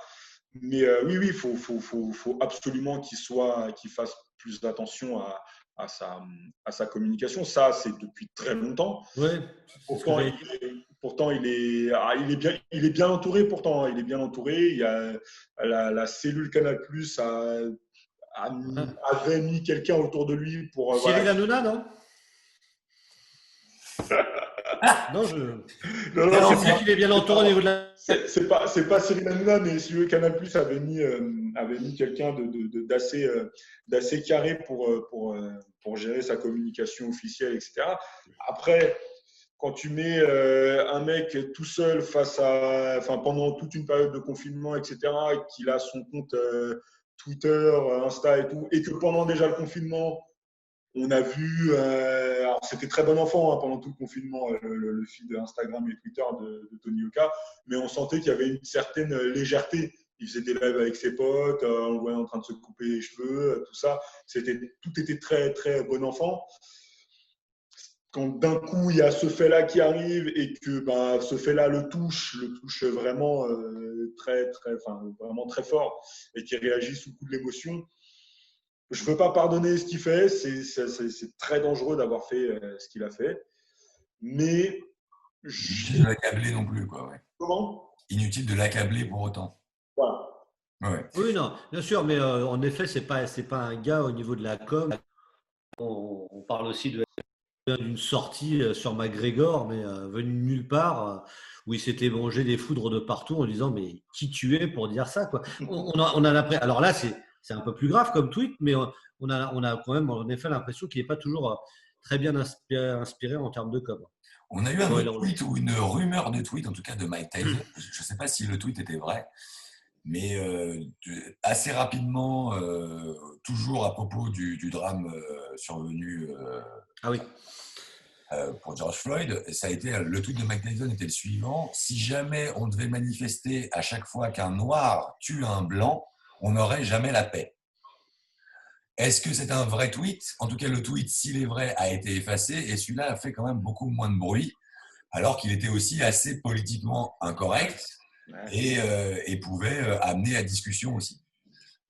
C: Mais oui, il faut absolument qu'il fasse plus attention à sa communication. Ça, c'est depuis très longtemps.
D: Ouais,
C: pourtant, il est bien entouré. Pourtant, il est bien entouré. Il y a la cellule Canal+ avait mis quelqu'un autour de lui pour.
D: Cyril Hanouna, non? Non,
C: non,
D: c'est qu'il est bien entouré au niveau de la.
C: C'est pas Cyril Hanouna, mais celui Canal+ avait mis quelqu'un d'assez carré pour gérer sa communication officielle, etc. Après, quand tu mets un mec tout seul pendant toute une période de confinement, etc., qu'il a son compte Twitter, Insta et tout, et que pendant déjà le confinement, on a vu, alors c'était très bon enfant pendant tout le confinement, le feed Instagram et Twitter de Tony Yoka, mais on sentait qu'il y avait une certaine légèreté. Il faisait des lives avec ses potes, on le voyait en train de se couper les cheveux, tout ça. Tout était très, très bon enfant. Quand d'un coup, il y a ce fait-là qui arrive et que ce fait-là le touche vraiment vraiment très fort et qui réagit sous le coup de l'émotion, je ne veux pas pardonner ce qu'il fait. C'est très dangereux d'avoir fait ce qu'il a fait. Mais.
A: Inutile de l'accabler non plus, quoi. Ouais.
C: Comment ?
A: Inutile de l'accabler pour autant.
C: Voilà.
A: Ouais.
D: Oui, non, bien sûr, mais en effet, c'est pas un gars au niveau de la com. On parle aussi d'une sortie sur McGregor, mais venu de nulle part, où il s'était mangé des foudres de partout en disant mais qui tu es pour dire ça, quoi. On a l'impression. Alors là, c'est un peu plus grave comme tweet, mais on a quand même en effet l'impression qu'il n'est pas toujours très bien inspiré en termes de com.
A: On a eu un autre tweet ou une rumeur de tweet, en tout cas de Mike Tyson. Je ne sais pas si le tweet était vrai, mais assez rapidement, toujours à propos du drame survenu
D: ah oui.
A: Pour George Floyd, ça a été, le tweet de Mike Tyson était le suivant: si jamais on devait manifester à chaque fois qu'un noir tue un blanc, on n'aurait jamais la paix. Est-ce que c'est un vrai tweet ? En tout cas, le tweet, s'il est vrai, a été effacé et celui-là a fait quand même beaucoup moins de bruit, alors qu'il était aussi assez politiquement incorrect et pouvait amener à discussion aussi.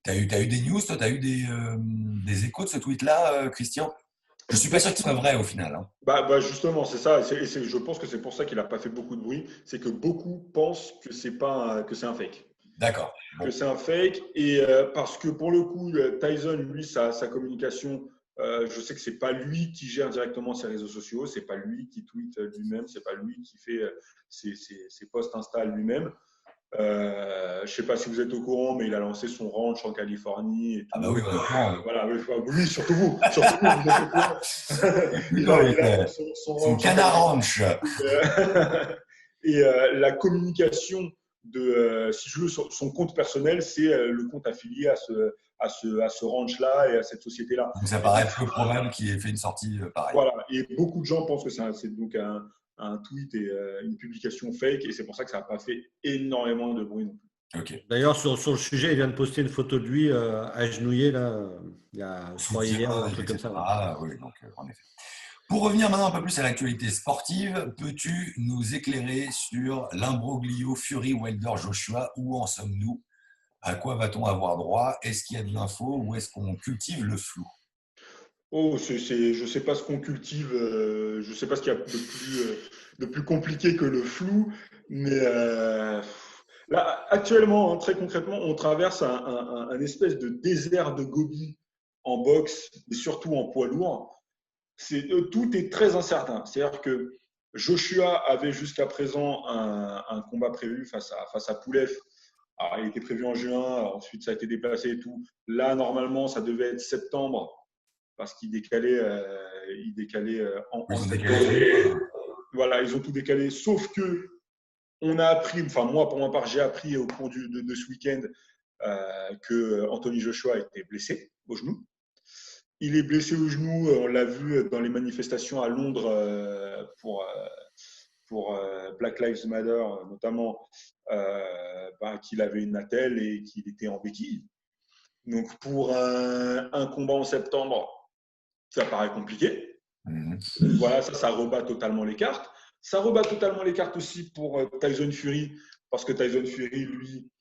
A: T'as eu des news, toi, t'as eu des échos de ce tweet-là, Christian ? Je ne suis pas sûr que ce soit vrai au final. Hein.
C: Justement, c'est ça. Je pense que c'est pour ça qu'il n'a pas fait beaucoup de bruit. C'est que beaucoup pensent que c'est un fake.
A: D'accord.
C: Bon. Que c'est un fake. Et parce que pour le coup, Tyson, lui, sa communication, je sais que ce n'est pas lui qui gère directement ses réseaux sociaux. Ce n'est pas lui qui tweet lui-même. Ce n'est pas lui qui fait ses posts Insta lui-même. Je ne sais pas si vous êtes au courant, mais il a lancé son ranch en Californie. Et tout.
A: Ah bah oui,
C: voilà, oui, surtout vous. Surtout vous êtes au courant. il a
A: son canard ranch.
C: Et la communication de, si je veux, son compte personnel, c'est le compte affilié à ce ranch-là et à cette société-là.
A: Donc ça paraît peu probable qu'il ait fait une sortie pareille.
C: Voilà, et beaucoup de gens pensent que c'est donc un tweet et une publication fake, et c'est pour ça que ça n'a pas fait énormément de bruit non plus.
A: Okay.
D: D'ailleurs, sur le sujet, il vient de poster une photo de lui agenouillé là, il y a hier, un truc comme ça.
A: Ah oui, donc en effet. Pour revenir maintenant un peu plus à l'actualité sportive, peux-tu nous éclairer sur l'imbroglio Fury-Wilder-Joshua ? Où en sommes-nous ? À quoi va-t-on avoir droit ? Est-ce qu'il y a de l'info ou est-ce qu'on cultive le flou ?
C: Je ne sais pas ce qu'on cultive, je ne sais pas ce qu'il y a de plus compliqué que le flou, mais là, actuellement, très concrètement, on traverse un espèce de désert de Gobi en boxe, et surtout en poids lourd. Tout est très incertain. C'est-à-dire que Joshua avait jusqu'à présent un combat prévu face à Pulev. Alors, il était prévu en juin, ensuite ça a été déplacé et tout. Là, normalement, ça devait être septembre, parce qu'ils décalaient en septembre. Voilà, ils ont tout décalé, sauf que on a appris, enfin moi pour ma part j'ai appris au cours de ce week-end que Anthony Joshua était blessé au genou. Il est blessé au genou, on l'a vu dans les manifestations à Londres pour Black Lives Matter notamment, qu'il avait une attelle et qu'il était en béquille. Donc pour un combat en septembre, ça paraît compliqué. Voilà, ça rebat totalement les cartes. Ça rebat totalement les cartes aussi pour Tyson Fury, parce que Tyson Fury, lui,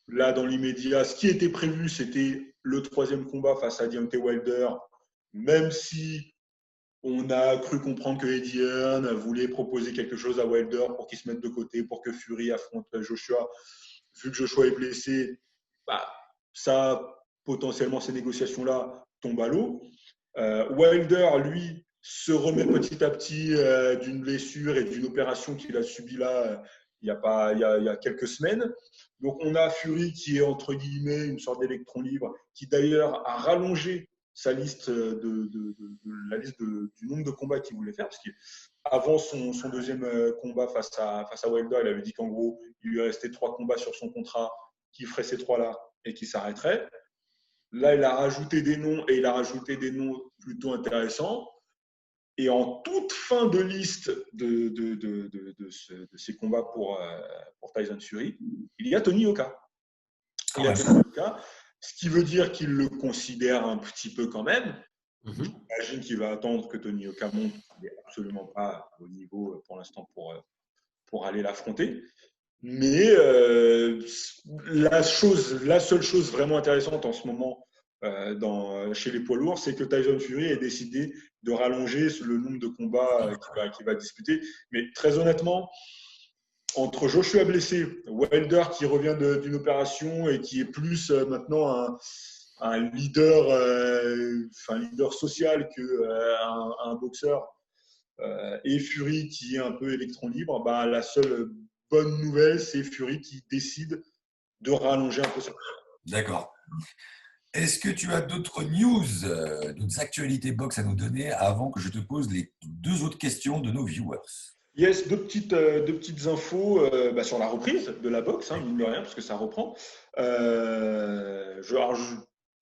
C: là, dans l'immédiat, ce qui était prévu, c'était le 3e combat face à Deontay Wilder, même si on a cru comprendre que Eddie Hearn voulait proposer quelque chose à Wilder pour qu'il se mette de côté, pour que Fury affronte Joshua. Vu que Joshua est blessé, ça, potentiellement, ces négociations-là tombent à l'eau. Wilder, lui, se remet petit à petit d'une blessure et d'une opération qu'il a subie là il y a quelques semaines. Donc, on a Fury qui est, entre guillemets, une sorte d'électron libre, qui d'ailleurs a rallongé sa liste la liste du nombre de combats qu'il voulait faire, parce qu'avant son deuxième combat face à Wilder, il avait dit qu'en gros, il lui restait 3 combats sur son contrat, qu'il ferait ces 3-là et qu'il s'arrêterait. Là, il a rajouté des noms et il a rajouté des noms plutôt intéressants. Et en toute fin de liste de ces combats pour Tyson Fury, il y a Tony Yoka. Ce qui veut dire qu'il le considère un petit peu quand même. J'imagine qu'il va attendre que Tony Yoka monte. Il n'est absolument pas au niveau pour l'instant pour aller l'affronter. Mais la seule chose vraiment intéressante en ce moment chez les poids lourds, c'est que Tyson Fury a décidé de rallonger le nombre de combats qu'il va disputer. Mais très honnêtement, entre Joshua blessé, Wilder qui revient d'une opération et qui est plus maintenant un leader social qu'un boxeur, et Fury qui est un peu électron libre, la seule bonne nouvelle, c'est Fury qui décide de rallonger un peu ça.
A: D'accord. Est-ce que tu as d'autres news, d'autres actualités box à nous donner avant que je te pose les 2 autres questions de nos viewers?
C: Yes, deux petites infos sur la reprise de la boxe, mine de rien, parce que ça reprend.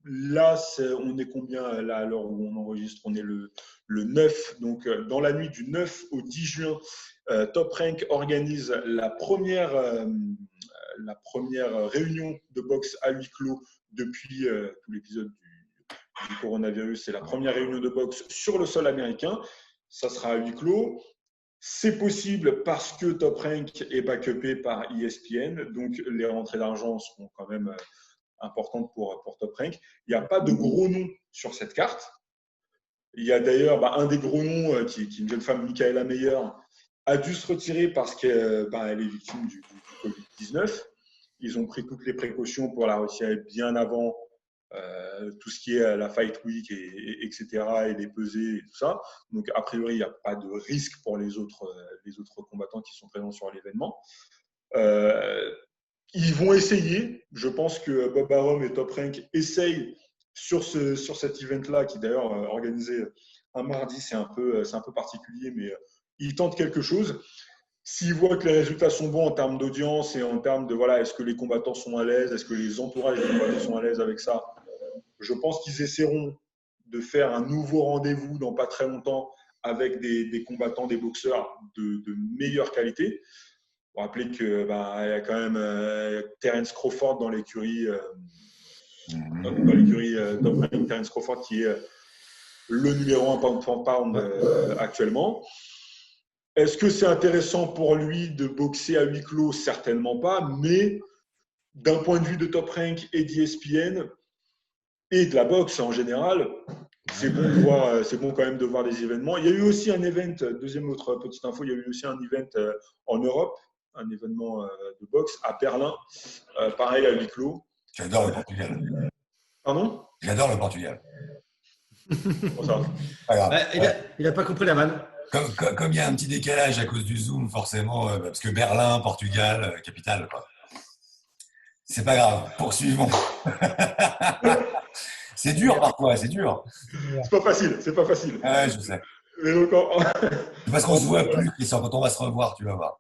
C: Là, on est combien là, à l'heure où on enregistre? On est le 9, donc dans la nuit du 9 au 10 juin, Top Rank organise la première réunion de boxe à huis clos depuis tout l'épisode du coronavirus. C'est la première réunion de boxe sur le sol américain. Ça sera à huis clos. C'est possible parce que Top Rank est backupé par ESPN, donc les rentrées d'argent seront quand même importantes pour Top Rank. Il n'y a pas de gros noms sur cette carte. Il y a d'ailleurs un des gros noms, qui est une jeune femme, Michaela Meyer, a dû se retirer parce qu'elle est victime du Covid-19. Ils ont pris toutes les précautions pour la retirer bien avant tout ce qui est la Fight Week, etc., et les pesées et tout ça. Donc, a priori, il n'y a pas de risque pour les autres combattants qui sont présents sur l'événement. Ils vont essayer. Je pense que Bob Arum et Top Rank essayent sur cet event-là, qui d'ailleurs organisé un mardi, c'est un peu particulier, mais ils tentent quelque chose. S'ils voient que les résultats sont bons en termes d'audience et en termes de est-ce que les combattants sont à l'aise, est-ce que les entourages des combattants sont à l'aise avec ça, je pense qu'ils essaieront de faire un nouveau rendez-vous dans pas très longtemps avec des combattants, des boxeurs de meilleure qualité. Pour rappeler qu'il y a quand même Terence Crawford dans l'écurie Top Rank, Terence Crawford qui est le numéro 1 pound for pound actuellement. Est-ce que c'est intéressant pour lui de boxer à huis clos? Certainement pas, mais d'un point de vue de Top Rank et d'ESPN et de la boxe en général, c'est bon quand même de voir des événements. Il y a eu aussi un event, deuxième autre petite info, il y a eu aussi un event en Europe, un événement de boxe à Berlin, pareil à huis clos.
A: J'adore le Portugal.
C: Pardon?
A: J'adore le Portugal.
C: Pour ça.
D: Il n'a pas compris la vanne.
A: Comme il y a un petit décalage à cause du Zoom, forcément, parce que Berlin, Portugal, capitale, quoi. C'est pas grave, poursuivons. C'est dur parfois, c'est dur.
C: C'est pas facile.
A: Ouais, je sais.
C: Mais donc,
A: c'est parce qu'on se voit plus, Christian, quand on va se revoir, tu vas voir.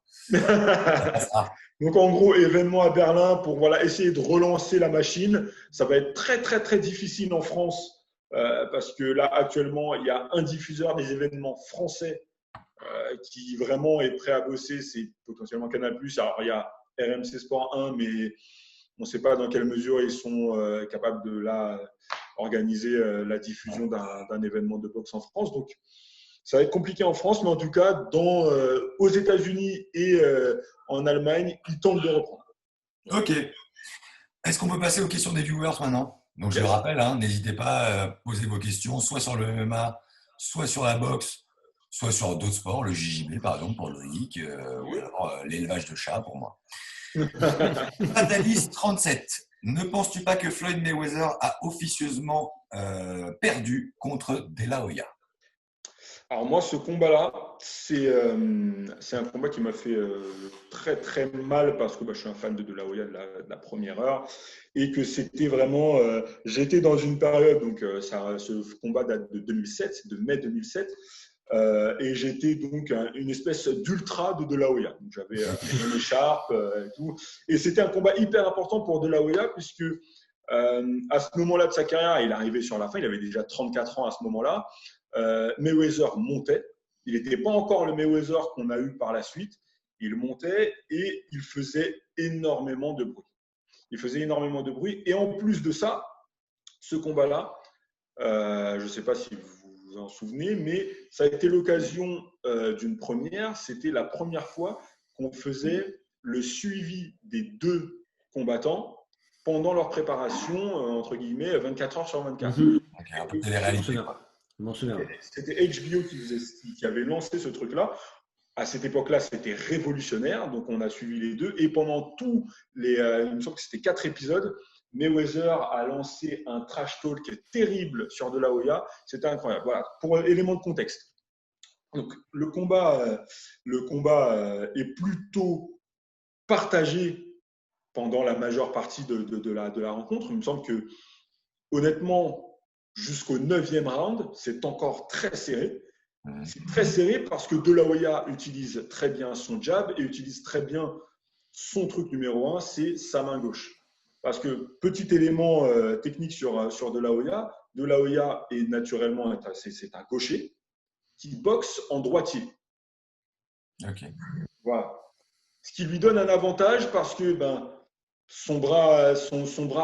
C: Donc en gros, événement à Berlin pour essayer de relancer la machine. Ça va être très très très difficile en France. Parce que là, actuellement, il y a un diffuseur des événements français qui vraiment est prêt à bosser, c'est potentiellement Canal+. Alors, il y a RMC Sport 1, mais on ne sait pas dans quelle mesure ils sont capables de organiser la diffusion d'un événement de boxe en France. Donc, ça va être compliqué en France, mais en tout cas, aux États-Unis et en Allemagne, ils tentent de reprendre.
A: Ok. Est-ce qu'on peut passer aux questions des viewers maintenant ? Donc, je le rappelle, n'hésitez pas à poser vos questions, soit sur le MMA, soit sur la boxe, soit sur d'autres sports, le JJB par exemple pour Loïc, ou alors l'élevage de chats pour moi. Fatalis 37. Ne penses-tu pas que Floyd Mayweather a officieusement perdu contre De La Hoya?
C: Alors moi, ce combat-là, c'est un combat qui m'a fait très très mal parce que je suis un fan de La Hoya de la première heure et que c'était vraiment, j'étais dans une période, donc ce combat date de 2007, c'est de mai 2007, et j'étais donc une espèce d'ultra de La Hoya. Donc j'avais une écharpe et tout, et c'était un combat hyper important pour De La Hoya puisque à ce moment-là de sa carrière, il arrivait sur la fin, il avait déjà 34 ans à ce moment-là. Mayweather montait. Il n'était pas encore le Mayweather qu'on a eu par la suite. Il montait et il faisait énormément de bruit. Il faisait énormément de bruit. Et en plus de ça, ce combat-là, je ne sais pas si vous vous en souvenez, mais ça a été l'occasion d'une première. C'était la première fois qu'on faisait le suivi des deux combattants pendant leur préparation, entre guillemets, 24 heures sur 24.
A: Okay, un peu de télé-réalité.
C: C'était HBO qui avait lancé ce truc-là. À cette époque-là, c'était révolutionnaire. Donc, on a suivi les deux. Et pendant tous les, il me semble que c'était 4 épisodes, Mayweather a lancé un trash talk terrible sur De La Hoya. C'était incroyable. Voilà, pour élément de contexte. Donc, le combat est plutôt partagé pendant la majeure partie de la rencontre. Il me semble que, honnêtement, jusqu'au 9e round, c'est encore très serré. C'est très serré parce que De La Hoya utilise très bien son jab et utilise très bien son truc numéro 1, c'est sa main gauche. Parce que, petit élément technique sur De La Hoya est naturellement c'est un gaucher qui boxe en droitier.
A: Okay.
C: Voilà. Ce qui lui donne un avantage parce que son bras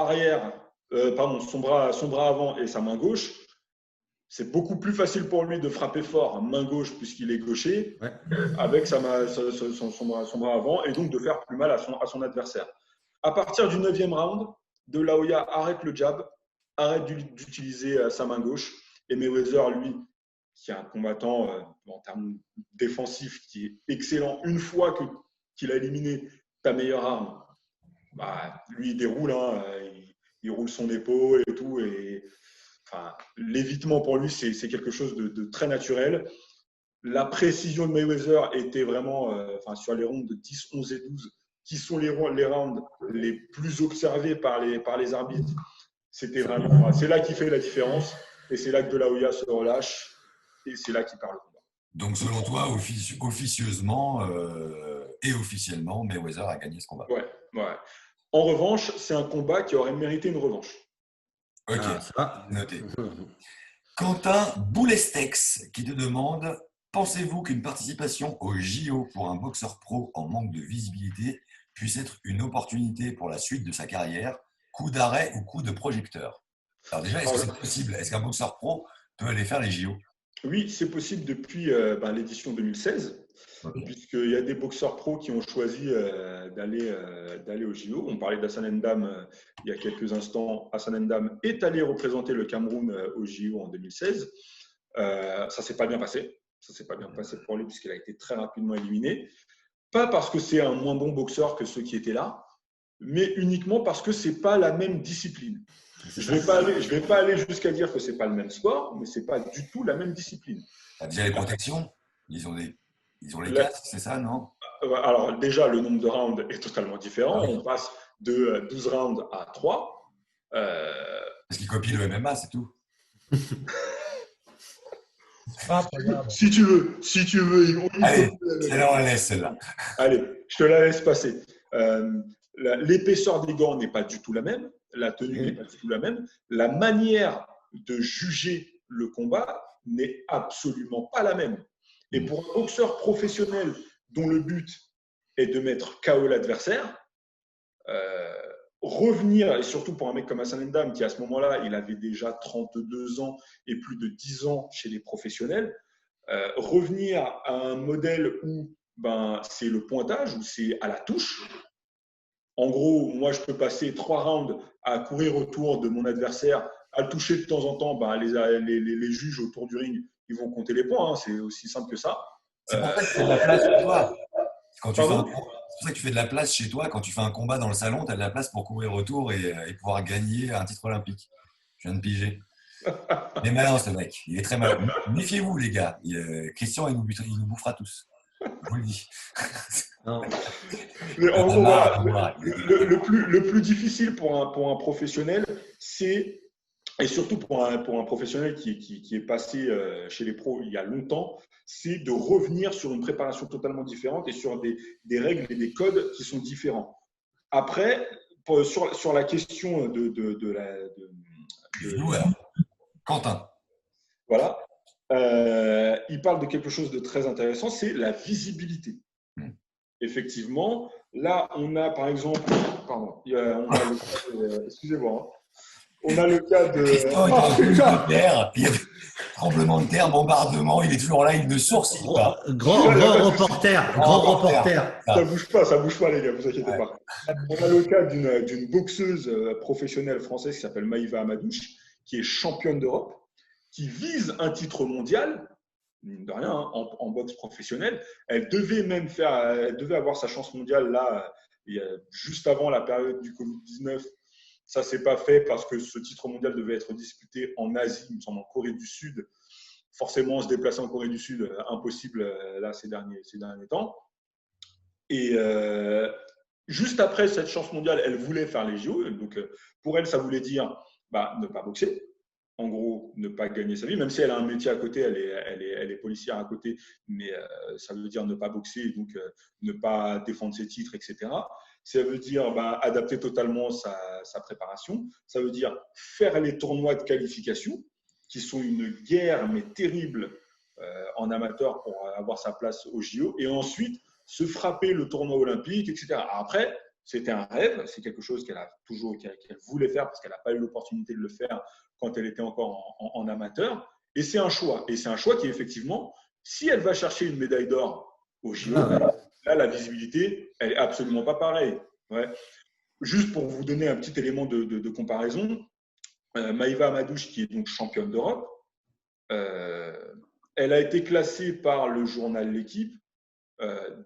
C: arrière, son bras avant et sa main gauche, c'est beaucoup plus facile pour lui de frapper fort main gauche puisqu'il est gaucher, ouais, avec son bras avant, et donc de faire plus mal à son adversaire. À partir du 9e round, De La Hoya arrête le jab, arrête d'utiliser sa main gauche, et Mayweather, lui, qui est un combattant en termes défensifs qui est excellent, une fois qu'il a éliminé ta meilleure arme, lui il déroule, il roule son épaule et tout, et l'évitement pour lui c'est quelque chose de très naturel. La précision de Mayweather était vraiment sur les rounds de 10, 11 et 12 qui sont les rounds les plus observés par les arbitres. C'est là qu'il fait la différence, et c'est là que De La Hoya se relâche, et c'est là qu'il perd le combat.
A: Donc, selon toi, officieusement et officiellement, Mayweather a gagné ce combat.
C: Ouais. En revanche, c'est un combat qui aurait mérité une revanche.
A: Ok, noté. Quentin Boulestex qui te demande: pensez-vous qu'une participation au JO pour un boxeur pro en manque de visibilité puisse être une opportunité pour la suite de sa carrière, coup d'arrêt ou coup de projecteur? Alors déjà, est-ce que c'est possible? Est-ce qu'un boxeur pro peut aller faire les JO?
C: Oui, c'est possible depuis l'édition 2016, okay, puisqu'il y a des boxeurs pros qui ont choisi d'aller au JO. On parlait d'Hassan Ndam il y a quelques instants. Hassan Ndam est allé représenter le Cameroun au JO en 2016. Ça ne s'est pas bien passé. Ça ne s'est pas bien passé pour lui puisqu'il a été très rapidement éliminé. Pas parce que c'est un moins bon boxeur que ceux qui étaient là, mais uniquement parce que ce n'est pas la même discipline. Je ne vais pas aller jusqu'à dire que ce n'est pas le même sport, mais ce n'est pas du tout la même discipline.
A: Déjà, les protections, ils ont les casques, c'est ça, non?
C: Alors, déjà, le nombre de rounds est totalement différent. On passe de 12 rounds à 3.
A: Parce qu'ils copient le MMA, c'est tout.
C: Si tu veux.
A: Allez, celle-là, on la laisse, celle-là.
C: Allez, je te la laisse passer. L'épaisseur des gants n'est pas du tout la même. La tenue n'est pas du tout la même. La manière de juger le combat n'est absolument pas la même. Et pour un boxeur professionnel dont le but est de mettre KO l'adversaire, revenir, et surtout pour un mec comme Hassan Ndam, qui à ce moment-là, il avait déjà 32 ans et plus de 10 ans chez les professionnels, revenir à un modèle où c'est le pointage, où c'est à la touche. En gros, moi, je peux passer 3 rounds à courir autour de mon adversaire, à le toucher de temps en temps. Les juges autour du ring, ils vont compter les points. C'est aussi simple que ça.
A: C'est pour ça que tu fais de la place chez toi. C'est pour ça que tu fais de la place chez toi. Quand tu fais un combat dans le salon, tu as de la place pour courir autour et pouvoir gagner un titre olympique. Je viens de piger. Il est malin, ce mec. Il est très malin. Méfiez-vous, les gars. Christian, il nous bouffera tous. Je vous le dis.
D: Non.
C: Mais en gros, voilà,
A: Il
C: le plus difficile pour un professionnel, c'est, et surtout pour un professionnel qui est passé chez les pros il y a longtemps, c'est de revenir sur une préparation totalement différente et sur des règles et des codes qui sont différents. Après, sur la question
A: du viewer. Quentin.
C: voilà, il parle de quelque chose de très intéressant, c'est la visibilité. Effectivement, là, on a par exemple, pardon, excusez-moi, hein. On a le cas de.
A: Christian, il y a des tremblements de terre, bombardement, il est toujours là, il ne sourcille pas.
D: Grand reporter.
C: Ça bouge pas, les gars, vous inquiétez pas. On a le cas d'une boxeuse professionnelle française qui s'appelle Maïva Amadouche, qui est championne d'Europe, qui vise un titre mondial, mine de rien, hein, en boxe professionnelle. Elle devait avoir sa chance mondiale là, juste avant la période du Covid-19. Ça ne s'est pas fait parce que ce titre mondial devait être disputé en Asie, il me semble en Corée du Sud. Forcément, se déplacer en Corée du Sud, impossible là ces derniers temps. Et juste après cette chance mondiale, elle voulait faire les JO. Donc, pour elle, ça voulait dire ne pas boxer. En gros, ne pas gagner sa vie, même si elle a un métier à côté, elle est policière à côté, mais ça veut dire ne pas boxer, donc ne pas défendre ses titres, etc. Ça veut dire adapter totalement sa préparation. Ça veut dire faire les tournois de qualification, qui sont une guerre, mais terrible en amateur pour avoir sa place au JO, et ensuite se frapper le tournoi olympique, etc. Après, c'était un rêve, c'est quelque chose qu'elle voulait faire parce qu'elle n'a pas eu l'opportunité de le faire quand elle était encore en amateur. Et c'est un choix. Et c'est un choix qui, effectivement, si elle va chercher une médaille d'or au JO, là, la visibilité, elle n'est absolument pas pareille. Ouais. Juste pour vous donner un petit élément de comparaison, Maïva Amadouche, qui est donc championne d'Europe, elle a été classée par le journal L'Équipe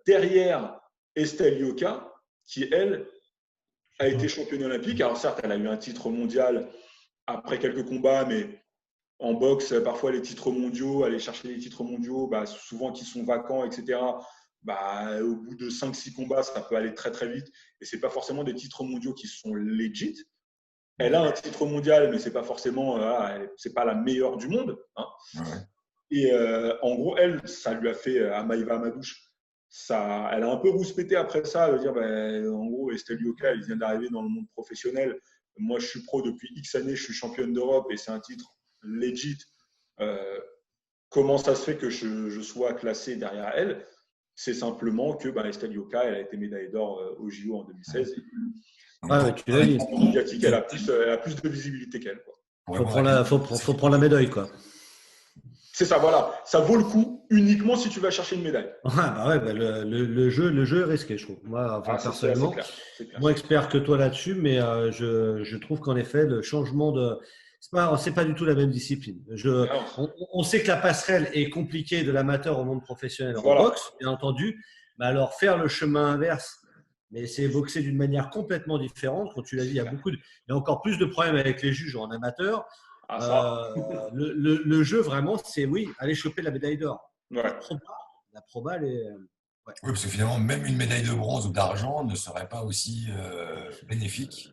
C: derrière Estelle Ioka, qui, elle, a été championne olympique. Alors certes, elle a eu un titre mondial après quelques combats, mais en boxe, parfois les titres mondiaux, aller chercher les titres mondiaux, souvent qui sont vacants, etc., au bout de 5-6 combats, ça peut aller très très vite. Et ce n'est pas forcément des titres mondiaux qui sont legit. Elle a un titre mondial, mais ce n'est pas forcément, c'est pas la meilleure du monde. Hein. Ouais. Et en gros, elle, ça lui a fait à Maïva Amadouche. Elle a un peu rouspété après ça, de dire en gros, Estelle Ioka, elle vient d'arriver dans le monde professionnel. Moi, je suis pro depuis X années, je suis championne d'Europe et c'est un titre legit. Comment ça se fait que je sois classé derrière elle? C'est simplement que Estelle Ioka, elle a été médaille d'or au JO en 2016.
D: Tu l'as dit.
C: Médiatique, elle a plus de visibilité qu'elle.
D: Faut prendre la médaille, quoi.
C: C'est ça, voilà. Ça vaut le coup uniquement si tu vas chercher une médaille.
D: Le jeu est risqué, je trouve. Moi, personnellement, c'est clair. Moins expert que toi là-dessus, mais je trouve qu'en effet, le changement de… C'est pas du tout la même discipline. On sait que la passerelle est compliquée de l'amateur au monde professionnel en boxe, bien entendu. Mais alors, faire le chemin inverse, mais c'est boxer d'une manière complètement différente. Quand tu l'as dit, il y a encore plus de problèmes avec les juges en amateur. Le jeu, vraiment, c'est aller choper la médaille d'or.
C: Ouais.
D: La proba, elle est…
A: Oui, parce que finalement, même une médaille de bronze ou d'argent ne serait pas aussi bénéfique.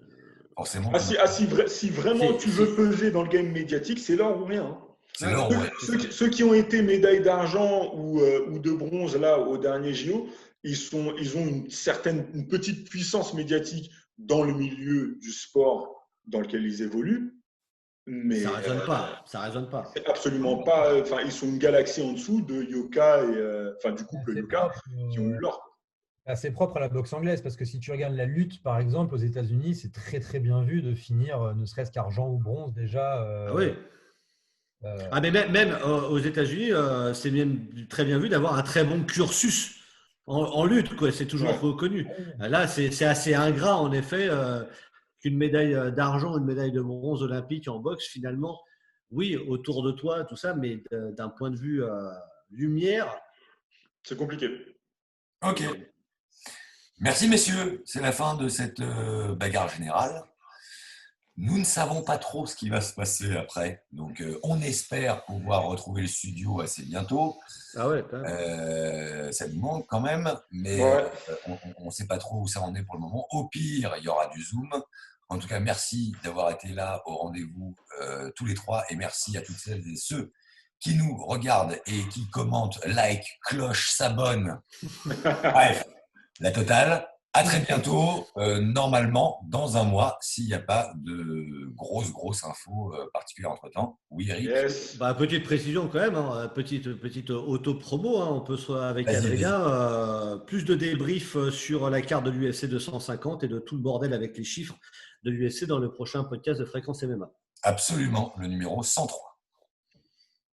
A: Forcément.
C: Si vraiment tu veux peser dans le game médiatique, c'est l'or ou rien.
A: C'est l'or, ouais.
C: Ceux qui ont été médailles d'argent ou de bronze là au dernier JO, ils ont une petite puissance médiatique dans le milieu du sport dans lequel ils évoluent. Mais
D: ça résonne pas.
C: C'est absolument pas. Ils sont une galaxie en dessous de Ioka et du couple Ioka qui ont eu l'or.
B: C'est propre à la boxe anglaise parce que si tu regardes la lutte, par exemple, aux États-Unis, c'est très très bien vu de finir ne serait-ce qu'argent ou bronze déjà.
D: Oui. Mais même aux États-Unis, c'est même très bien vu d'avoir un très bon cursus en lutte, quoi. C'est toujours reconnu. Là, c'est assez ingrat en effet qu'une médaille d'argent, une médaille de bronze olympique en boxe, finalement, oui, autour de toi, tout ça, mais d'un point de vue lumière,
C: c'est compliqué.
A: Ok. Merci messieurs, c'est la fin de cette bagarre générale. Nous ne savons pas trop ce qui va se passer après. Donc, on espère pouvoir retrouver le studio assez bientôt.
D: Ah ouais, quand même.
A: Ça nous manque quand même, mais on ne sait pas trop où ça en est pour le moment. Au pire, il y aura du Zoom. En tout cas, merci d'avoir été là au rendez-vous tous les trois et merci à toutes celles et ceux qui nous regardent et qui commentent, like, cloche, s'abonnent. Bref, la totale. À très bientôt, normalement, dans un mois, s'il n'y a pas de grosses infos particulières entre-temps. Oui, Eric.
C: Yes.
D: Bah, petite précision quand même, hein, petite auto-promo. Hein, on peut soit avec
A: Vas-y,
D: Adrien, plus de débriefs sur la carte de l'UFC 250 et de tout le bordel avec les chiffres de l'UFC dans le prochain podcast de Fréquence MMA.
A: Absolument, le numéro 103.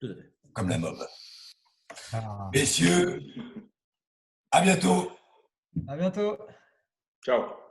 D: Tout à fait.
A: Comme la mob.
B: Ah.
A: Messieurs, à bientôt.
B: À bientôt.
C: Ciao.